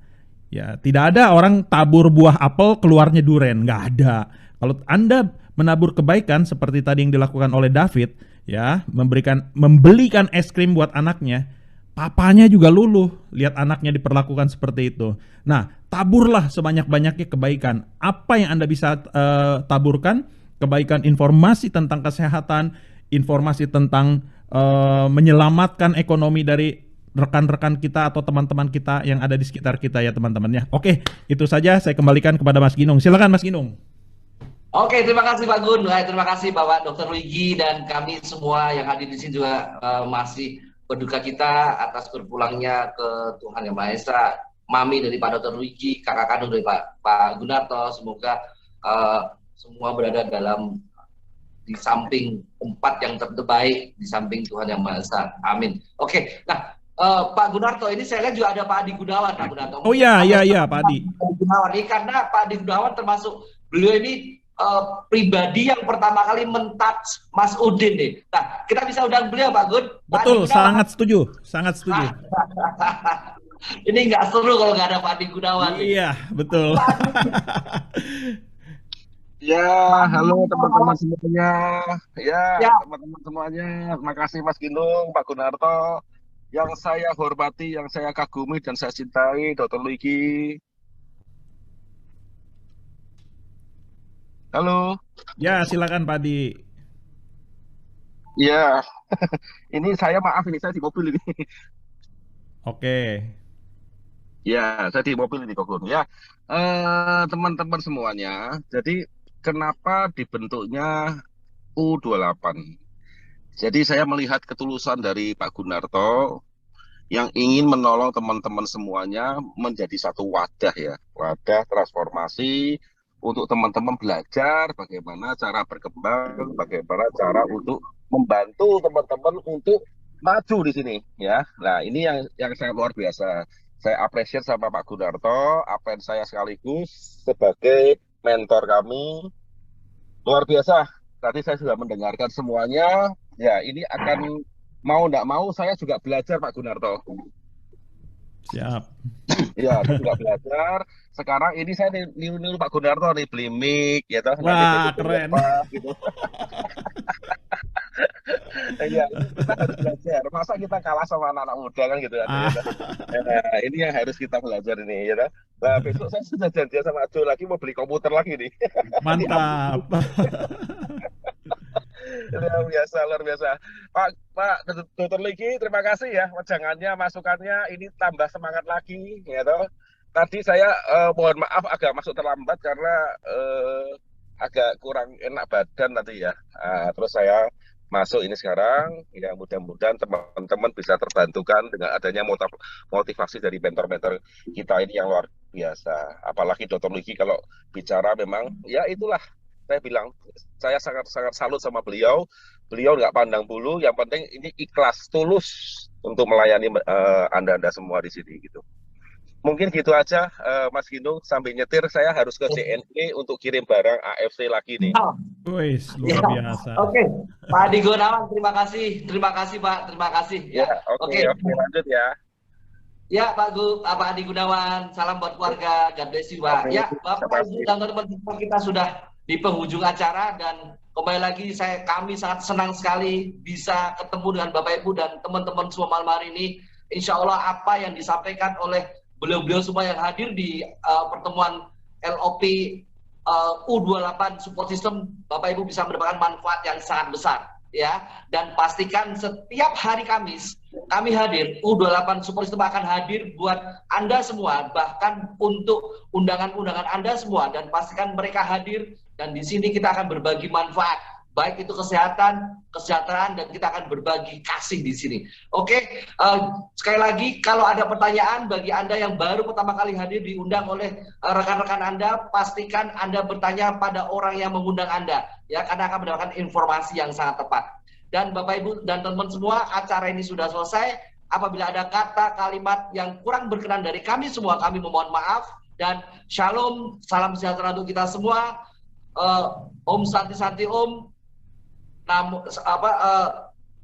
Ya, tidak ada orang tabur buah apel keluarnya duren, nggak ada. Kalau Anda menabur kebaikan seperti tadi yang dilakukan oleh David ya, membelikan es krim buat anaknya, papanya juga luluh lihat anaknya diperlakukan seperti itu. Nah, taburlah sebanyak-banyaknya kebaikan. Apa yang Anda bisa taburkan? Kebaikan, informasi tentang kesehatan, informasi tentang menyelamatkan ekonomi dari rekan-rekan kita atau teman-teman kita yang ada di sekitar kita ya teman-teman ya. Oke, itu saja saya kembalikan kepada Mas Ginung. Silakan Mas Ginung. Oke, terima kasih Pak Gun. Terima kasih Bapak Dr. Luigi, dan kami semua yang hadir di sini juga masih berduka kita atas berpulangnya ke Tuhan Yang Maha Esa Mami dari Pak Dr. Luigi, kakak kandung dari Pak Gunarto. Semoga semua berada di samping tempat yang terbaik, di samping Tuhan Yang Maha Esa. Amin. Oke, nah Pak Gunarto, ini saya lihat juga ada Pak Adi Gunawan, Pak Gunarto. Oh iya, Pak Adi. Pak Adi Gunawan ini, karena Pak Adi Gunawan termasuk beliau ini pribadi yang pertama kali men-touch Mas Udin nih. Nah, kita bisa undang beliau Pak Gun. Betul, sangat setuju, sangat setuju. Ini nggak seru kalau nggak ada Pak Adi Gunawan. Iya, betul. Ya, halo teman-teman semuanya. Ya, teman-teman semuanya. Terima kasih Mas Ginung, Pak Gunarto. Yang saya hormati, yang saya kagumi dan saya cintai, Dr. Luigi. Halo. Ya, silakan Pak Adi. Ya, ini saya di mobil ini. Oke. Ya, saya di mobil ini Kok. Ya, teman-teman semuanya. Jadi kenapa dibentuknya U28? Jadi saya melihat ketulusan dari Pak Gunarto yang ingin menolong teman-teman semuanya menjadi satu wadah ya, wadah transformasi untuk teman-teman belajar bagaimana cara berkembang, bagaimana cara untuk membantu teman-teman untuk maju di sini ya. Nah ini yang saya luar biasa. Saya appreciate sama Pak Gunarto, apa yang saya sekaligus sebagai mentor kami, luar biasa. Tadi saya sudah mendengarkan semuanya. Ya ini akan mau tidak mau saya juga belajar Pak Gunarto. Siap. Ya, saya juga belajar. Sekarang ini saya niru Pak Gunarto nih, beli mic, ya toh. Nanti Wah, beli keren. apa, gitu. Iya, kita harus belajar. Masa kita kalah sama anak-anak muda kan gitu kan. Ah. Ya, toh. Nah, ini yang harus kita belajar ini, ya toh. Nah, besok saya sudah janjian sama Ajo lagi mau beli komputer lagi nih. Mantap. Luar biasa. Pak Dr. Ligi, terima kasih ya wejangannya, masukannya. Ini tambah semangat lagi, ya toh. Tadi saya mohon maaf agak masuk terlambat karena agak kurang enak badan tadi ya. Terus saya masuk ini sekarang, ya mudah-mudahan teman-teman bisa terbantukan dengan adanya motivasi dari mentor-mentor kita ini yang luar biasa. Apalagi Dr. Ligi kalau bicara memang, ya itulah saya bilang, saya sangat-sangat salut sama beliau. Beliau nggak pandang bulu, yang penting ini ikhlas, tulus untuk melayani Anda-Anda semua di sini gitu. Mungkin gitu aja, Mas Ginung. Sambil nyetir, saya harus ke JNE untuk kirim barang AFC lagi nih. Wih, luar biasa. Oke, Pak Adi Gunawan, terima kasih Pak, terima kasih. Ya, oke, lanjut ya. Ya, Pak Adi Gunawan, salam buat keluarga, God bless you, Pak. Ya, Bapak Ibu dan teman-teman, kita sudah di penghujung acara dan kembali lagi kami sangat senang sekali bisa ketemu dengan Bapak Ibu dan teman-teman semua malam hari ini. Insya Allah apa yang disampaikan oleh beliau-beliau semua yang hadir di pertemuan LOP U28 Support System, Bapak Ibu bisa mendapatkan manfaat yang sangat besar, ya. Dan pastikan setiap hari Kamis kami hadir, U28 Support System akan hadir buat Anda semua, bahkan untuk undangan-undangan Anda semua, dan pastikan mereka hadir dan di sini kita akan berbagi manfaat, baik itu kesehatan, kesejahteraan, dan kita akan berbagi kasih di sini. Oke, sekali lagi kalau ada pertanyaan bagi Anda yang baru pertama kali hadir diundang oleh rekan-rekan Anda, pastikan Anda bertanya pada orang yang mengundang Anda, ya, karena akan mendapatkan informasi yang sangat tepat. Dan Bapak Ibu dan teman-teman semua, acara ini sudah selesai. Apabila ada kata kalimat yang kurang berkenan dari kami semua, kami memohon maaf. Dan shalom, salam sejahtera untuk kita semua. Om Santi Om.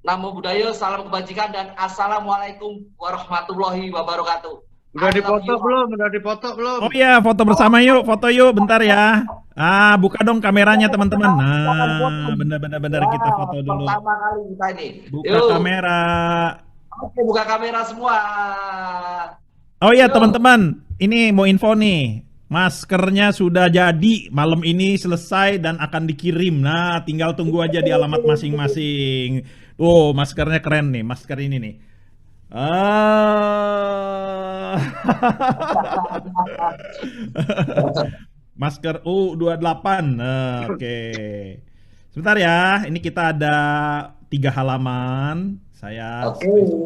Namo Buddhaya, salam kebajikan, dan assalamualaikum warahmatullahi wabarakatuh. Udah dipoto belum? Oh iya, foto bersama yuk, foto yuk, bentar ya. Buka dong kameranya teman-teman. Nah, benar-benar kita foto dulu. Pertama kali kita ini. Buka kamera. Oke, buka kamera semua. Oh iya teman-teman, ini mau info nih. Maskernya sudah jadi, malam ini selesai dan akan dikirim. Nah, tinggal tunggu aja di alamat masing-masing. Oh, maskernya keren nih, masker ini nih. Masker U28. Oke. Sebentar ya, ini kita ada 3 halaman. Saya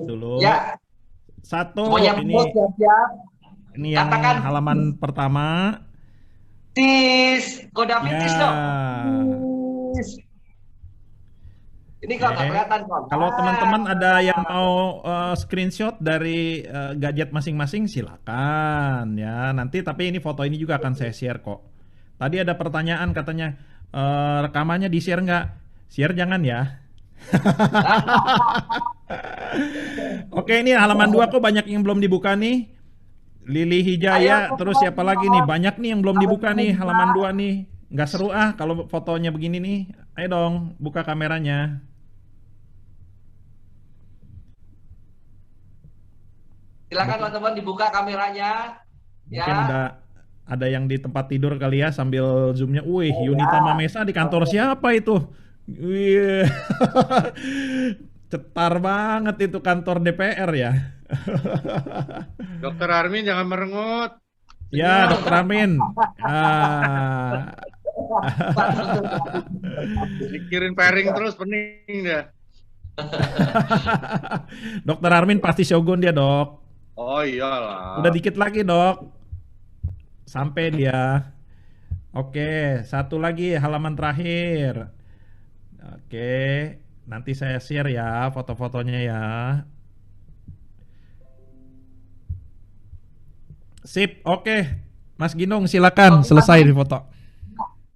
dulu. Ya. Satu, semuanya ini siap-siap. Ini yang katakan halaman pertama. Tis dong. Ini kalau nggak kelihatan kok. Kalau teman-teman ada yang mau screenshot dari gadget masing-masing, silakan ya. Nanti tapi ini foto ini juga akan saya share kok. Tadi ada pertanyaan katanya rekamannya di share nggak? Share jangan ya. Oke, ini halaman 2 kok banyak yang belum dibuka nih. Lili Hijaya, terus siapa lagi nih? Banyak nih yang belum dibuka nih, halaman 2 nih. Nggak seru kalau fotonya begini nih. Ayo dong, buka kameranya. Silakan teman-teman dibuka kameranya. Mungkin ada yang di tempat tidur kali ya sambil zoomnya. Wih, Yunita Mamesa di kantor siapa itu? Wih, cetar banget itu kantor DPR ya. Dokter Armin jangan merengut. Ya, Dokter Armin. Pikirin pairing terus, pening dia. Dokter Armin pasti Shogun dia, Dok. Oh iyalah. Udah dikit lagi, Dok. Sampai dia. Oke, satu lagi halaman terakhir. Oke, nanti saya share ya foto-fotonya ya. Sip, oke. Mas Ginung silakan selesai di foto.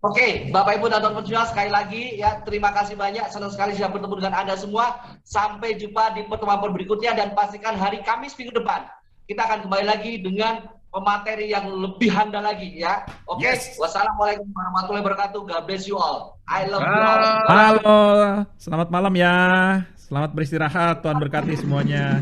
Oke, Bapak Ibu dan teman-teman semua, sekali lagi ya terima kasih banyak, senang sekali sudah bertemu dengan Anda semua. Sampai jumpa di pertemuan berikutnya dan pastikan hari Kamis minggu depan kita akan kembali lagi dengan pemateri yang lebih handal lagi ya. Oke. Yes. Wassalamualaikum warahmatullahi wabarakatuh. God bless you all. I love you all. Halo, selamat malam ya. Selamat beristirahat, Tuhan berkati semuanya.